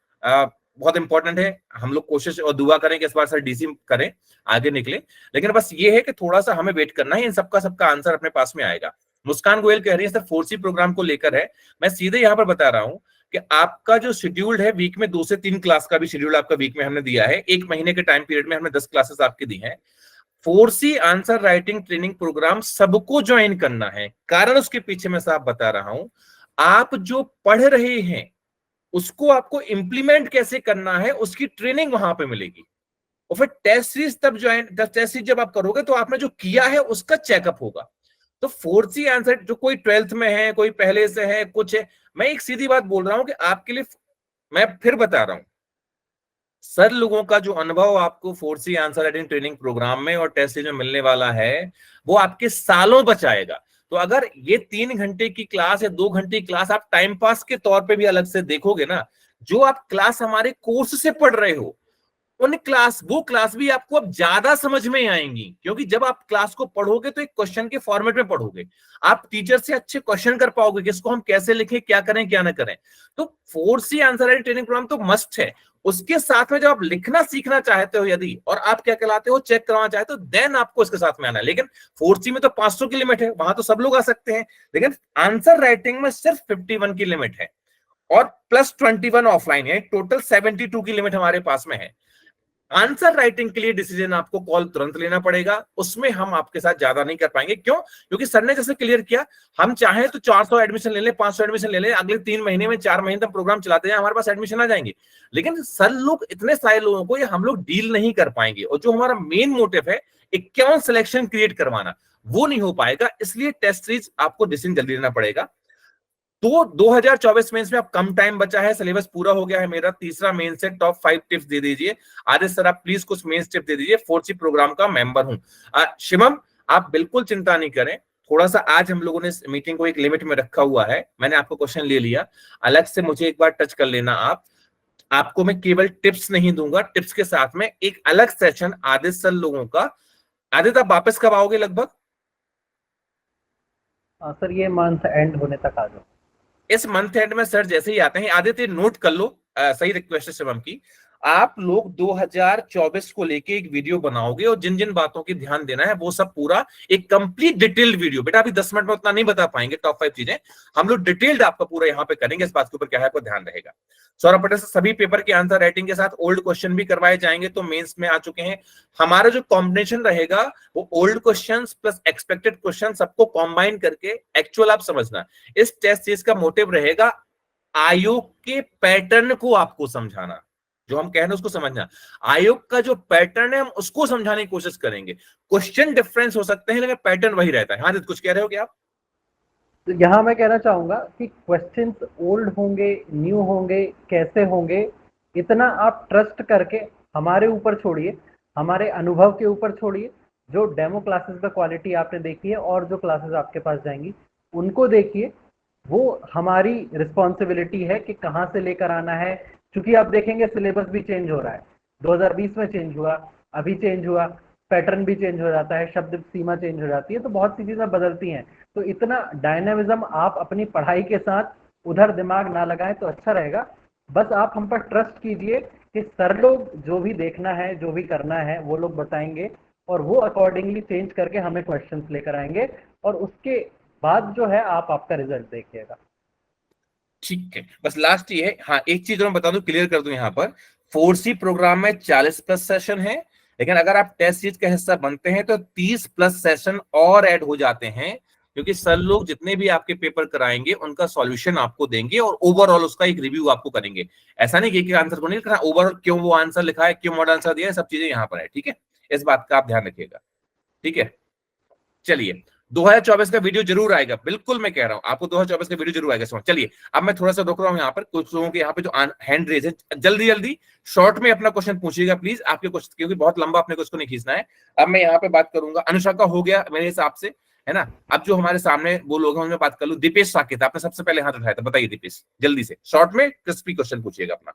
बहुत इंपॉर्टेंट है, हम लोग कोशिश और दुआ करें कि इस बार सर डीसी करें, आगे निकले, लेकिन बस ये है कि थोड़ा सा हमें वेट करना है, इन सबका आंसर अपने पास में आएगा। मुस्कान गोयल कह रही है सर 4C प्रोग्राम को लेकर है, मैं सीधे यहाँ पर बता रहा हूं कि आपका जो शेड्यूल्ड है, वीक में 2 से 3 क्लास का भी शेड्यूल आपका वीक में हमने दिया है, 1 महीने के टाइम पीरियड में हमने 10 क्लासेस आपकी दी हैं। 4C answer writing training program सबको ज्वाइन करना है, कारण उसके पीछे मैं साफ बता रहा हूं, आप जो पढ़ रहे हैं उसको आपको इंप्लीमेंट कैसे करना है, उसकी ट्रेनिंग वहां पे मिलेगी, और फिर टेस्ट सीरीज तब टेस्ट सीरीज जब आप करोगे तो आपने जो किया है उसका चेकअप होगा। तो 4C आंसर, जो कोई 12th में है, कोई पहले से है, कुछ है, मैं एक सीधी बात बोल रहा हूं कि आपके लिए, मैं फिर बता रहा हूं, सर लोगों का जो अनुभव आपको 4C answer writing training programme में और टेस्ट सीरीज में मिलने वाला है, वो आपके सालों बचाएगा। तो अगर ये 3 घंटे की क्लास या 2 घंटे की क्लास आप टाइम पास के तौर पे भी अलग से देखोगे ना, जो आप क्लास हमारे कोर्स से पढ़ रहे हो, वो क्लास भी आपको अब ज्यादा समझ में आएंगी, क्योंकि जब आप क्लास को पढ़ोगे तो एक क्वेश्चन के फॉर्मेट में पढ़ोगे, आप टीचर से अच्छे क्वेश्चन कर पाओगे कि इसको हम कैसे लिखें, क्या करें क्या ना करें। तो 4C answer writing training program तो मस्ट है। उसके साथ में जब आप लिखना सीखना चाहते हो यदि, और आप क्या कहलाते हो चेक करवाना चाहते हो, देन आपको इसके साथ में आना है। लेकिन 4C में तो 500 की लिमिट है, वहां तो सब लोग आ सकते हैं, लेकिन आंसर राइटिंग में सिर्फ 51 की लिमिट है और प्लस 21 ऑफलाइन है, टोटल 72 की लिमिट हमारे पास में है। आंसर राइटिंग के लिए डिसीजन आपको कॉल तुरंत लेना पड़ेगा, उसमें हम आपके साथ ज्यादा नहीं कर पाएंगे। क्यों? क्योंकि सर ने जैसे क्लियर किया, हम चाहे तो 400 एडमिशन ले लें, 500 एडमिशन ले लें, अगले 3 महीने में 4 महीने तक प्रोग्राम चलाते हैं, हमारे पास एडमिशन आ जाएंगे, लेकिन सर लोग इतने सारे लोगों को ये हम लोग डील नहीं कर पाएंगे। और जो हमारा मेन मोटिव है 51 सिलेक्शन क्रिएट करवाना, वो नहीं हो पाएगा। इसलिए टेस्ट सीरीज आपको डिसीजन जल्दी लेना पड़ेगा। तो 2024 मेंस में अब कम टाइम बचा है, सिलेबस पूरा हो गया है मेरा। तीसरा मेन से टॉप 5 टिप्स दे दीजिए। आदित्य सर आप प्लीज कुछ मेन टिप दे दीजिए, 4C प्रोग्राम का मेंबर हूं। शिवम आप बिल्कुल चिंता नहीं करें, थोड़ा सा आज हम लोगों ने इस मीटिंग को एक लिमिट में रखा हुआ है, मैंने आपको क्वेश्चन ले लिया, अलग से मुझे एक बार टच कर लेना आप। आपको मैं केवल टिप्स नहीं दूंगा, टिप्स के साथ में एक अलग सेशन आदित्य सर लोगों का। आदित्य आप वापस कब आओगे लगभग? सर ये मंथ एंड होने तक आ जाओ। इस मंथ एंड में सर जैसे ही आते हैं, आदित्य नोट कर लो, सही रिक्वेस्ट है शिवम की, आप लोग 2024 को लेके एक वीडियो बनाओगे और जिन जिन बातों की ध्यान देना है वो सब पूरा एक कंप्लीट डिटेल्ड वीडियो। बेटा अभी 10 मिनट में उतना नहीं बता पाएंगे टॉप 5 चीजें, हम लोग डिटेल्ड आपका पूरा यहाँ पे करेंगे, इस बात के ऊपर क्या है आपको ध्यान रहेगा। सौरभ पटेल से सभी पेपर के आंसर राइटिंग के साथ ओल्ड क्वेश्चन भी करवाए जाएंगे, तो मेंस में आ चुके हैं। हमारा जो कॉम्बिनेशन रहेगा वो old questions plus expected question सबको कॉम्बाइन करके एक्चुअल आप समझना। इस टेस्ट सीरीज का मोटिव रहेगा आयोग के पैटर्न को आपको समझाना, जो हम कह रहे हैं उसको समझना। आयोग का जो पैटर्न है हम उसको समझाने की कोशिश करेंगे। क्वेश्चन डिफरेंस हो सकते हैं लेकिन पैटर्न वही रहता है। हाँ कुछ कह रहे हो क्या आप? तो यहाँ मैं कहना चाहूंगा कि क्वेश्चंस ओल्ड होंगे, न्यू होंगे, कैसे होंगे, इतना आप ट्रस्ट करके हमारे ऊपर छोड़िए, हमारे अनुभव के ऊपर छोड़िए। जो डेमो क्लासेस में क्वालिटी आपने देखी है और जो क्लासेस आपके पास जाएंगी उनको देखिए, वो हमारी रिस्पॉन्सिबिलिटी है कि कहाँ से लेकर आना है। क्योंकि आप देखेंगे सिलेबस भी चेंज हो रहा है, 2020 में चेंज हुआ, अभी चेंज हुआ, पैटर्न भी चेंज हो जाता है, शब्द सीमा चेंज हो जाती है, तो बहुत सी चीजें बदलती हैं। तो इतना डायनामिज्म आप अपनी पढ़ाई के साथ उधर दिमाग ना लगाएं तो अच्छा रहेगा। बस आप हम पर ट्रस्ट कीजिए कि सर लोग जो भी देखना है, जो भी करना है वो लोग बताएंगे और वो अकॉर्डिंगली चेंज करके हमें क्वेश्चंस लेकर आएंगे और उसके बाद जो है आप आपका रिजल्ट देखिएगा। ठीक है, बस लास्ट ये है, हाँ एक चीज मैं बता दूं, क्लियर कर दूं, यहाँ पर 4C प्रोग्राम में 40 प्लस सेशन है, लेकिन अगर आप टेस्ट सीरीज का हिस्सा बनते हैं तो 30 प्लस सेशन और ऐड हो जाते हैं, क्योंकि सर लोग जितने भी आपके पेपर कराएंगे उनका सॉल्यूशन आपको देंगे और ओवरऑल उसका एक रिव्यू आपको करेंगे। ऐसा नहीं कि एक आंसर को नहीं लिखना, ओवरऑल क्यों वो आंसर लिखा है, क्यों मॉडल आंसर दिया है, सब चीजें यहाँ पर है। ठीक है, इस बात का आप ध्यान रखिएगा। ठीक है, चलिए 2024 का वीडियो जरूर आएगा, बिल्कुल मैं कह रहा हूं आपको 2024 का वीडियो जरूर आएगा। समझ, चलिए अब मैं थोड़ा सा रोक रहा हूं यहाँ पर, कुछ लोगों के यहाँ पे जो हैंड रेज है, जल्दी जल्दी शॉर्ट में अपना क्वेश्चन पूछिएगा प्लीज, आपके क्वेश्चन, क्योंकि बहुत लंबा अपने को इसको नहीं खींचना है। अब मैं यहाँ पे बात करूंगा, अनुषा का हो गया मेरे हिसाब से, है ना। अब जो हमारे सामने वो लोग हैं उनमें बात कर लूं। दीपेश साकेत, आपने सबसे पहले हाथ उठाया था, बताइए दीपेश, जल्दी से शॉर्ट में क्रिस्पी क्वेश्चन पूछिएगा अपना।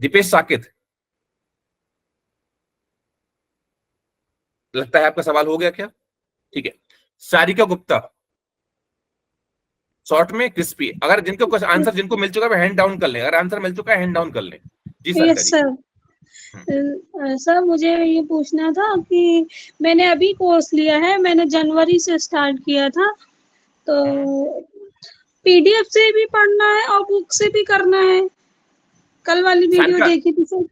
दीपेश साकेत, लगता है आपका सवाल हो गया क्या? ठीक है, सारिका गुप्ता, शॉर्ट में क्रिस्पी। अगर जिनको आंसर जिनको मिल चुका है हैंड डाउन कर लें, अगर आंसर मिल चुका है हैंड डाउन कर लें। जी सर। Yes sir. सर मुझे ये पूछना था कि मैंने अभी कोर्स लिया है, मैंने जनवरी से स्टार्ट किया था, तो पीडीएफ से भी पढ़ना है और बुक से भी करना है। कल वाली वीडियो देखी थी सर।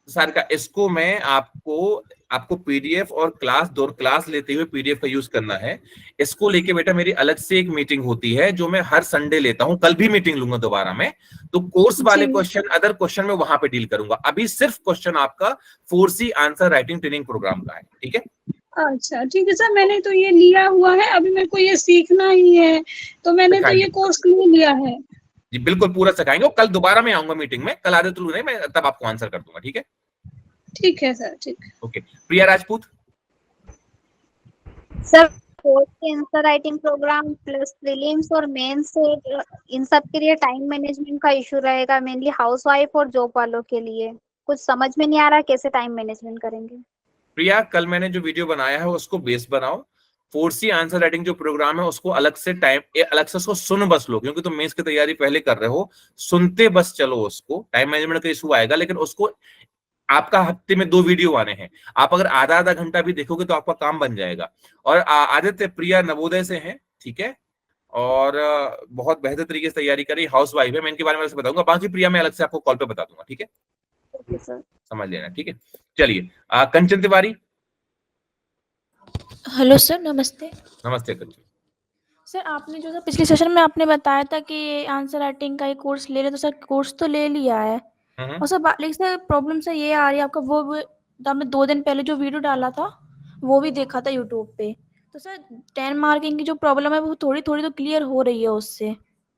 सारिका, इसको मैं आपको पीडीएफ और क्लास लेते हुए पीडीएफ का यूज करना है। इसको लेके बेटा मेरी अलग से एक मीटिंग होती है जो मैं हर संडे लेता हूं, कल भी मीटिंग लूंगा दोबारा मैं, तो कोर्स वाले क्वेश्चन, अदर क्वेश्चन में वहां पे डील करूंगा। अभी सिर्फ क्वेश्चन आपका 4C answer writing training programme का है। ठीक है, अच्छा ठीक है सर, मैंने तो ये लिया हुआ है, अभी मेरे को ये सीखना ही है, तो मैंने तो ये कोर्स ले लिया है। जी बिल्कुल पूरा सिखाएंगे, कल दोबारा मैं आऊंगा मीटिंग में, कल आधे थ्रू नहीं, मैं तब आपको आंसर कर दूंगा। ठीक है, ठीक है सर, ठीक। Okay, Priya Rajput. Sir course के answer writing program plus prelims और मेंस से इन सब के लिए टाइम मैनेजमेंट का इशू रहेगा, मेनली हाउसवाइफ और जॉब वालों के लिए। कुछ समझ में नहीं आ रहा कैसे टाइम मैनेजमेंट करेंगे। प्रिया, कल मैंने जो वीडियो बनाया है उसको बेस बनाओ, 4C आंसर राइटिंग जो प्रोग्राम है उसको अलग से अलग से उसको सुन बस लो, क्योंकि तुम मेंस की तैयारी पहले कर रहे हो, सुनते बस चलो। उसको टाइम मैनेजमेंट का इशू आएगा, लेकिन उसको आपका हफ्ते में 2 वीडियो आने हैं, आप अगर आधा आधा घंटा भी देखोगे तो आपका काम बन जाएगा। और आदित्य, प्रिया नवोदय से हैं, ठीक है, और बहुत बेहतर तरीके से तैयारी करी, हाउस वाइफ है, मैं इनके बारे में अलग से बताऊंगा, बाकी प्रिया मैं अलग से आपको कॉल पे बता दूंगा, ठीक है, ओके सर। समझ लेना, ठीक है। चलिए कंचन तिवारी। हेलो सर, नमस्ते। नमस्ते कंचन। सर, आपने जो पिछले सेशन में आपने बताया था कि आंसर राइटिंग का एक कोर्स ले रहे, तो सर कोर्स तो ले लिया है, और सर लेकिन सर प्रॉब्लम से ये आ रही है आपका, वो आपने 2 दिन पहले जो वीडियो डाला था वो भी देखा था यूट्यूब पे, तो सर 10 मार्किंग की जो प्रॉब्लम है वो थोड़ी थोड़ी तो क्लियर हो रही है, उससे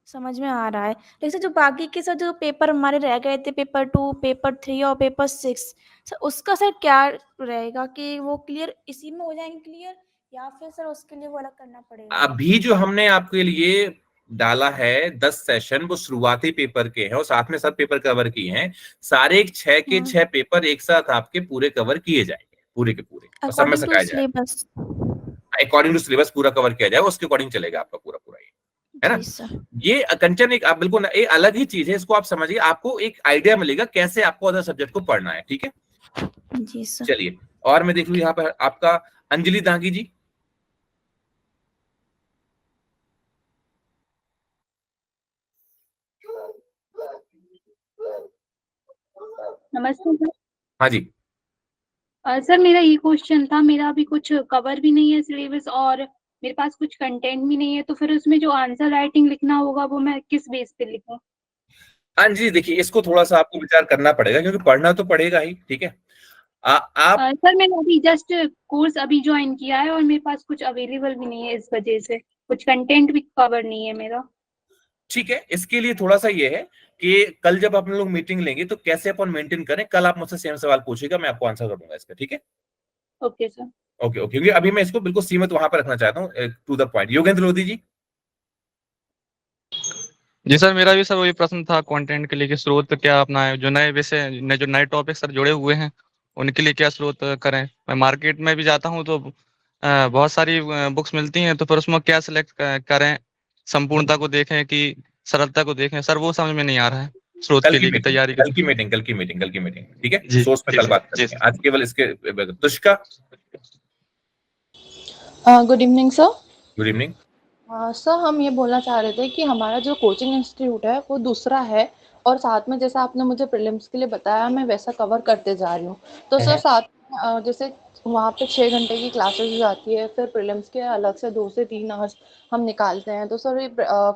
समझ में आ रहा है। लेकिन सर जो बाकी के सर जो पेपर हमारे रह गए थे, पेपर 2, पेपर 3 और पेपर 6, सर उसका सर क्या रहेगा कि वो क्लियर इसी में हो जाएंगे क्लियर, या फिर सर उसके लिए वो अलग करना पड़ेगा? अभी जो हमने आपके लिए डाला है 10 सेशन, वो शुरुआती पेपर के हैं और साथ में सब पेपर कवर किए हैं, सारे 6 के 6 पेपर एक साथ आपके पूरे कवर किए जाएंगे, पूरे के पूरे, और सब में अकॉर्डिंग टू सिखाया जाएगा, सिलेबस। अकॉर्डिंग टू सिलेबस पूरा कवर किया जाएगा, उसके अकॉर्डिंग चलेगा आपका पूरा पूरा, ये है ना। जी सर। ये कंचन एक आप बिल्कुल एक अलग ही चीज है, इसको आप समझिए, आपको एक आइडिया मिलेगा कैसे आपको अदर सब्जेक्ट को पढ़ना है, ठीक है। जी सर। चलिए, और मैं देख लूं यहाँ पर आपका अंजलि दांगी जी। नमस्ते सर। हाँ जी। सर मेरा ये क्वेश्चन था, मेरा अभी कुछ कवर भी नहीं है सिलेबस और मेरे पास कुछ कंटेंट भी नहीं है, तो फिर उसमें जो आंसर राइटिंग लिखना होगा वो मैं किस बेस पे लिखूं? हाँ जी, देखिए इसको थोड़ा सा आपको विचार करना पड़ेगा, क्योंकि पढ़ना तो पड़ेगा ही, ठीक है। आप सर मैंने अभी जस्ट कोर्स अभी ज्वाइन किया है और मेरे पास कुछ अवेलेबल भी नहीं है, इस वजह से कुछ कंटेंट भी कवर नहीं है मेरा। ठीक है, इसके लिए थोड़ा सा ये है कि कल जब अपन लोग मीटिंग लेंगे तो कैसे अपन मेंटेन करें, कल आप मुझसे सेम सवाल पूछेगा, मैं आपको आंसर कर दूंगा इसका, ठीक है। Okay sir. ओके ओके, क्योंकि अभी मैं इसको बिल्कुल सीमित वहां पर रखना चाहता हूँ, to the point. Yogendra Lodhi ji. जी सर, मेरा भी सर वही प्रश्न था कंटेंट के लिए कि स्रोत क्या अपना है, जो नए विषय जो नए टॉपिक सर जुड़े हुए हैं उनके लिए क्या स्रोत करें। मैं मार्केट में भी जाता हूं तो बहुत सारी बुक्स मिलती हैं, तो फिर उसमें क्या सिलेक्ट करें, संपूर्णता को देखें कि सरलता को देखें, सर वो समझ में नहीं आ रहा है स्रोत के लिए तैयारी कल की मीटिंग, ठीक है, जी सोर्स पे जी कल बात जी करते हैं, आज केवल इसके। Tushka. Good evening sir. Good evening. Sir हम ये बोलना चाह रहे थे कि हमारा जो कोचिंग इंस्टीट्यूट है वो दूसरा है, और साथ में जैसा आपने मुझे प्रीलिम्स के लिए बताया मैं वैसा कवर करते जा रही हूँ, तो सर साथ में जैसे वहाँ पे 6 घंटे की क्लासेस हो जाती है, फिर प्रीलिम्स के अलग से 2 से 3 आवर्स हम निकालते हैं, तो सर ये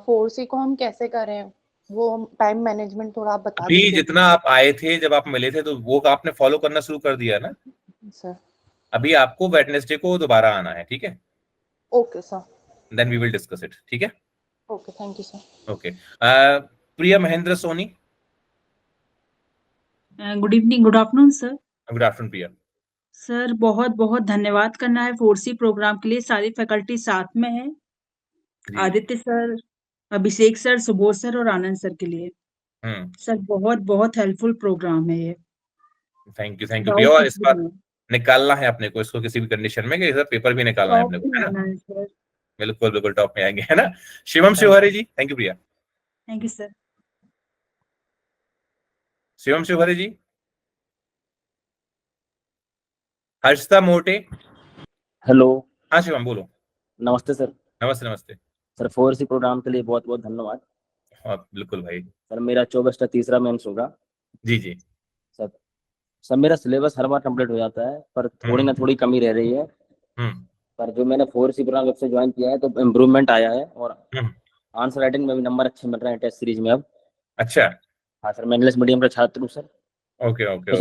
4C को हम कैसे करें, वो टाइम मैनेजमेंट थोड़ा आप बता अभी दीजिए। जितना आप आए थे, जब आप मिले थे, तो वो आपने फॉलो करना शुरू कर दिया ना सर? अभी आपको वेडनेसडे को दोबारा आना है, ठीक है। Okay sir. Then we will discuss it, ठीक है। Okay, thank you sir. Okay, Priya Mahendra Soni. Good evening, good afternoon sir. Good afternoon Priya. Sir बहुत बहुत धन्यवाद करना है 4C प्रोग्राम के लिए, सारी फैकल्टी साथ में है, आदित्य सर, अभिषेक सर, सुबोध सर और आनंद सर के लिए। सर बहुत बहुत हेल्पफुल प्रोग्राम है ये। थैंक यू प्रिया। और इस बार निकालना है अपने को इसको किसी भी कंडीशन में, कि पेपर भी निकालना है अपने को, है ना। बिल्कुल बिल्कुल टॉप में आएंगे, है ना। Shivam Shivhare ji. Thank you Priya. Thank you sir. Shivam Shivhare ji. Harshita Mote. Hello. हाँ शिवम बोलो। नमस्ते सर। नमस्ते नमस्ते सर, 4C प्रोग्राम के लिए बहुत बहुत धन्यवाद। हाँ बिल्कुल भाई। सर मेरा 24 का तीसरा मेंस होगा। जी जी सर मेरा सिलेबस हर बार कंप्लीट हो जाता है, पर थोड़ी ना थोड़ी कमी रह रही है। पर जो मैंने 4C प्रोग्राम जब से ज्वाइन किया है तो इम्प्रूवमेंट आया है, और आंसर राइटिंग में भी नंबर अच्छे मिल रहे हैं टेस्ट सीरीज में अब। अच्छा। हाँ सर, मैं इंग्लिश मीडियम का छात्र हूँ सर। Okay okay.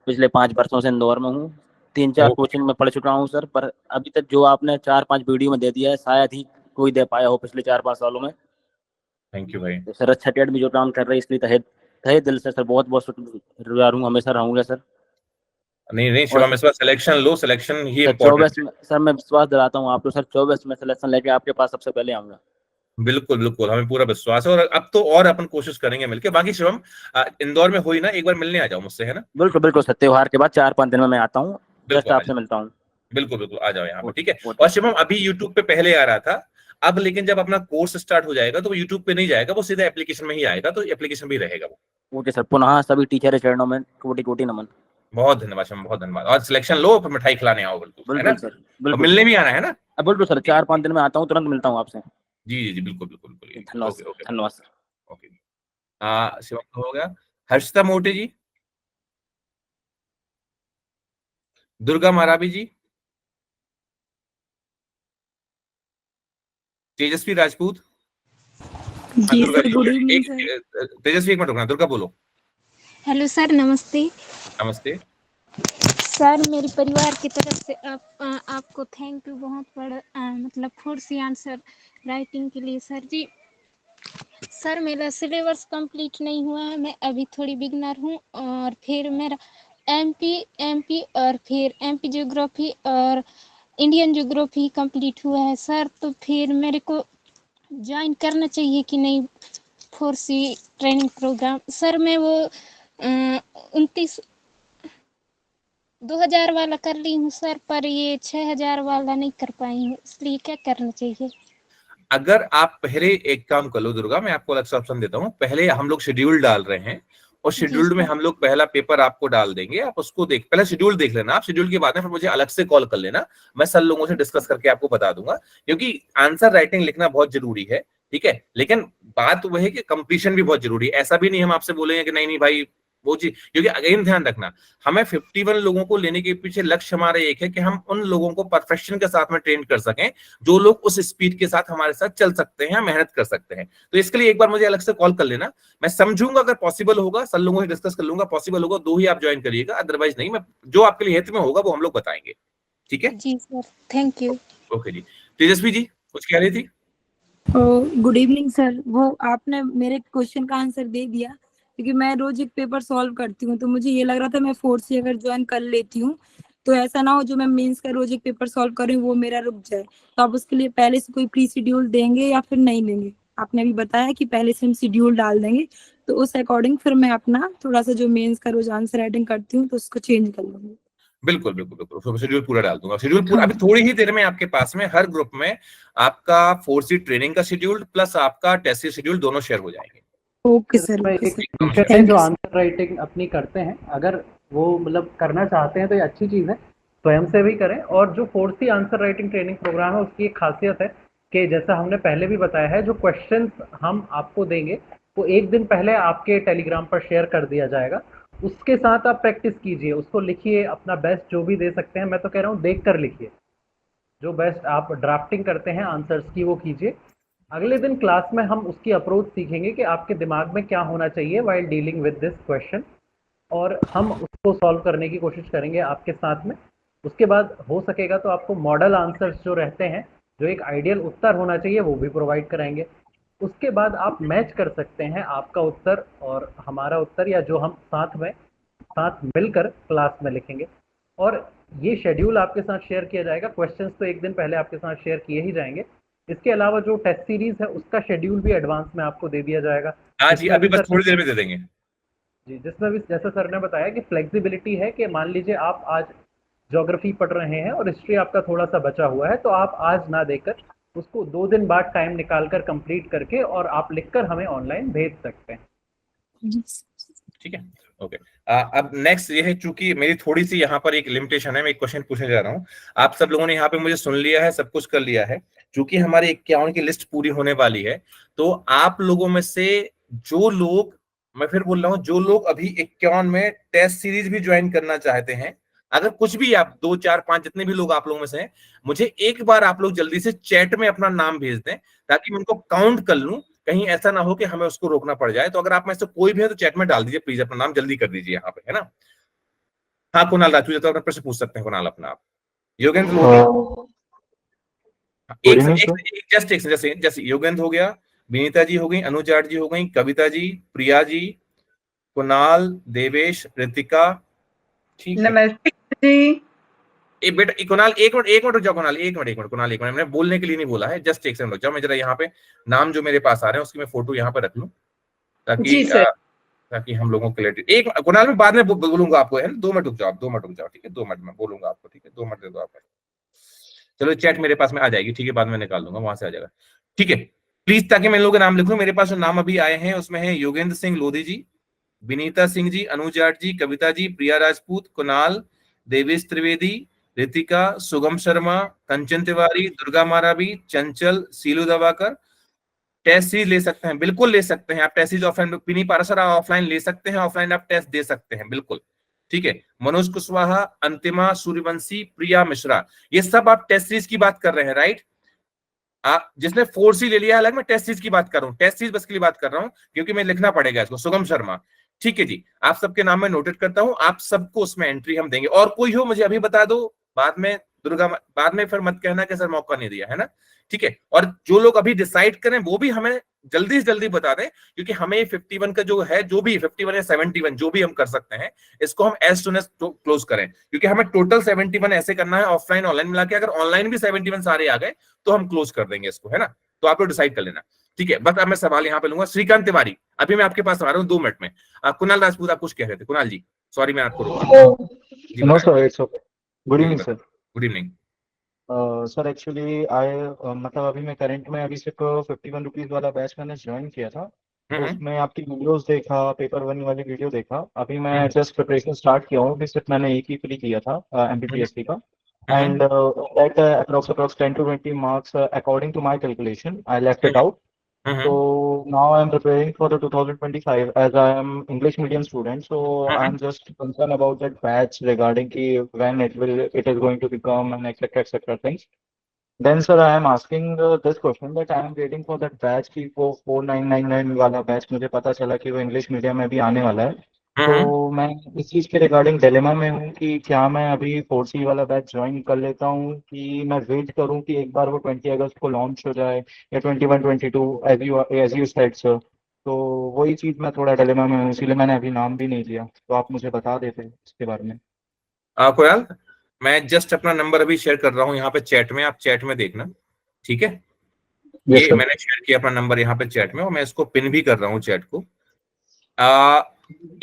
पिछले 5 वर्षों से इंदौर में हूँ, 3-4 कोचिंग में पढ़ चुका हूँ सर, पर अभी तक जो आपने 4-5 वीडियो में दे दिया है शायद ही कोई दे पाया हो पिछले 4-5 सालों में। थैंक यू भाई। तो सर अच्छा टेट भी जो काम कर रहे हैं इसलिए तहे दिल से सर बहुत बहुत शुक्रगुजार हूँ, हमेशा रहूंगा सर। नहीं नहीं शिवम, इस बार सिलेक्शन लो, सिलेक्शन ही सर इम्पोर्टेंट 24 में सर मैं विश्वास दिलाता हूँ आपको सर, 24 में सिलेक्शन लेके आपके पास सबसे पहले आऊंगा। बिल्कुल बिल्कुल, हमें पूरा विश्वास है, और अब तो और अपन कोशिश करेंगे मिलके। बाकी शिवम इंदौर में हुई ना, एक बार मिलने आ जाओ मुझसे, है ना? बिल्कुल बिल्कुल सर, त्योहार के बाद 4-5 दिन में मैं आता हूँ, जस्ट बिल्कुल आपसे मिलता हूँ। बिल्कुल बिल्कुल आ जाओ यहाँ पर, ठीक है। ओके और शिवम अभी यूट्यूब पे पहले आ रहा था, अब लेकिन जब अपना कोर्स स्टार्ट हो जाएगा तो वो यूट्यूब पे नहीं जाएगा, वो सीधा एप्लीकेशन में ही आएगा, तो एप्लीकेशन भी रहेगा वो। ओके सर, पुनः सभी टीचर चरणों में कोटि कोटि नमन। बहुत धन्यवाद शिवम, बहुत धन्यवाद। और सिलेक्शन लो, फिर मिठाई खिलाने आओ, बिल्कुल, है ना? बिल्कुल सर, और बिल्कुल मिलने भी आना है ना? बिल्कुल सर, 4-5 दिन में आता हूँ, तुरंत मिलता हूँ आपसे। जी जी जी, बिल्कुल बिल्कुल बिल्कुल। धन्यवाद ओके ओके धन्यवाद सर। ओके। शिवम तो हो गया। हर्षिता मोटे जी, दुर्गा माराबी जी, तेजस्वी राजपूत। हाँ जी दुर्गा सर, जी, गुड इवनिंग एक सर। तेजस्वी एक मिनट रुकना, दुर्गा बोलो। हेलो सर, नमस्ते। नमस्ते। सर मेरे परिवार की तरफ से आपको थैंक यू बहुत बड़ा, मतलब 4C आंसर राइटिंग के लिए सर जी। सर मेरा सिलेबस कंप्लीट नहीं हुआ है, मैं अभी थोड़ी बिगनर हूँ, और फिर मेरा एमपी और फिर एमपी ज्योग्राफी और इंडियन ज्योग्राफी कंप्लीट हुआ है सर। तो फिर मेरे को ज्वाइन करना चाहिए कि नहीं 4C ट्रेनिंग प्रोग्राम? सर मैं वो 2000 वाला कर ली हूँ सर, पर ये 6000 वाला नहीं कर पाई हूँ, इसलिए क्या करना चाहिए? अगर आप पहले एक काम कर लो दुर्गा, मैं आपको अलग से ऑप्शन देता हूँ। पहले हम लोग शेड्यूल डाल रहे हैं, और शेड्यूल में हम लोग पहला पेपर आपको डाल देंगे, आप उसको पहले शेड्यूल देख लेना आप। शेड्यूल के बाद में फिर मुझे अलग से कॉल कर लेना, मैं सर लोगों से डिस्कस करके आपको बता दूंगा, क्योंकि आंसर राइटिंग लिखना बहुत जरूरी है, ठीक है। लेकिन बात वह है कि कंप्लीशन भी बहुत जरूरी है। ऐसा भी नहीं हम आपसे बोलेंगे कि नहीं नहीं भाई वो चीज, क्योंकि अगेन ध्यान रखना, हमें 51 लोगों को लेने के पीछे लक्ष्य हमारा एक है कि हम उन लोगों को परफेक्शन के साथ में ट्रेन कर सकें, जो लोग उस स्पीड के साथ हमारे साथ चल सकते हैं, मेहनत कर सकते हैं। तो इसके लिए एक बार मुझे अलग से कॉल कर लेना, मैं समझूंगा, अगर पॉसिबल होगा सर लोगों से डिस्कस कर लूंगा, पॉसिबल होगा 2 ही आप ज्वाइन करिएगा, अदरवाइज नहीं, मैं जो आपके लिए हित में होगा वो हम लोग बताएंगे, ठीक है? जी सर, थैंक यू। ओके जी। तेजस्वी जी कुछ कह रही थी? Good evening sir. वो आपने मेरे क्वेश्चन का आंसर दे दिया, क्योंकि मैं रोज एक पेपर सॉल्व करती हूँ, तो मुझे ये लग रहा था मैं 4C अगर ज्वाइन कर लेती हूँ तो ऐसा ना हो जो मैं मेंस का रोज एक पेपर सॉल्व कर रही हूँ वो मेरा रुक जाए। तो आप उसके लिए पहले से कोई प्री शेड्यूल देंगे या फिर नहीं देंगे? आपने अभी बताया कि पहले से हम शेड्यूल डाल देंगे, तो उस अकॉर्डिंग फिर मैं अपना थोड़ा सा जो मेंस का रोज आंसर राइटिंग करती हूँ तो उसको चेंज कर लूंगी। बिल्कुल बिल्कुल बिल्कुल, शेड्यूल पूरा डाल दूंगा। शेड्यूल पूरा अभी थोड़ी ही देर में आपके पास में हर ग्रुप में आपका 4C ट्रेनिंग का शेड्यूल प्लस आपका टेस्ट शेड्यूल दोनों शेयर हो जाएंगे। Okay sir, okay sir. जो आंसर राइटिंग अपनी करते हैं, अगर वो मतलब करना चाहते हैं तो ये अच्छी चीज है, स्वयं से भी करें। और जो 4C answer writing training programme है उसकी एक खासियत है कि जैसा हमने पहले भी बताया है, जो क्वेश्चंस हम आपको देंगे वो एक दिन पहले आपके टेलीग्राम पर शेयर कर दिया जाएगा, उसके साथ आप प्रैक्टिस कीजिए, उसको लिखिए, अपना बेस्ट जो भी दे सकते हैं, मैं तो कह रहा हूँ देख कर लिखिए, जो बेस्ट आप ड्राफ्टिंग करते हैं आंसर्स की वो कीजिए। अगले दिन क्लास में हम उसकी अप्रोच सीखेंगे कि आपके दिमाग में क्या होना चाहिए while dealing with this question, और हम उसको सॉल्व करने की कोशिश करेंगे आपके साथ में। उसके बाद हो सकेगा तो आपको मॉडल आंसर्स जो रहते हैं, जो एक आइडियल उत्तर होना चाहिए, वो भी प्रोवाइड कराएंगे। उसके बाद आप मैच कर सकते हैं आपका उत्तर और हमारा उत्तर, या जो हम साथ मिलकर क्लास में लिखेंगे। और ये शेड्यूल आपके साथ शेयर किया जाएगा, क्वेश्चंस तो एक दिन पहले आपके साथ शेयर किए ही जाएंगे। इसके अलावा जो टेस्ट सीरीज है उसका शेड्यूल भी एडवांस में आपको दे दिया जाएगा। हाँ जी, अभी बस थोड़ी देर में दे देंगे जी, जिसमें भी जैसा सर ने बताया कि फ्लेक्सिबिलिटी है कि मान लीजिए आप आज ज्योग्राफी पढ़ रहे हैं और हिस्ट्री आपका थोड़ा सा बचा हुआ है, तो आप आज ना देकर उसको 2 दिन बाद टाइम निकालकर कंप्लीट करके और आप लिखकर हमें ऑनलाइन भेज सकते हैं। ठीक है, ओके। अब नेक्स्ट ये है, चूंकि मेरी थोड़ी सी यहाँ पर एक लिमिटेशन है, मैं एक क्वेश्चन पूछने जा रहा हूँ। आप सब लोगों ने यहाँ पे मुझे सुन लिया है, सब कुछ कर लिया है, चूंकि हमारी 51 की लिस्ट पूरी होने वाली है, तो आप लोगों में से जो लोग, मैं फिर बोल रहा हूँ, जो लोग अभी 51 में टेस्ट सीरीज भी ज्वाइन करना चाहते हैं, अगर कुछ भी आप 2, 4, 5 जितने भी लोग आप लोगों में से हैं, मुझे एक बार आप लोग जल्दी से चैट में अपना नाम भेज दें, ताकि मैं उनको काउंट कर लूं, कहीं ऐसा ना हो कि हमें उसको रोकना पड़ जाए। तो अगर आप में से कोई भी है तो चैट में डाल दीजिए प्लीज, अपना नाम जल्दी कर दीजिए यहाँ पे, है ना? हाँ कुणाल राजू, तो अपना प्रश्न पूछ सकते हैं कुणाल अपना आप। योगेंद्र हो गया, जैसे योगेंद्र हो गया, विनीता जी हो गई, अनुजाट जी हो गई, कविता जी, प्रिया जी, कुणाल, देवेश, ऋतिका, ठीक है। नमस्ते बेटा कुणाल एक मिनट रुक जाओ, कुणाल एक मिनट कुणाल एक मिनट, मैंने बोलने के लिए नहीं बोला है, जस्ट एक सेकंड रुक जाओ, मैं जरा यहाँ पे नाम जो मेरे पास आ रहे हैं उसकी मैं फोटो यहाँ पे रख लूं ताकि हम लोगों को क्लियरिटी। एक कुणाल में बाद में बोलूंगा आपको, है ना, 2 मिनट रुक जाओ, 2 मिनट रुक जाओ, ठीक है, 2 मिनट में बोलूंगा आपको, ठीक है, 2 मिनट दे दो आप। चलो चैट मेरे पास में आ जाएगी, ठीक है, बाद में निकाल दूंगा, वहां से आ जाएगा, ठीक है प्लीज, ताकि मैं इन लोगों के नाम लिख लूं। मेरे पास जो नाम अभी आए हैं उसमें है योगेंद्र सिंह लोधी जी, विनीता सिंह जी, अनुज जाट जी, कविता जी, प्रिया राजपूत, कुणाल, देवेश त्रिवेदी, रितिका, सुगम शर्मा, कंचन तिवारी, दुर्गा मारावी, चंचल, सीलू दवाकर। टेस्ट सीरीज ले सकते हैं, बिल्कुल ले सकते हैं आप टेस्ट सीरीज, ऑफलाइन नहीं पा रहा सर, आप ऑफलाइन ले सकते हैं, ऑफलाइन आप टेस्ट दे सकते हैं, बिल्कुल ठीक है। मनोज कुशवाहा, अंतिमा, सूर्यवंशी, प्रिया मिश्रा, ये सब आप टेस्ट सीरीज की बात कर रहे हैं, राइट। जिसने 4C ले लिया, अलग मैं टेस्ट सीरीज की बात कर रहा हूँ, टेस्ट सीरीज बस के लिए बात कर रहा हूँ क्योंकि मैं लिखना पड़ेगा इसको। सुगम शर्मा, ठीक है जी, आप सबके नाम में नोटेड करता हूँ, आप सबको उसमें एंट्री हम देंगे। और कोई हो मुझे अभी बता दो, बाद में दुर्गा, बाद में फिर मत कहना कि सर मौका नहीं दिया, है ना, ठीक है। और जो लोग अभी डिसाइड करें वो भी हमें जल्दी से जल्दी बता दें, क्योंकि हमें 51 का जो है, जो भी 51 या 71 जो भी हम कर सकते हैं, इसको हम एज सुन एज क्लोज करें, क्योंकि हमें टोटल 71 ऐसे करना है, ऑफलाइन ऑनलाइन मिला के। अगर ऑनलाइन भी 71 सारे आ गए तो हम क्लोज कर देंगे इसको, है ना, तो आप लोग डिसाइड कर लेना, ठीक है। बस अब मैं सवाल यहाँ पे लूंगा। श्रीकांत तिवारी, अभी मैं आपके पास आ रहा हूँ 2 मिनट में। कुणाल राजपूत, आप कुछ कह रहे थे, कुणाल जी, सॉरी मैं आपको रोका। No sir, it's okay. Good evening sir. Good evening sir, actually मतलब अभी मैं करंट में अभी सिर्फ 51 रुपीज वाला बैच मैंने ज्वाइन किया था, तो उसमें आपकी वीडियोस देखा, पेपर 1 वाली वीडियो देखा। अभी मैं जस्ट प्रिपरेशन स्टार्ट किया हूँ, सिर्फ मैंने एक ही फ्री किया था MPPSC का, and that approx 10 to 20 marks according to my calculation I left it out. So now I am preparing for the 2025 as I am English medium student, so I am just concerned about that batch regarding ki when it is going to become and etc things. Then sir, I am asking this question that I am waiting for that batch की वो 4999 वाला batch, मुझे पता चला कि वो English medium में भी आने वाला है, तो मैं इस चीज के रिगार्डिंग डिलेमा में हूँ कि क्या मैं अभी 4C वाला बैच ज्वाइन कर लेता हूँ कि मैं वेट करूँ कि एक बार वो 20 अगस्त को लॉन्च हो जाए, या 21-22 एज यू सेड सर। तो वही चीज मैं थोड़ा डिलेमा में हूँ, इसीलिए मैंने अभी नाम भी नहीं लिया, तो आप मुझे बता देते इसके बारे में। कोयल, मैं जस्ट अपना नंबर अभी शेयर कर रहा हूँ यहाँ पे चैट में, आप चैट में देखना, ठीक है। ये मैंने शेयर किया अपना नंबर यहाँ पे चैट में, और मैं इसको पिन भी कर रहा हूँ चैट को।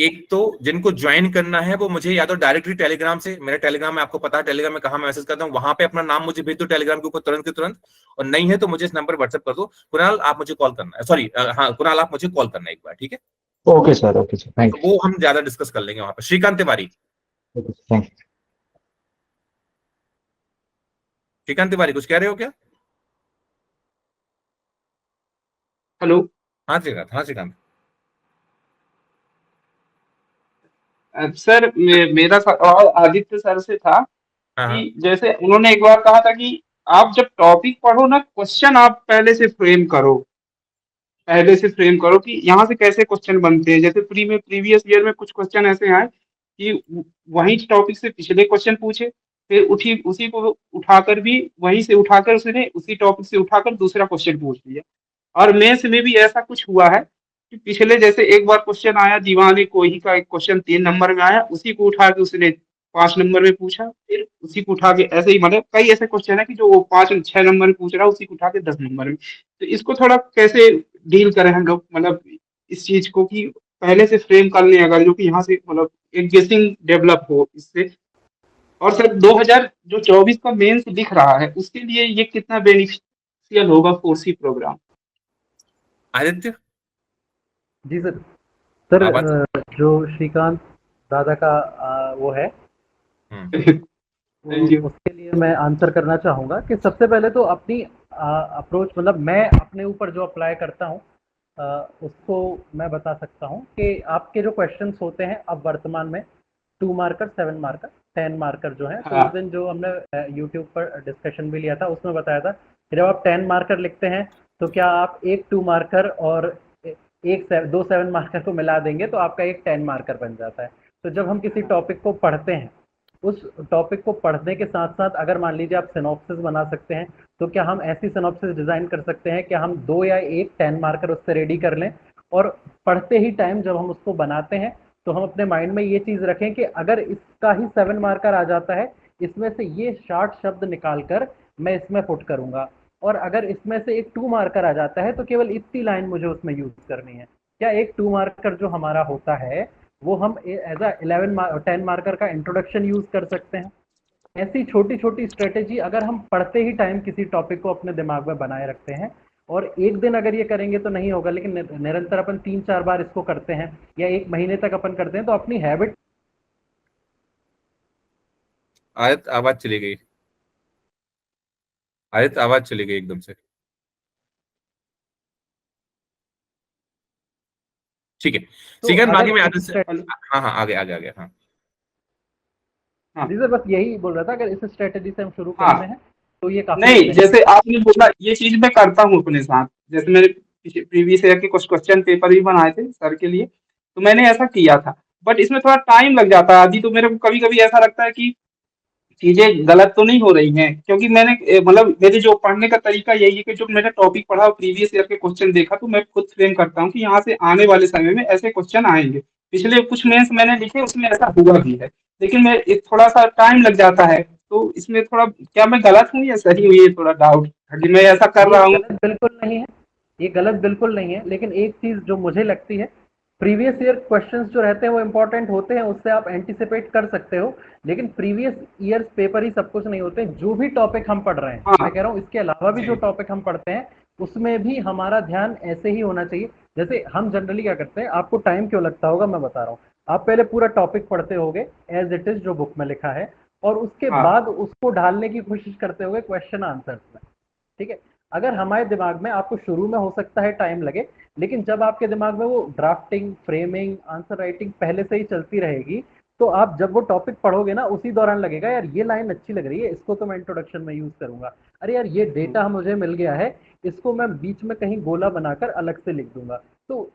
एक तो जिनको ज्वाइन करना है वो मुझे या तो डायरेक्टली टेलीग्राम से, मेरे टेलीग्राम में आपको पता है टेलीग्राम में कहाँ मैं मैसेज करता हूँ, वहां पे अपना नाम मुझे भेज दो टेलीग्राम के ऊपर तुरंत के तुरंत, और नहीं है तो मुझे इस नंबर व्हाट्सएप कर दो। कुणाल आप मुझे कॉल करना है, सॉरी हाँ कुणाल आप मुझे कॉल करना है एक बार, ठीक है। Okay sir, thank you. वो हम ज्यादा डिस्कस कर लेंगे वहां पर। श्रीकांत तिवारी, श्रीकांत तिवारी कुछ कह रहे हो क्या? हेलो, हाँ श्रीकांत। सर मेरा सवाल आदित्य सर से था कि जैसे उन्होंने एक बार कहा था कि आप जब टॉपिक पढ़ो ना, क्वेश्चन आप पहले से फ्रेम करो कि यहाँ से कैसे क्वेश्चन बनते हैं। जैसे प्रीवियस ईयर में कुछ क्वेश्चन ऐसे आए कि वही टॉपिक से पिछले क्वेश्चन पूछे, फिर उसी को उठाकर भी वहीं से उठाकर उसने उसी टॉपिक से उठाकर दूसरा क्वेश्चन पूछ लिया। और मेंस में भी ऐसा कुछ हुआ है कि पिछले जैसे एक बार क्वेश्चन आया दीवाने कोई का, एक क्वेश्चन 3 नंबर में आया, उसी को उठा के उसने 5 नंबर में पूछा, फिर उसी को उठा के ऐसे ही, मतलब कई ऐसे क्वेश्चन है कि जो वो 5-6 नंबर में पूछ रहा है, उसी को उठा के 10 नंबर में। तो इसको थोड़ा कैसे डील करें हम लोग, मतलब इस चीज को कि पहले से फ्रेम कर लें अगर, जो कि यहाँ से मतलब एक गेसिंग डेवलप हो इससे। और सर 2024 का मेंस दिख रहा है, उसके लिए ये कितना बेनिफिशियल होगा 4C programme? Aditya ji sir जो श्रीकांत दादा का वो है उसके लिए मैं आंसर करना चाहूँगा कि सबसे पहले तो अपनी अप्रोच, मतलब मैं अपने ऊपर जो अप्लाई करता हूँ उसको मैं बता सकता हूँ कि आपके जो क्वेश्चंस होते हैं अब वर्तमान में 2 मार्कर, 7 मार्कर, 10 मार्कर जो है, तो उस दिन जो हमने YouTube पर डिस्कशन भी लिया था उसमें बताया था कि जब आप 10 मार्कर लिखते हैं तो क्या आप एक 2 मार्कर और दो 7 मार्कर को मिला देंगे तो आपका एक 10 मार्कर बन जाता है। तो जब हम किसी टॉपिक को पढ़ते हैं, उस टॉपिक को पढ़ने के साथ साथ अगर मान लीजिए आप सिनॉप्सिस बना सकते हैं, तो क्या हम ऐसी सिनॉप्सिस डिजाइन कर सकते हैं कि हम 2 या 1 10 मार्कर उससे रेडी कर लें, और पढ़ते ही टाइम जब हम उसको बनाते हैं तो हम अपने माइंड में ये चीज रखें कि अगर इसका ही 7 मार्कर आ जाता है, इसमें से ये शॉर्ट शब्द निकाल कर मैं इसमें पुट करूंगा, और अगर इसमें से एक 2 मार्कर आ जाता है तो केवल इतनी लाइन मुझे उसमें यूज करनी है। क्या एक 2 मार्कर जो हमारा होता है वो हम एज अ 10 मार्कर का इंट्रोडक्शन यूज कर सकते हैं। ऐसी छोटी छोटी स्ट्रेटेजी अगर हम पढ़ते ही टाइम किसी टॉपिक को अपने दिमाग में बनाए रखते हैं, और एक दिन अगर ये करेंगे तो नहीं होगा, लेकिन निरंतर अपन 3-4 बार इसको करते हैं या 1 महीने तक अपन करते हैं तो अपनी हैबिट। आयत आवाज चली गई, आयत आवाज चली गई एकदम से। ठीक है, श्रीकांत बाकी में आगे से, हाँ हाँ आगे आगे आगे। हाँ जी सर, बस यही बोल रहा था, अगर इस स्ट्रेटेजी से हम शुरू करते हैं तो ये काफी नहीं, जैसे आपने बोला ये चीज मैं करता हूँ अपने साथ, जैसे मैंने प्रीवियस ईयर के कुछ क्वेश्चन पेपर भी बनाए थे सर के लिए, तो मैंने ऐसा किया था, बट इसमें थोड़ा टाइम लग जाता है। अभी तो मेरे को कभी कभी ऐसा लगता है कि चीजें गलत तो नहीं हो रही हैं, क्योंकि मैंने मतलब मेरे जो पढ़ने का तरीका यही है कि जो मैंने टॉपिक पढ़ा प्रीवियस ईयर के क्वेश्चन देखा, तो मैं खुद फ्रेम करता हूँ कि यहाँ से आने वाले समय में ऐसे क्वेश्चन आएंगे। पिछले कुछ मेंस मैंने लिखे उसमें ऐसा हुआ भी है, लेकिन मैं थोड़ा सा टाइम लग जाता है, तो इसमें थोड़ा क्या मैं गलत हूँ या सही हूँ, ये थोड़ा डाउट कि मैं ऐसा कर रहा हूँ। बिल्कुल नहीं है, ये गलत बिल्कुल नहीं है, लेकिन एक चीज जो मुझे लगती है, प्रीवियस ईयर क्वेश्चंस जो रहते हैं वो इंपॉर्टेंट होते हैं, उससे आप एंटिसिपेट कर सकते हो, लेकिन प्रीवियस ईयर पेपर ही सब कुछ नहीं होते। जो भी टॉपिक हम पढ़ रहे हैं, मैं कह रहा हूँ इसके अलावा भी जो टॉपिक हम पढ़ते हैं उसमें भी हमारा ध्यान ऐसे ही होना चाहिए। जैसे हम जनरली क्या करते हैं, आपको टाइम क्यों लगता होगा मैं बता रहा हूँ, आप पहले पूरा टॉपिक पढ़ते होगे एज इट इज जो बुक में लिखा है, और उसके बाद उसको ढालने की कोशिश करते होगे क्वेश्चन आंसर्स में, ठीक है। अगर हमारे दिमाग में, आपको शुरू में हो सकता है टाइम लगे, लेकिन जब आपके दिमाग में वो ड्राफ्टिंग, फ्रेमिंग, आंसर राइटिंग पहले से ही चलती रहेगी, तो आप जब वो टॉपिक पढ़ोगे ना, उसी दौरान लगेगा यार ये लाइन अच्छी लग रही है, इसको तो मैं इंट्रोडक्शन में यूज करूंगा, अरे यार ये डेटा मुझे मिल गया है, इसको मैं बीच में कहीं गोला बनाकर अलग से लिख दूंगा। तो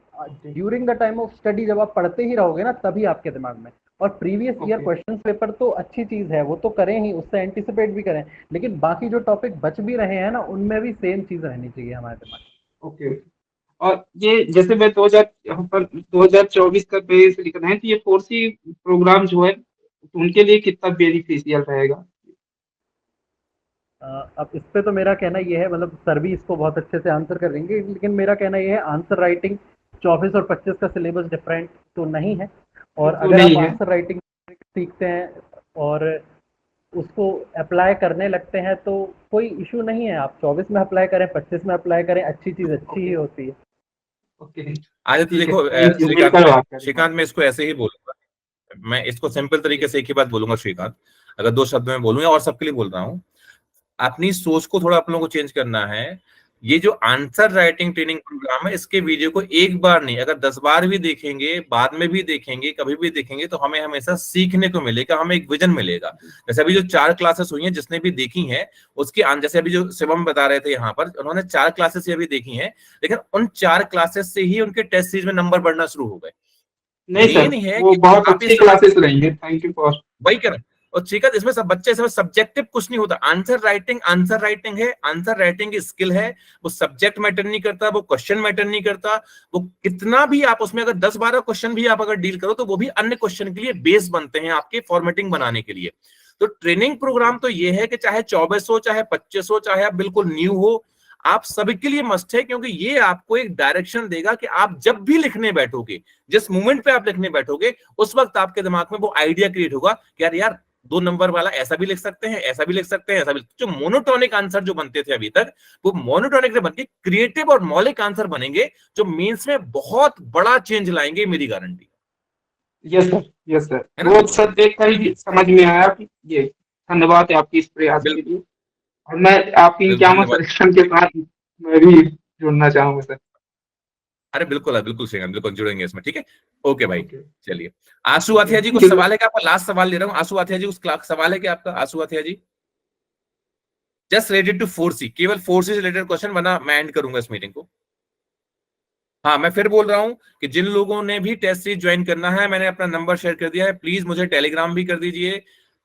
during the time of study जब आप पढ़ते ही रहोगे ना, तभी आपके दिमाग में, और प्रीवियस ईयर क्वेश्चन पेपर तो अच्छी चीज है, वो तो करें ही, उससे एंटिसिपेट भी करें, लेकिन बाकी जो टॉपिक बच भी रहे हैं ना, उनमें भी सेम चीज रहनी चाहिए हमारे दिमाग। ओके, और ये जैसे मैं 2024 का बेस लिखना है, तो ये 4C प्रोग्राम जो है तो उनके लिए कितना बेनिफिशियल रहेगा? अब इस पे तो मेरा कहना ये है, मतलब सर भी इसको बहुत अच्छे से आंसर करेंगे, लेकिन मेरा कहना ये है, आंसर राइटिंग 24 और 25 का सिलेबस डिफरेंट तो नहीं है, और तो अगर नहीं आप है। आंसर राइटिंग सीखते हैं और उसको अप्लाई करने लगते हैं तो कोई इशू नहीं है, आप 24 में अप्लाई करें, 25 में अप्लाई करें, अच्छी चीज अच्छी ही होती है। ओके, आज तो देखो श्रीकांत, मैं इसको ऐसे ही बोलूंगा, मैं इसको सिंपल तरीके से एक ही बात बोलूंगा श्रीकांत, अगर 2 शब्द में बोलूंगा, और सबके लिए बोल रहा हूँ, अपनी सोच को थोड़ा आप लोगों को चेंज करना है। ये जो आंसर राइटिंग ट्रेनिंग प्रोग्राम है, इसके वीडियो को एक बार नहीं, अगर 10 बार भी देखेंगे, बाद में भी देखेंगे, कभी भी देखेंगे, तो हमें हमेशा सीखने को मिलेगा, हमें एक विजन मिलेगा। जैसे अभी जो 4 क्लासेस हुई हैं, जिसने भी देखी हैं उसकी, जैसे अभी जो शिवम बता रहे थे यहाँ पर, उन्होंने 4 क्लासेस अभी देखी हैं, लेकिन उन 4 क्लासेस से ही उनके टेस्ट सीरीज में नंबर बढ़ना शुरू हो गए। नहीं सर, वो बहुत अच्छी क्लासेस रहेंगे, थैंक यू फॉर। वही कह रहा, और ठीक है, इसमें सब बच्चे, इसमें सब्जेक्टिव कुछ नहीं होता। आंसर राइटिंग है, आंसर राइटिंग की स्किल है, वो सब्जेक्ट मैटर नहीं करता, वो क्वेश्चन मैटर नहीं करता, वो कितना भी आप उसमें अगर 10-12 क्वेश्चन भी आप अगर डील करो, तो वो भी अन्य क्वेश्चन के लिए बेस बनते हैं आपके फॉर्मेटिंग बनाने के लिए। तो ट्रेनिंग प्रोग्राम तो ये है कि चाहे 24 हो, चाहे 25 हो, चाहे आप बिल्कुल न्यू हो, आप सभी के लिए मस्ट है, क्योंकि ये आपको एक डायरेक्शन देगा कि आप जब भी लिखने बैठोगे, जिस मोमेंट पे आप लिखने बैठोगे, उस वक्त आपके दिमाग में वो आइडिया क्रिएट होगा कि यार 2 नंबर वाला ऐसा भी लिख सकते हैं, ऐसा भी लिख सकते हैं, ऐसा भी। जो मोनोटोनिक आंसर जो बनते थे अभी तक, वो मोनोटोनिक से बनके क्रिएटिव और मौलिक आंसर बनेंगे, जो मेंस में बहुत बड़ा चेंज लाएंगे, मेरी गारंटी। यस सर, वो सर देख कर ही समझ में आया कि ये, धन्यवाद है आपकी इस प्रयास के लिए, और मैं आपकी इंक्यामा सिलेक्शन के साथ मैं भी जुड़ना चाहूंगा सर। अरे बिल्कुल श्रीकांत, बिल्कुल जुड़ेंगे इसमें, ठीक है। ओके भाई, चलिए। आशु आथिया जी, कुछ सवाल है क्या? आपका लास्ट सवाल ले रहा हूँ। आशु आथिया जी, उस सवाल है क्या आपका? आशु आथिया जी, जस्ट रिलेटेड टू 4C, केवल 4C से रिलेटेड क्वेश्चन, वरना मैं एंड करूंगा इस मीटिंग को। हाँ, मैं फिर बोल रहा हूं कि जिन लोगों ने भी टेस्ट सीरीज ज्वाइन करना है, मैंने अपना नंबर शेयर कर दिया है, प्लीज मुझे टेलीग्राम भी कर दीजिए।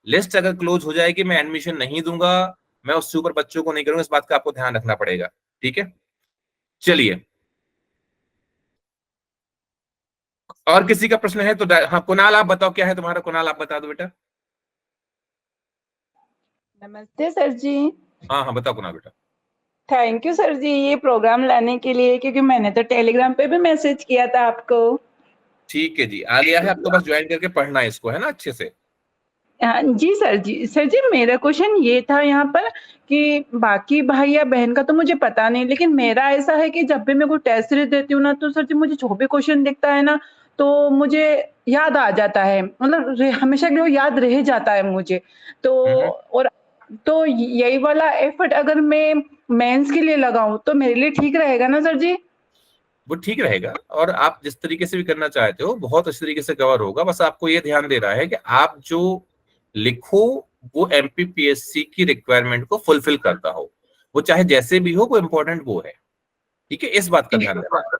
लिस्ट अगर क्लोज हो जाएगी, मैं एडमिशन नहीं दूंगा, मैं उससे ऊपर बच्चों को नहीं करूंगा, इस बात का आपको ध्यान रखना पड़ेगा, ठीक है। चलिए, और किसी का प्रश्न है तो हाँ कुणाल आप बताओ, क्या है तुम्हारा? कुणाल आप बता दो बेटा। नमस्ते सर जी। हाँ हाँ बताओ कुणाल बेटा। थैंक यू सर जी ये प्रोग्राम लाने के लिए, क्योंकि मैंने तो टेलीग्राम पे भी मैसेज किया था आपको। ठीक है जी, आ गया है आपको, बस ज्वाइन करके पढ़ना है इसको, है ना, अच्छे से। हाँ जी सर जी। सर जी मेरा क्वेश्चन ये था यहाँ पर कि बाकी भाई या बहन का तो मुझे पता नहीं, लेकिन मेरा ऐसा है कि जब भी मैं कोई टेस्ट सीरीज देती हूँ ना, तो सर जी मुझे जो भी क्वेश्चन दिखता है ना, तो मुझे याद आ जाता है, मतलब हमेशा के लिए वो याद रह जाता है मुझे। तो और तो यही वाला एफर्ट अगर मैं मेंस के लिए लगाऊं तो मेरे लिए ठीक रहेगा ना सर जी? वो ठीक रहेगा, और आप जिस तरीके से भी करना चाहते हो बहुत अच्छी तरीके से कवर होगा। बस आपको ये ध्यान देना है कि आप जो लिखो वो एमपीपीएससी की रिक्वायरमेंट को फुलफिल करता हो, वो चाहे जैसे भी हो, वो इम्पोर्टेंट वो है। ठीक है, इस बात का ध्यान रखना।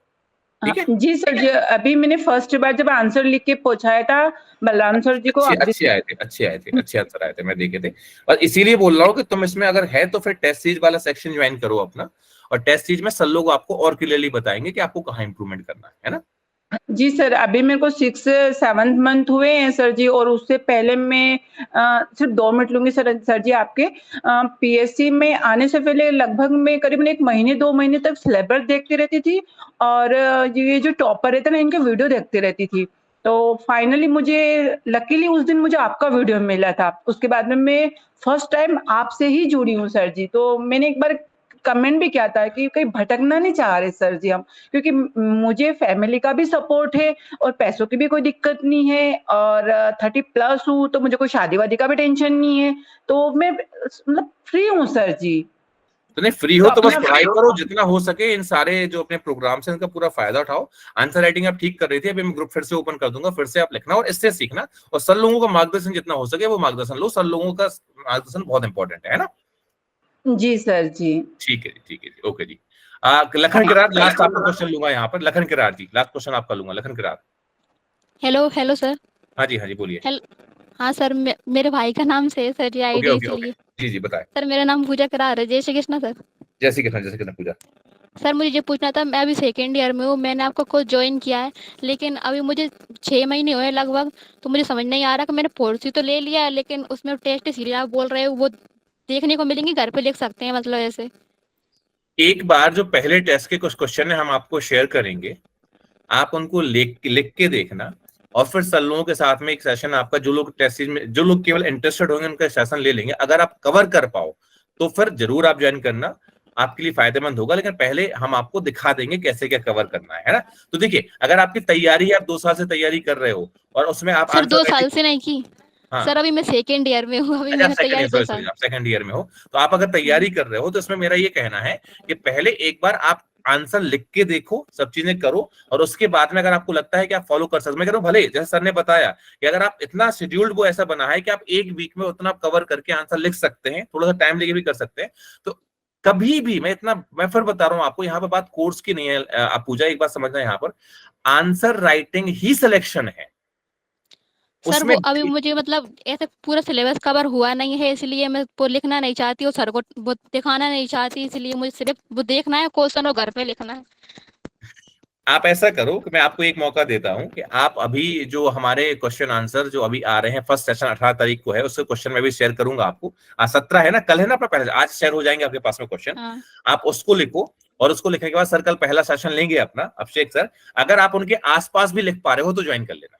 ठीक है जी सर जी। अभी मैंने फर्स्ट बार जब आंसर लिख के पहुंचाया था बलराम सर जी को, अच्छे आए थे, अच्छे आंसर आए थे, मैं देखे थे। और इसीलिए बोल रहा हूँ कि तुम इसमें अगर है तो फिर टेस्ट सीरीज वाला सेक्शन ज्वाइन करो अपना, और टेस्ट सीरीज में सर लोग आपको और क्लियरली बताएंगे कि आपको कहाँ इंप्रूवमेंट करना है ना। जी सर। अभी मेरे को 6-7 मंथ हुए हैं सर जी, और उससे पहले मैं सिर्फ 2 मिनट लूंगी सर जी आपके। पीएससी में आने से पहले लगभग मैं करीबन 1 महीने 2 महीने तक सिलेबस देखती रहती थी, और ये जो टॉपर रहते ना इनके वीडियो देखती रहती थी। तो फाइनली मुझे लकीली उस दिन मुझे आपका वीडियो मिला था। उसके बाद में मैं फर्स्ट टाइम आपसे ही जुड़ी हूँ सर जी। तो मैंने एक बार कमेंट भी किया था कि कहीं भटकना नहीं चाह रहे सर जी हम, क्योंकि मुझे फैमिली का भी सपोर्ट है और पैसों की भी कोई दिक्कत नहीं है, और 30+ हूँ तो मुझे कोई शादी वादी का भी टेंशन नहीं है, तो मैं मतलब फ्री हूँ सर जी। तो नहीं फ्री हो तो बस पढ़ाई करो जितना हो सके, इन सारे जो अपने प्रोग्राम्स हैं इनका पूरा फायदा उठाओ। आंसर राइटिंग आप ठीक कर रही थी, अभी मैं ग्रुप फिर से ओपन कर दूंगा, फिर से आप लिखना और इससे सीखना, और सर लोगों का मार्गदर्शन जितना हो सके वो मार्गदर्शन लो। सर लोगों का मार्गदर्शन बहुत इंपॉर्टेंट है ना। जी सर जी। ठीक है जी, ओके जी। लखन किरार लास्ट आपका क्वेश्चन लूंगा यहाँ पर। लखन किरार जी लास्ट क्वेश्चन आपका लूंगा। लखन किरार। Hello sir. हाँ जी बोलिए। हाँ सर, मेरे भाई का नाम से सर जी आईडी, इसलिए। जी बताएं। सर मेरा नाम पूजा किरार है। जय श्री कृष्णा सर। जय श्री कृष्णा पूजा। सर मुझे ये पूछना था, मैं अभी 2nd ईयर में हूँ, मैंने आपका कोर्स ज्वाइन किया है, लेकिन अभी मुझे 6 महीने हुए लगभग, तो मुझे समझ नहीं आ रहा कि मैंने 4C तो ले लिया है, लेकिन उसमें टेस्ट सीरीज आप बोल रहे हो वो देखने को मिलेंगे, घर पे लिख सकते हैं, मतलब ऐसे? एक बार जो पहले टेस्ट के कुछ क्वेश्चन है हम आपको शेयर करेंगे, आप उनको लिख के देखना, और फिर सर लोगों के साथ में एक सेशन आपका, जो लोग टेस्ट सीरीज में जो लोग केवल इंटरेस्टेड होंगे उनका सेशन ले लेंगे। अगर आप कवर कर पाओ तो फिर जरूर आप ज्वाइन करना, आपके लिए फायदेमंद होगा। लेकिन पहले हम आपको दिखा देंगे कैसे क्या कवर करना है ना। तो देखिए, अगर आपकी तैयारी है, आप 2 साल से तैयारी कर रहे हो और उसमें आप सर 2 साल से नहीं की। हाँ। सर अभी मैं 2nd ईयर में हूँ, अभी मैं तैयारी 2 साल। आप 2nd ईयर में हो, तो आप अगर तैयारी कर रहे हो तो इसमें मेरा ये कहना है कि पहले एक बार आप आंसर लिख के देखो, सब चीजें करो, और उसके बाद में अगर आपको लगता है कि आप फॉलो कर सकते, मैं कह रहा हूं भले जैसे सर ने बताया कि अगर आप इतना शेड्यूल्ड, वो ऐसा बना है कि आप 1 वीक में उतना कवर करके आंसर लिख सकते हैं, थोड़ा सा टाइम लेके भी कर सकते हैं, तो कभी भी मैं फिर बता रहा हूं आपको, यहाँ पर बात कोर्स की नहीं है। आप पूजा एक बात समझना, यहाँ पर आंसर राइटिंग ही सिलेक्शन है। सर वो अभी मुझे मतलब ऐसे पूरा सिलेबस कवर हुआ नहीं है, इसलिए मैं वो लिखना नहीं चाहती और सर को वो दिखाना नहीं चाहती, इसलिए मुझे सिर्फ वो देखना है क्वेश्चन और घर पे लिखना है। आप ऐसा करो कि मैं आपको एक मौका देता हूं कि आप अभी जो हमारे क्वेश्चन आंसर जो अभी आ रहे हैं, फर्स्ट सेशन 18 तारीख को है, उससे क्वेश्चन मैं भी शेयर करूंगा आपको। आज 17 है ना, कल है ना अपना पहले, आज शेयर हो जाएंगे आपके पास में क्वेश्चन। आप उसको लिखो, और उसको लिखने के बाद सर कल पहला सेशन लेंगे अपना, अभिषेक सर। अगर आप उनके आसपास भी लिख पा रहे हो तो ज्वाइन कर लेना।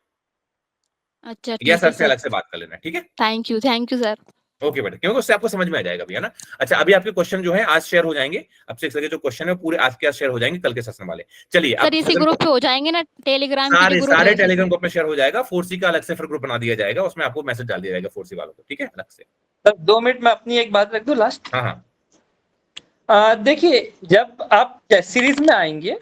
अच्छा या सर से अलग से बात कर लेना, ठीक है? Thank you sir. ओके बेटा, क्योंकि उससे आपको समझ में आ जाएगा भी, है ना। अच्छा, अभी आपके क्वेश्चन जो है आज शेयर हो जाएंगे, अभिषेक सर के जो क्वेश्चन है पूरे आज के आज शेयर हो जाएंगे, कल के सेशन वाले। चलिए सर इसी ग्रुप पे हो जाएंगे ना, टेलीग्राम सारे टेलीग्राम ग्रुप में शेयर हो जाएगा। 4C का अलग से फिर ग्रुप बना दिया जाएगा, उसमें आपको मैसेज डाल दिया जाएगा 4C वालों को, ठीक है, अलग से। सर 2 मिनट में अपनी एक बात रख दूं लास्ट। हाँ। देखिए, जब आप टेस्ट सीरीज में आएंगे,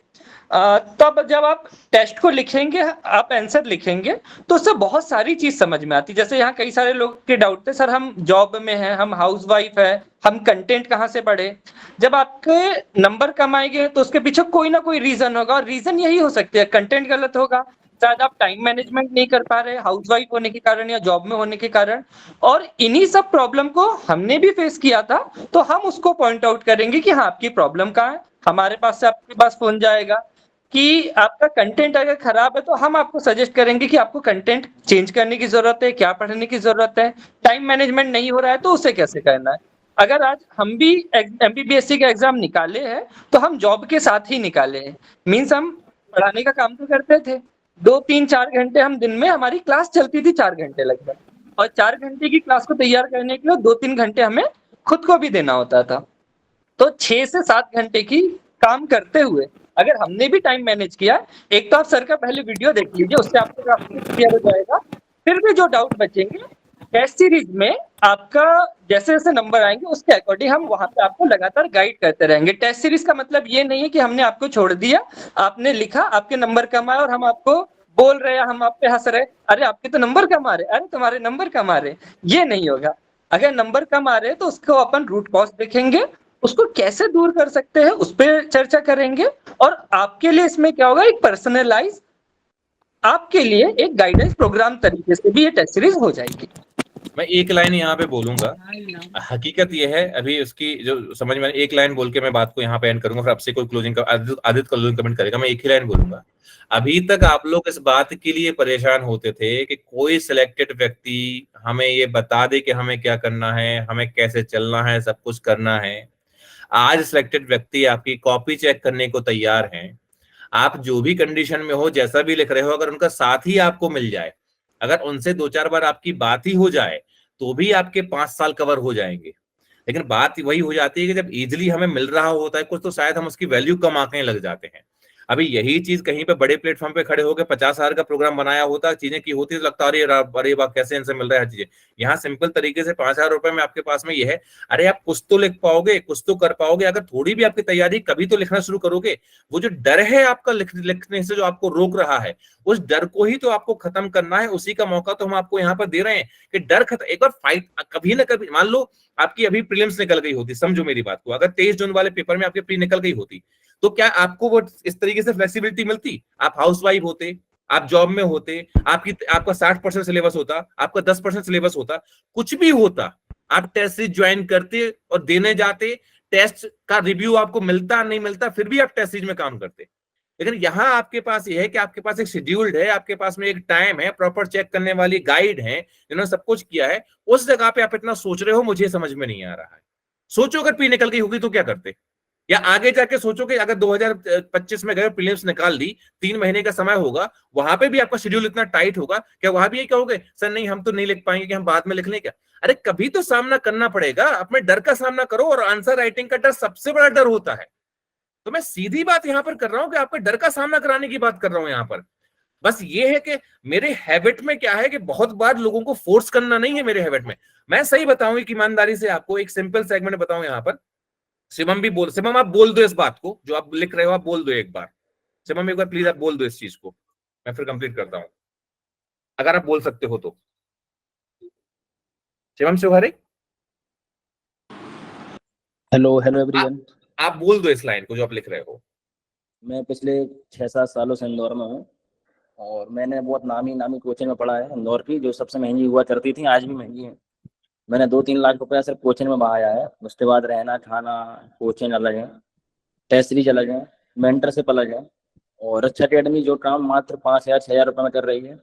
तब जब आप टेस्ट को लिखेंगे, आप आंसर लिखेंगे, तो उससे बहुत सारी चीज समझ में आती है। जैसे यहाँ कई सारे लोग के डाउट थे, सर हम जॉब में हैं, हम हाउसवाइफ है, हम कंटेंट कहाँ से पढ़े। जब आपके नंबर कम आएंगे तो उसके पीछे कोई ना कोई रीजन होगा, और रीजन यही हो सकती है कंटेंट गलत होगा, शायद आप टाइम मैनेजमेंट नहीं कर पा रहे हाउसवाइफ होने के कारण या जॉब में होने के कारण, और इन्हीं सब प्रॉब्लम को हमने भी फेस किया था, तो हम उसको पॉइंट आउट करेंगे कि हाँ आपकी प्रॉब्लम कहाँ है, हमारे पास से आपके पास फोन जाएगा। कि आपका कंटेंट अगर खराब है तो हम आपको सजेस्ट करेंगे कि आपको कंटेंट चेंज करने की जरूरत है, क्या पढ़ने की जरूरत है, टाइम मैनेजमेंट नहीं हो रहा है तो उसे कैसे करना है। अगर आज हम भी MPPSC का एग्जाम निकाले हैं तो हम जॉब के साथ ही निकाले हैं। मीन्स हम पढ़ाने का काम तो करते थे, 2-3-4 घंटे हम दिन में, हमारी क्लास चलती थी 4 घंटे लगभग, और 4 घंटे की क्लास को तैयार करने के लिए 2-3 घंटे हमें खुद को भी देना होता था। तो 6 से 7 घंटे की काम करते हुए अगर हमने भी टाइम मैनेज किया, एक तो आप सर का पहले वीडियो देख लीजिए, उससे आपको काफी क्लियर हो जाएगा। फिर भी जो डाउट बचेंगे टेस्ट सीरीज में आपका जैसे जैसे नंबर आएंगे उसके अकॉर्डिंग हम वहां पे आपको लगातार गाइड करते रहेंगे। टेस्ट सीरीज का मतलब ये नहीं है कि हमने आपको छोड़ दिया, आपने लिखा, आपके नंबर कम आए और हम आपको बोल रहे हैं, हम आप पे हंस रहे, अरे आपके तो नंबर कम आ रहे, अरे तुम्हारे नंबर कम आ रहे, ये नहीं होगा। अगर नंबर कम आ रहे हैं तो उसको अपन रूट कॉज देखेंगे, उसको कैसे दूर कर सकते हैं उस पर चर्चा करेंगे, और आपके लिए इसमें क्या होगा, एक पर्सनलाइज आपके लिए एक गाइडेंस प्रोग्राम तरीके से भी ये टेस्ट सीरीज हो जाएगी। मैं एक लाइन यहाँ पे बोलूंगा, हकीकत ये है, अभी उसकी जो समझ में एक लाइन बोल के मैं बात को यहाँ पे एंड करूंगा, फिर आपसे कोई क्लोजिंग आदित्य क्लोजिंग कमेंट करेगा, मैं एक ही लाइन बोलूंगा। अभी तक आप लोग इस बात के लिए परेशान होते थे कि कोई सिलेक्टेड व्यक्ति हमें ये बता दे कि हमें क्या करना है, हमें कैसे चलना है, सब कुछ करना है। आज सिलेक्टेड व्यक्ति आपकी कॉपी चेक करने को तैयार हैं। आप जो भी कंडीशन में हो, जैसा भी लिख रहे हो, अगर उनका साथ ही आपको मिल जाए, अगर उनसे 2-4 बार आपकी बात ही हो जाए तो भी आपके 5 साल कवर हो जाएंगे। लेकिन बात वही हो जाती है कि जब इजीली हमें मिल रहा होता है कुछ, तो शायद हम उसकी वैल्यू कम आंकने लग जाते हैं। अभी यही चीज कहीं पे बड़े प्लेटफॉर्म पे खड़े होकर 50,000 का प्रोग्राम बनाया होता, चीजें की होती, तो लगता है अरे बात कैसे इनसे मिल रहा है चीजें। यहाँ सिंपल तरीके से 5,000 रुपए में आपके पास में ये है, अरे आप कुछ तो लिख पाओगे, कुछ तो कर पाओगे, अगर थोड़ी भी आपकी तैयारी, कभी तो लिखना शुरू करोगे। वो जो डर है आपका लिखने से जो आपको रोक रहा है, उस डर को ही तो आपको खत्म करना है। उसी का मौका तो हम आपको यहाँ पर दे रहे हैं कि डर खत्म, एक बार फाइट, कभी ना कभी मान लो आपकी अभी प्रीलिम्स निकल गई होती, समझो मेरी बात को, अगर 23 जून वाले पेपर में आपकी प्री निकल गई होती, तो क्या आपको वो इस तरीके से फ्लेक्सिबिलिटी मिलती? आप हाउसवाइफ होते, आप जॉब में होते, आपका 60% सिलेबस होता, आपका 10% सिलेबस होता, कुछ भी होता, आप टेस्ट सीरीज ज्वाइन करते और देने जाते, टेस्ट का रिव्यू आपको मिलता नहीं मिलता, फिर भी आप टेस्ट सीरीज में काम करते। लेकिन यहाँ आपके पास ये है कि आपके पास एक शेड्यूल्ड है, आपके पास में एक टाइम है, प्रॉपर चेक करने वाली गाइड है, जिन्होंने सब कुछ किया है। उस जगह पे आप इतना सोच रहे हो, मुझे समझ में नहीं आ रहा है। सोचो अगर प्री निकल गई होगी तो क्या करते, या आगे जाके सोचो कि अगर 2025 में गए प्रीलिम्स निकाल ली, 3 महीने का समय होगा, वहां पे भी आपका शेड्यूल इतना टाइट होगा, क्या वहां भी ये कहोगे सर नहीं हम तो नहीं लिख पाएंगे, कि हम बाद में लिख लें क्या? अरे कभी तो सामना करना पड़ेगा, अपने डर का सामना करो, और आंसर राइटिंग का डर सबसे बड़ा डर होता है। तो मैं सीधी बात यहां पर कर रहा हूं कि आपके डर का सामना कराने की बात कर रहा हूं यहां पर। बस ये है कि मेरे हैबिट में क्या है कि बहुत बार लोगों को फोर्स करना नहीं है मेरे हैबिट में। मैं सही बताऊं कि ईमानदारी से आपको एक सिंपल सेगमेंट बताऊं यहां पर। शिवम आप बोल दो इस बात को, जो आप लिख रहे हो आप बोल दो एक बार। शिवम एक बार प्लीज आप बोल दो इस चीज को, मैं फिर कंप्लीट करता हूं, अगर आप बोल सकते हो तो। Shivam Shivhare, hello everyone. आप बोल दो इस लाइन को जो आप लिख रहे हो। मैं पिछले 6-7 सालों से इंदौर में हूँ, और मैंने बहुत नामी कोचिंग में पढ़ा है इंदौर की, जो सबसे महंगी हुआ करती थी, आज भी महंगी है। मैंने 2-3 लाख रुपया सिर्फ कोचिंग में बहाया है। उसके बाद रहना खाना, कोचिंग अलग है, टेस्ट सीरीज अलग है, मेंटरशिप अलग है, और रक्षा अकेडमी जो काम मात्र 5,000-6,000 रुपये में कर रही है।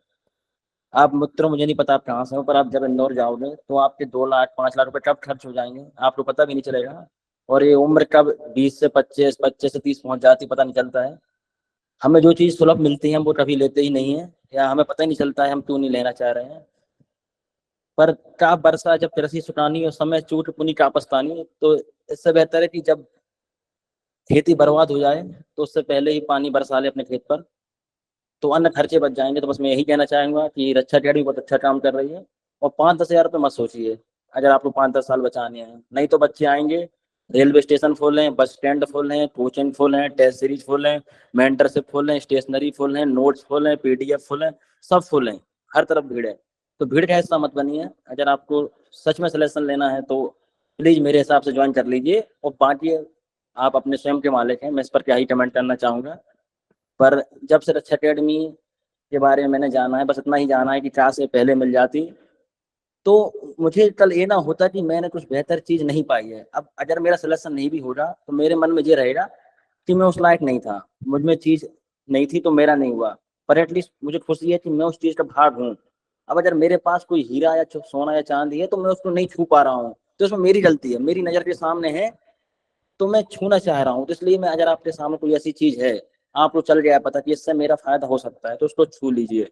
आप मित्रों, मुझे नहीं पता आप कहाँ से हो, पर आप जब इंदौर जाओगे तो आपके 2 लाख 5 लाख रुपए कब खर्च हो जाएंगे आपको पता भी नहीं चलेगा, और ये उम्र कब 20 से 25, 25 से 30 पहुंच जाती पता नहीं चलता है। हमें जो चीज़ सुलभ मिलती है हम वो कभी लेते ही नहीं है, या हमें पता ही नहीं चलता है हम क्यों नहीं लेना चाह रहे हैं। पर का बरसा जब तिरसी सुटानी और समय चूट पुनी का पछतानी, तो इससे बेहतर है कि जब खेती बर्बाद हो जाए तो उससे पहले ही पानी बरसा ले अपने खेत पर, तो अन्य खर्चे बच जाएंगे। तो बस मैं यही कहना चाहूंगा कि रक्षा अकेडमी बहुत अच्छा काम कर रही है, और 5-10 हज़ार रुपये मत सोचिए अगर आपको 5-10 साल बचाने हैं। नहीं तो बच्चे आएंगे, रेलवे स्टेशन फुल है, बस स्टैंड फुल है, कोचिंग फुल है, टेस्ट सीरीज फुल है, मेंटरशिप फुल है, स्टेशनरी फुल है, नोट्स फुल है, PDF फुल है, सब फुल है, हर तरफ भीड़ है। तो भीड़ का हिस्सा मत बनिए। अगर आपको सच में सिलेक्शन लेना है तो प्लीज मेरे हिसाब से ज्वाइन कर लीजिए, और बाकी आप अपने स्वयं के मालिक हैं, मैं इस पर क्या ही कमेंट करना चाहूँगा। पर जब से रक्षा अकेडमी के बारे में मैंने जाना है, बस इतना ही जाना है कि क्या से पहले मिल जाती तो मुझे कल ये ना होता कि मैंने कुछ बेहतर चीज़ नहीं पाई है। अब अगर मेरा सिलेक्शन नहीं भी होगा तो मेरे मन में ये रहेगा कि मैं उस लायक नहीं था, मुझ में चीज़ नहीं थी तो मेरा नहीं हुआ, पर एटलीस्ट मुझे खुशी है कि मैं उस चीज का भाग हूँ। अब अगर मेरे पास कोई हीरा या सोना या चांदी है तो मैं उसको नहीं छू पा रहा हूँ, तो उसमें मेरी गलती है, मेरी नजर के सामने है तो मैं छूना चाह रहा हूँ। तो इसलिए मैं, अगर आपके सामने कोई ऐसी चीज है, आपको चल गया पता कि इससे मेरा फायदा हो सकता है, तो उसको छू लीजिए।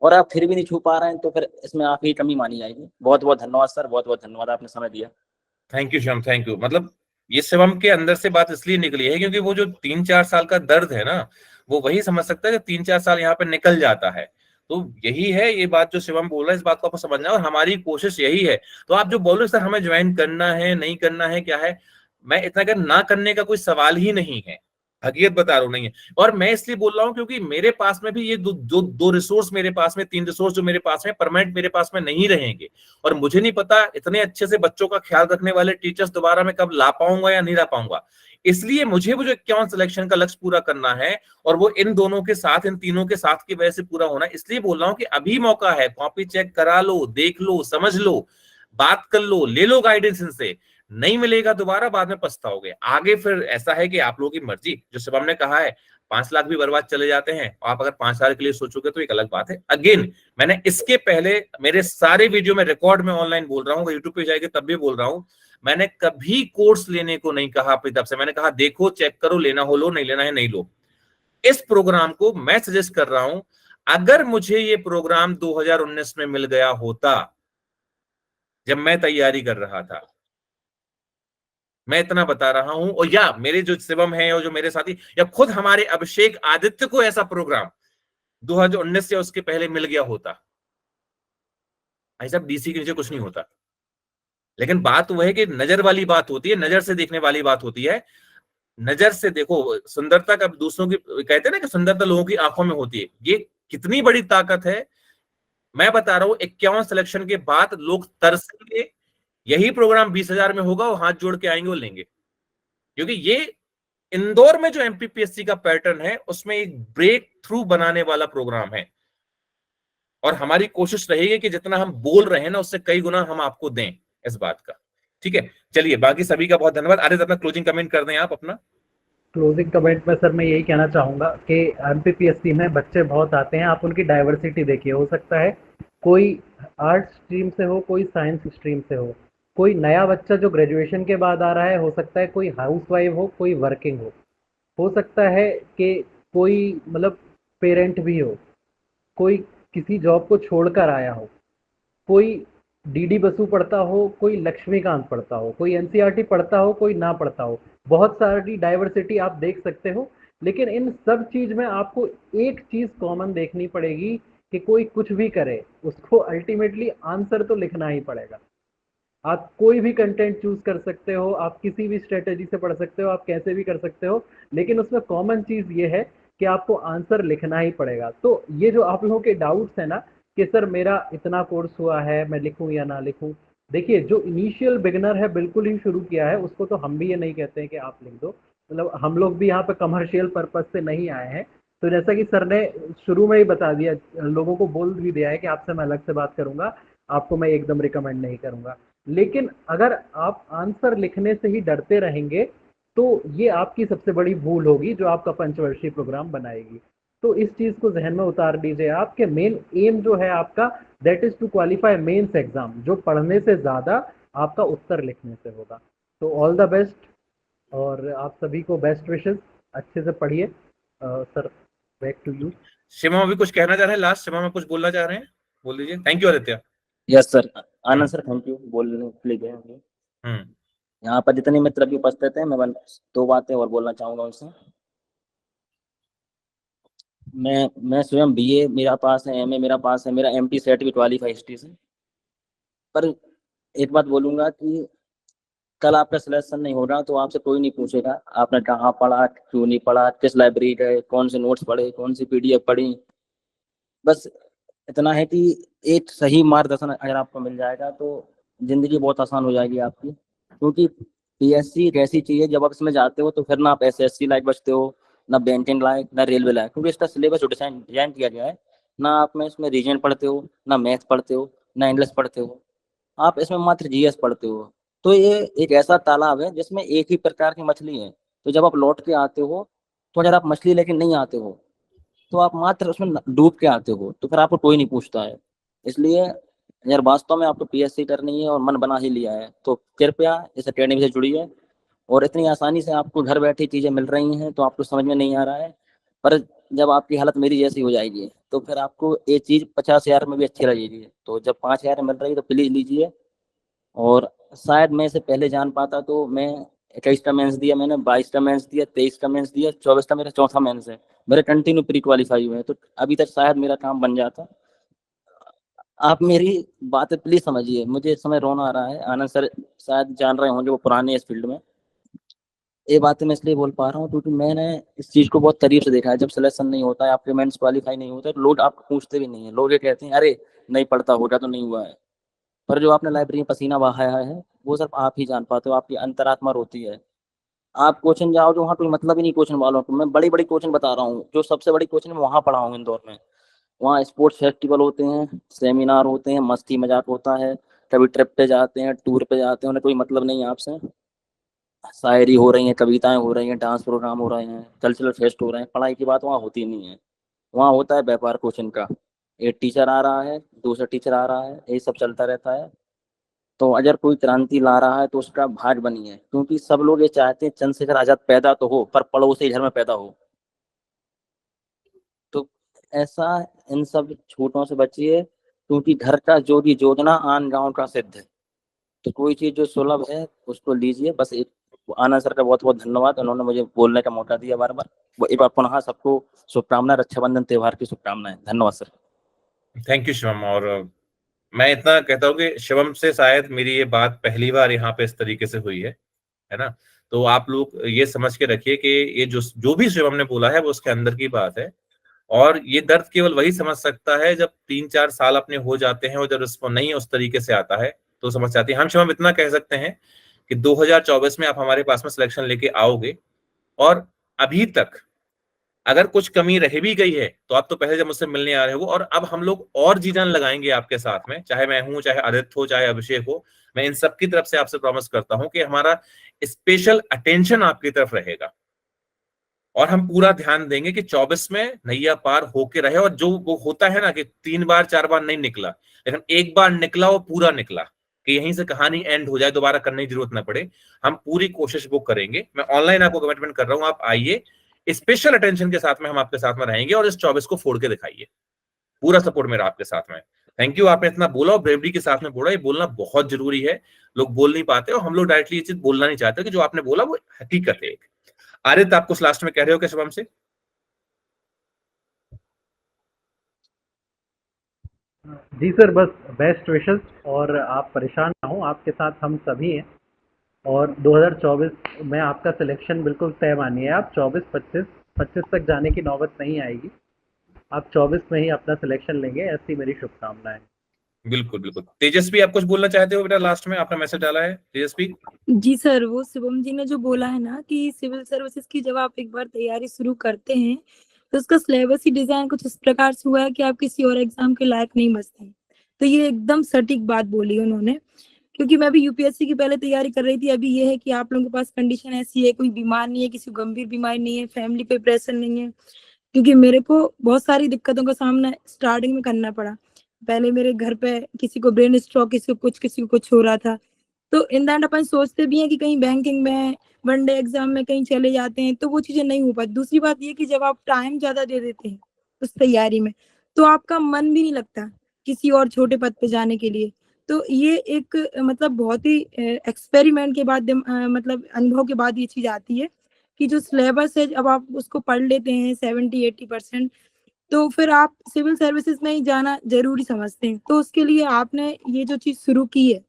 और आप फिर भी नहीं छू पा रहे हैं तो फिर इसमें आप ही कमी मानी जाएगी। बहुत बहुत धन्यवाद सर, बहुत बहुत धन्यवाद, आपने समय दिया। Thank you Shivam, thank you. मतलब ये शिवम के अंदर से बात इसलिए निकली है क्योंकि वो जो 3-4 साल का दर्द है ना, वो वही समझ सकता है जो 3-4 साल यहाँ पे निकल जाता है। तो यही है ये बात जो शिवम बोल रहा है, इस बात को आपको समझना है और हमारी कोशिश यही है। तो आप जो बोलो सर हमें ज्वाइन करना है नहीं करना है क्या है, मैं इतना कर ना करने का कोई सवाल ही नहीं है, हकीकत बता रहा हूँ नहीं है। और मैं इसलिए बोल रहा हूँ क्योंकि मेरे पास में भी ये दो रिसोर्स मेरे पास में, 3 रिसोर्स जो मेरे पास में परमानेंट मेरे पास में नहीं रहेंगे। और मुझे नहीं पता इतने अच्छे से बच्चों का ख्याल रखने वाले टीचर्स दोबारा मैं कब ला पाऊंगा या नहीं ला पाऊंगा। इसलिए मुझे वो जो 51 सिलेक्शन का लक्ष्य पूरा करना है और वो इन दोनों के साथ, इन तीनों के साथ की वजह से पूरा होना है। इसलिए बोल रहा हूँ कि अभी मौका है, कॉपी चेक करा लो, देख लो, समझ लो, बात कर लो, ले लो गाइडेंस इनसे। नहीं मिलेगा दोबारा बाद में पछताओगे। आगे फिर ऐसा है कि आप लोगों की मर्जी, जो शिवम ने कहा है 5 लाख भी बर्बाद चले जाते हैं, आप अगर 5 साल के लिए सोचोगे तो एक अलग बात है। अगेन मैंने इसके पहले मेरे सारे वीडियो में रिकॉर्ड में ऑनलाइन बोल रहा हूँ, यूट्यूब पे जाएगा तब भी बोल रहा हूँ, मैंने कभी कोर्स लेने को नहीं कहा अपनी तरफ से। मैंने कहा देखो, चेक करो, लेना हो लो, नहीं लेना है नहीं लो। इस प्रोग्राम को मैं सजेस्ट कर रहा हूं, अगर मुझे ये प्रोग्राम 2019 में मिल गया होता जब मैं तैयारी कर रहा था, मैं इतना बता रहा हूं, और या मेरे जो शिवम है और जो मेरे साथी या खुद हमारे अभिषेक आदित्य को ऐसा प्रोग्राम 2019 या उसके पहले मिल गया होता, ऐसा डीसी के नीचे कुछ नहीं होता। लेकिन बात वह है कि नजर वाली बात होती है, नजर से देखने वाली बात होती है। नजर से देखो, सुंदरता का दूसरों की, कहते हैं ना कि सुंदरता लोगों की आंखों में होती है, ये कितनी बड़ी ताकत है मैं बता रहा हूं। 51 सिलेक्शन के बाद लोग तरसेंगे, यही प्रोग्राम 20,000 में होगा, वो हाथ जोड़ के आएंगे और लेंगे। क्योंकि ये इंदौर में जो एमपीपीएससी का पैटर्न है उसमें एक ब्रेक थ्रू बनाने वाला प्रोग्राम है, और हमारी कोशिश रहेगी कि जितना हम बोल रहे हैं ना उससे कई गुना हम आपको दें इस बात का। ठीक है, चलिए, बाकी सभी का बहुत धन्यवाद। आदित्य अपना क्लोजिंग कमेंट कर दें आप अपना। क्लोजिंग कमेंट में सर मैं यही कहना चाहूँगा कि एमपीपीएससी में बच्चे बहुत आते हैं, आप उनकी डाइवर्सिटी देखिए। हो सकता है कोई आर्ट स्ट्रीम से हो, कोई साइंस स्ट्रीम से हो, कोई नया बच्चा जो ग्रेजुएशन के बाद आ रहा है, हो सकता है कोई हाउसवाइफ हो, कोई वर्किंग हो सकता है कि कोई मतलब पेरेंट भी हो, कोई किसी जॉब को छोड़कर आया हो, कोई डीडी बसु पढ़ता हो, कोई लक्ष्मीकांत पढ़ता हो, कोई एनसीईआरटी पढ़ता हो, कोई ना पढ़ता हो, बहुत सारी डाइवर्सिटी आप देख सकते हो। लेकिन इन सब चीज में आपको एक चीज कॉमन देखनी पड़ेगी कि कोई कुछ भी करे उसको अल्टीमेटली आंसर तो लिखना ही पड़ेगा। आप कोई भी कंटेंट चूज कर सकते हो, आप किसी भी स्ट्रेटेजी से पढ़ सकते हो, आप कैसे भी कर सकते हो, लेकिन उसमें कॉमन चीज ये है कि आपको आंसर लिखना ही पड़ेगा। तो ये जो आप लोगों के डाउट्स है ना कि सर मेरा इतना कोर्स हुआ है, मैं लिखूं या ना लिखूं, देखिए जो इनिशियल बिगनर है बिल्कुल ही शुरू किया है उसको तो हम भी ये नहीं कहते हैं कि आप लिख दो। मतलब हम लोग भी यहाँ पे कमर्शियल पर्पज से नहीं आए हैं। तो जैसा कि सर ने शुरू में ही बता दिया, लोगों को बोल भी दिया है कि आपसे मैं अलग से बात करूंगा, आपको मैं एकदम रिकमेंड नहीं करूंगा। लेकिन अगर आप आंसर लिखने से ही डरते रहेंगे तो ये आपकी सबसे बड़ी भूल होगी जो आपका पंचवर्षीय प्रोग्राम बनाएगी। तो इस चीज को जहन में उतार दीजिए आप कि मेन एम जो है आपका that is to qualify mains exam, जो पढ़ने से ज्यादा आपका उत्तर लिखने से होगा। तो ऑल द बेस्ट और आप सभी को बेस्ट विशेस, अच्छे से पढ़िए। Sir back to you. Shivam अभी कुछ कहना चाह रहे हैं लास्ट, शिवम में कुछ बोलना चाह रहे हैं, बोल दीजिए। Thank you Aditya. Yes sir, Anand sir thank you बोलने के लिए। यहाँ पर जितने मित्र भी उपस्थित हैं, मैं 2 बातें और बोलना चाहूंगा उनसे। मैं स्वयं बीए मेरा पास है, एमए मेरा पास है, मेरा एमटी सेट भी क्वालिफाई हिस्ट्री से। पर एक बात बोलूंगा कि कल आपका सिलेक्शन नहीं हो रहा तो आपसे कोई नहीं पूछेगा आपने कहाँ पढ़ा, क्यों नहीं पढ़ा, किस लाइब्रेरी गए, कौन से नोट्स पढ़े, कौन सी पीडीएफ पढ़ी। बस इतना है कि एक सही मार्गदर्शन अगर आपको मिल जाएगा तो जिंदगी बहुत आसान हो जाएगी आपकी। क्योंकि पीएससी एक ऐसी चीज है, जब आप इसमें जाते हो तो फिर ना आप एसएससी लायक बचते हो, ना बैंकिंग लायक, ना रेलवे लायक, क्योंकि इसका सिलेबस डिजाइन किया गया है। ना आप में इसमें रीजन पढ़ते हो, ना मैथ पढ़ते हो, ना इंग्लिश पढ़ते हो, आप इसमें मात्र जीएस पढ़ते हो। तो ये एक ऐसा तालाब है जिसमें एक ही प्रकार की मछली है। तो जब आप लौट के आते हो तो अगर आप मछली लेके नहीं आते हो तो आप मात्र उसमें डूब के आते हो, तो फिर आपको कोई नहीं पूछता है। इसलिए यार वास्तव में आपको पीएससी करनी है और मन बना ही लिया है तो कृपया इस अकेडमी से जुड़िए। और इतनी आसानी से आपको घर बैठे चीजें मिल रही हैं तो आपको समझ में नहीं आ रहा है, पर जब आपकी हालत मेरी जैसी हो जाएगी तो फिर आपको ये चीज 50,000 में भी अच्छी लगेगी। तो जब 5,000 मिल रही है तो प्लीज लीजिए। और शायद मैं इसे पहले जान पाता तो मैं 21 का मेंस दिया, मैंने 22 का मेंस दिया, 23 का मेंस दिया, 24 का मेरा चौथा मेंस है, मेरे कंटिन्यू प्री क्वालिफाई हुए हैं, तो अभी तक शायद मेरा काम बन जाता। आप मेरी बातें प्लीज समझिए, मुझे इस समय रोना आ रहा है। आनंद सर शायद जान रहे होंगे, वो पुराने इस फील्ड में। ये बातें मैं इसलिए बोल पा रहा हूँ क्योंकि मैंने इस चीज को बहुत करीब से देखा है। जब सिलेक्शन नहीं होता है, आपके मेंस क्वालिफाई नहीं होता है, लोग आपको पूछते भी नहीं है, लोग ये कहते हैं अरे नहीं पढ़ता होगा तो नहीं हुआ है। पर जो आपने लाइब्रेरी में पसीना बहाया है वो सिर्फ आप ही जान पाते हो, आपकी अंतरात्मा रोती है। आप कोचिंग जाओ जो वहाँ कोई मतलब ही नहीं कोचिंग वालों को। मैं बड़ी बड़ी कोचिंग बता रहा हूँ, जो सबसे बड़ी कोचिंग मैं वहाँ पढ़ा हूँ इंदौर में। वहाँ स्पोर्ट्स फेस्टिवल होते हैं, सेमिनार होते हैं, मस्ती मजाक होता है, कभी ट्रिप पे जाते हैं, टूर पे जाते हैं, उन्हें कोई मतलब नहीं है आपसे। शायरी हो रही है, कविताएं हो रही हैं, डांस प्रोग्राम हो रहे हैं, कल्चरल फेस्ट हो रहे हैं, पढ़ाई की बात वहाँ होती नहीं है। वहाँ होता है व्यापार कोचिंग का, एक टीचर आ रहा है, दूसरा टीचर आ रहा है, यही सब चलता रहता है। तो अगर कोई क्रांति ला रहा है तो उसका भाग बनिए, क्योंकि सब लोग ये चाहते हैं चंद्रशेखर आजाद पैदा तो हो पर पड़ोसी घर में पैदा हो। तो ऐसा इन सब छूटों से बचिए, क्योंकि घर का जो भी योजना आन गांव का सिद्ध है। तो कोई चीज जो सुलभ है उसको लीजिए। बस आनंद सर का बहुत बहुत धन्यवाद, उन्होंने मुझे बोलने का मौका दिया बार बार। वो एक बार पुनः सबको शुभकामनाएं, रक्षाबंधन त्योहार की शुभकामनाएं। धन्यवाद सर। Thank you Shivam. और मैं इतना कहता हूँ कि शिवम से शायद मेरी ये बात पहली बार यहाँ पे इस तरीके से हुई है ना। तो आप लोग ये समझ के रखिए कि ये जो भी शिवम ने बोला है वो उसके अंदर की बात है। और ये दर्द केवल वही समझ सकता है जब 3-4 साल अपने हो जाते हैं और जब उसको नहीं उस तरीके से आता है तो समझ जाती है। हम शिवम इतना कह सकते हैं कि 2024 में आप हमारे पास में सिलेक्शन लेके आओगे, और अभी तक अगर कुछ कमी रह भी गई है तो आप तो पहले जब मुझसे मिलने आ रहे हो, और अब हम लोग और जी जान लगाएंगे आपके साथ में, चाहे मैं हूं, चाहे आदित्य हो, चाहे अभिषेक हो। मैं इन सब की तरफ से आपसे प्रॉमिस करता हूं कि हमारा स्पेशल अटेंशन आपकी तरफ रहेगा और हम पूरा ध्यान देंगे कि 24 में नैया पार होके रहे। और जो वो होता है ना कि 3 बार 4 बार नहीं निकला, लेकिन एक बार निकला वो पूरा निकला, कि यहीं से कहानी एंड हो जाए, दोबारा करने की जरूरत ना पड़े। हम पूरी कोशिश वो करेंगे। मैं ऑनलाइन आपको कमिटमेंट कर रहा हूं, आप आइए, स्पेशल अटेंशन के साथ में हम आपके साथ में रहेंगे और इस 24 को फोड़ के दिखाइए। पूरा सपोर्ट मेरा आपके साथ में। थैंक यू, आपने इतना बोला और ब्रेवरी के साथ में बोला। ये बोलना बहुत जरूरी है, लोग बोल नहीं पाते और हम लोग डायरेक्टली ये चीज बोलना नहीं चाहते कि जो आपने बोला वो हकीकत है। आदित्य, आप कुछ लास्ट में कह रहे हो क्या शुभम से? जी सर, बस बेस्ट विशेस, और आप परेशान ना हो, आपके साथ हम सभी हैं। और 2024 में आपका सिलेक्शन बिल्कुल तय मानिए। आप 24-25 तक जाने की नौबत नहीं आएगी। आप 24 में ही अपना सिलेक्शन लेंगे, ऐसी मेरी शुभकामनाएं। बिल्कुल बिल्कुल। तेजस्वी, आप कुछ बोलना चाहते हो बेटा? लास्ट में आपने मैसेज डाला है तेजस्वी। जी सर, वो शुभम जी ने जो बोला है ना कि सिविल सर्विसेज की जब आप एक बार तैयारी शुरू करते हैं तो उसका सिलेबस ही डिजाइन कुछ इस प्रकार से हुआ है कि आप किसी और एग्जाम के लायक नहीं बचते। तो ये एकदम सटीक बात बोली उन्होंने, क्योंकि मैं भी यूपीएससी की पहले तैयारी कर रही थी। अभी ये है कि आप लोगों के पास कंडीशन ऐसी है, कोई बीमार नहीं है, किसी को गंभीर बीमारी नहीं है, फैमिली पे प्रेशर नहीं है। क्योंकि मेरे को बहुत सारी दिक्कतों का सामना स्टार्टिंग में करना पड़ा। पहले मेरे घर पे किसी को ब्रेन स्ट्रोक, किसी को कुछ हो रहा था। तो इन दैट अपन सोचते भी हैं कि कहीं बैंकिंग में, वनडे एग्जाम में कहीं चले जाते हैं, तो वो चीजें नहीं हो पाती। दूसरी बात ये कि जब आप टाइम ज्यादा दे देते हैं उस तैयारी में तो आपका मन भी नहीं लगता किसी और छोटे पद पे जाने के लिए। तो ये एक मतलब बहुत ही एक्सपेरिमेंट के बाद मतलब अनुभव के बाद ये चीज आती है कि जो सिलेबस है अब आप उसको पढ़ लेते हैं 70-80%, तो फिर आप सिविल सर्विसेज में ही जाना जरूरी समझते हैं। तो उसके लिए आपने ये जो चीज शुरू की है,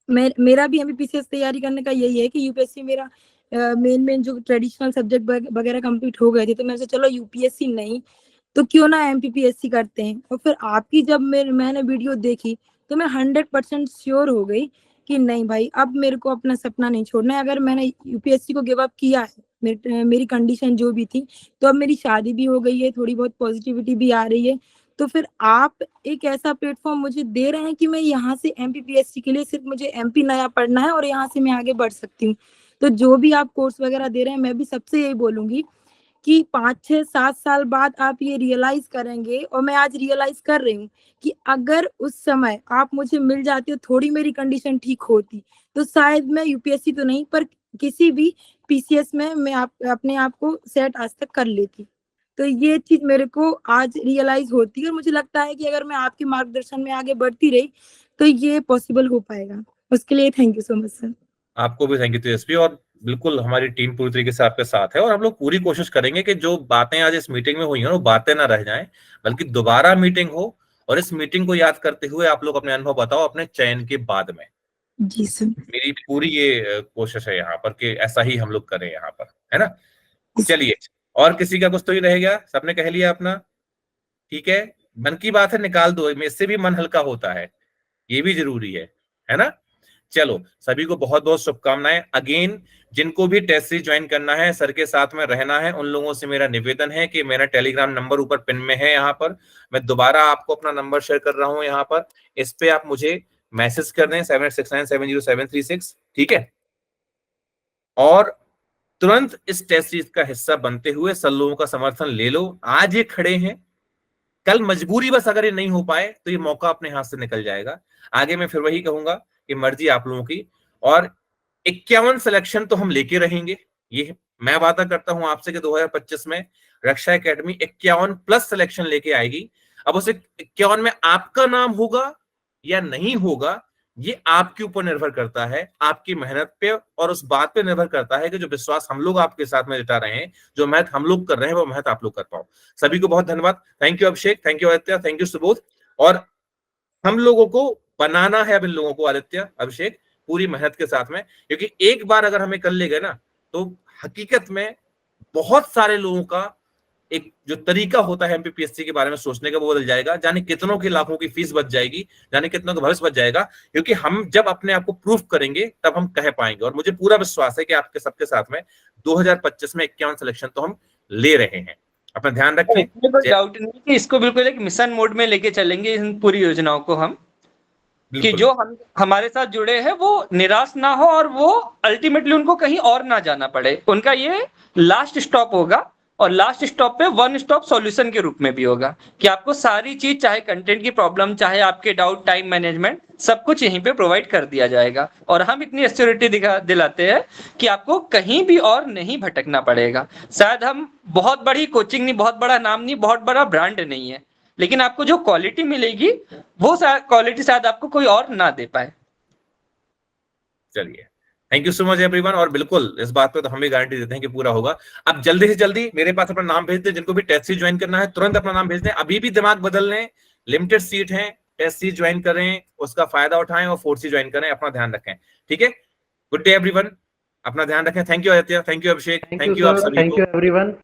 मेरा भी एमपीपीसीएस तैयारी करने का यही है कि यूपीएससी मेरा मेन जो ट्रेडिशनल सब्जेक्ट वगैरह कंप्लीट हो गए थे, तो मैं चलो यूपीएससी नहीं तो क्यों ना एमपीपीएससी करते हैं। और फिर आपकी जब मैंने वीडियो देखी तो मैं 100% श्योर हो गई कि नहीं भाई, अब मेरे को अपना सपना नहीं छोड़ना है। अगर मैंने यूपीएससी को गिव अप किया है, मेरी कंडीशन जो भी थी, तो अब मेरी शादी भी हो गई है, थोड़ी बहुत पॉजिटिविटी भी आ रही है। तो फिर आप एक ऐसा प्लेटफॉर्म मुझे दे रहे हैं कि मैं यहाँ से एमपीपीएससी के लिए सिर्फ मुझे एमपी नया पढ़ना है और यहाँ से मैं आगे बढ़ सकती हूँ। तो जो भी आप कोर्स वगैरह दे रहे हैं, मैं भी सबसे यही बोलूंगी कि 5-6-7 साल बाद आप ये रियलाइज करेंगे, और मैं आज रियलाइज कर रही हूँ कि अगर उस समय आप मुझे मिल जाती हो, थोड़ी मेरी कंडीशन ठीक होती, तो शायद मैं यूपीएससी तो नहीं पर किसी भी पीसीएस में मैं अपने आप को सेट आज तक कर लेती। तो ये चीज मेरे को आज रियलाइज होती है, और मुझे लगता है कि अगर मैं आपके मार्गदर्शन में आगे बढ़ती रही तो ये पॉसिबल हो पाएगा। उसके लिए thank you so much sir. आपको भी थैंक यू तेजस्वी, और बिल्कुल हमारी टीम पूरी तरीके से आपके साथ है, और हम लोग पूरी कोशिश करेंगे कि जो बातें आज इस मीटिंग में हुई हैं वो बातें ना रह जाएं, बल्कि दोबारा मीटिंग हो और इस मीटिंग को याद करते हुए आप लोग अपने अनुभव बताओ अपने चयन के बाद में। जी सर। मेरी पूरी ये कोशिश है यहाँ पर कि ऐसा ही हम लोग करें यहाँ पर, है ना। चलिए, और किसी का कुछ तो ही रह गया? सबने कह लिया अपना? ठीक है, मन की बात है निकाल दो, इससे भी मन हल्का होता है, ये भी जरूरी है ना। चलो, सभी को बहुत बहुत शुभकामनाएं। अगेन, जिनको भी टेस्ट सीरीज ज्वाइन करना है, सर के साथ में रहना है, उन लोगों से मेरा निवेदन है कि मेरा टेलीग्राम नंबर ऊपर पिन में है, यहाँ पर मैं दोबारा आपको अपना नंबर शेयर कर रहा हूं यहाँ पर, इस पे आप मुझे मैसेज कर दें 7869700736, ठीक है। और तुरंत इस टेस्ट सीरीज का हिस्सा बनते हुए सब लोगों का समर्थन ले लो। आज ये खड़े हैं, कल मजबूरी बस अगर ये नहीं हो पाए तो ये मौका अपने हाथ से निकल जाएगा। आगे मैं फिर वही कहूंगा कि मर्जी आप लोगों की, और 51 सिलेक्शन तो हम लेके रहेंगे, ये मैं वादा करता हूं आपसे कि 2025 में रक्षा एकेडमी 51 प्लस सिलेक्शन लेके आएगी। अब उस 51 में आपका नाम होगा या नहीं होगा, ये आपके ऊपर निर्भर करता है, आपकी मेहनत पे, और उस बात पे निर्भर करता है कि जो विश्वास हम लोग आपके साथ में जुटा रहे हैं, जो मेहनत हम लोग कर रहे हैं, वो मेहनत आप लोग कर पाओ। सभी को बहुत धन्यवाद। Thank you Abhishek, thank you Aditya, thank you Subodh. और हम लोगों को बनाना है अब इन लोगों को, आदित्य, अभिषेक, पूरी मेहनत के साथ में, क्योंकि एक बार अगर हमें कर ले गए ना, तो हकीकत में बहुत सारे लोगों का एक जो तरीका होता है एमपीपीएससी के बारे में सोचने का, वो बदल जाएगा। जाने कितनों की लाखों की फीस बच जाएगी, जाने कितनों का भविष्य बच जाएगा, क्योंकि हम जब अपने आप को प्रूफ करेंगे तब हम कह पाएंगे। और मुझे पूरा विश्वास है कि आपके सबके साथ में 2025 में 51 सिलेक्शन तो हम ले रहे हैं। अपना ध्यान रखें, कोई डाउट नहीं कि इसको बिल्कुल एक मिशन मोड में लेके चलेंगे इन पूरी योजनाओं को हम, कि जो हमारे साथ जुड़े हैं वो निराश ना हो, और वो अल्टीमेटली उनको कहीं और ना जाना पड़े। उनका ये लास्ट स्टॉप होगा, और लास्ट स्टॉप पे वन स्टॉप सॉल्यूशन के रूप में भी होगा, कि आपको सारी चीज, चाहे कंटेंट की प्रॉब्लम, चाहे आपके डाउट, टाइम मैनेजमेंट, सब कुछ यहीं पे प्रोवाइड कर दिया जाएगा। और हम इतनी एश्योरिटी दिलाते हैं कि आपको कहीं भी और नहीं भटकना पड़ेगा। शायद हम बहुत बड़ी कोचिंग नहीं, बहुत बड़ा नाम नहीं, बहुत बड़ा ब्रांड नहीं है, लेकिन आपको जो क्वालिटी मिलेगी वो क्वालिटी शायद आपको कोई और ना दे पाए। चलिए, thank you so much everyone. और बिल्कुल इस बात पे तो हम भी गारंटी देते हैं कि पूरा होगा। अब जल्दी से जल्दी मेरे पास अपना नाम भेज दें, जिनको भी टेस्ट सीरीज ज्वाइन करना है तुरंत अपना नाम भेज दें। अभी भी दिमाग बदल लें, लिमिटेड सीट है, टेस्ट सीरीज ज्वाइन करें, उसका फायदा उठाएं और फोर्थ सीरीज ज्वाइन करें। अपना ध्यान रखें, ठीक है। गुड डे एवरीवन, अपना ध्यान रखें। Thank you Aditya, thank you Abhishek, thank you आप सभी को। Thank you everyone.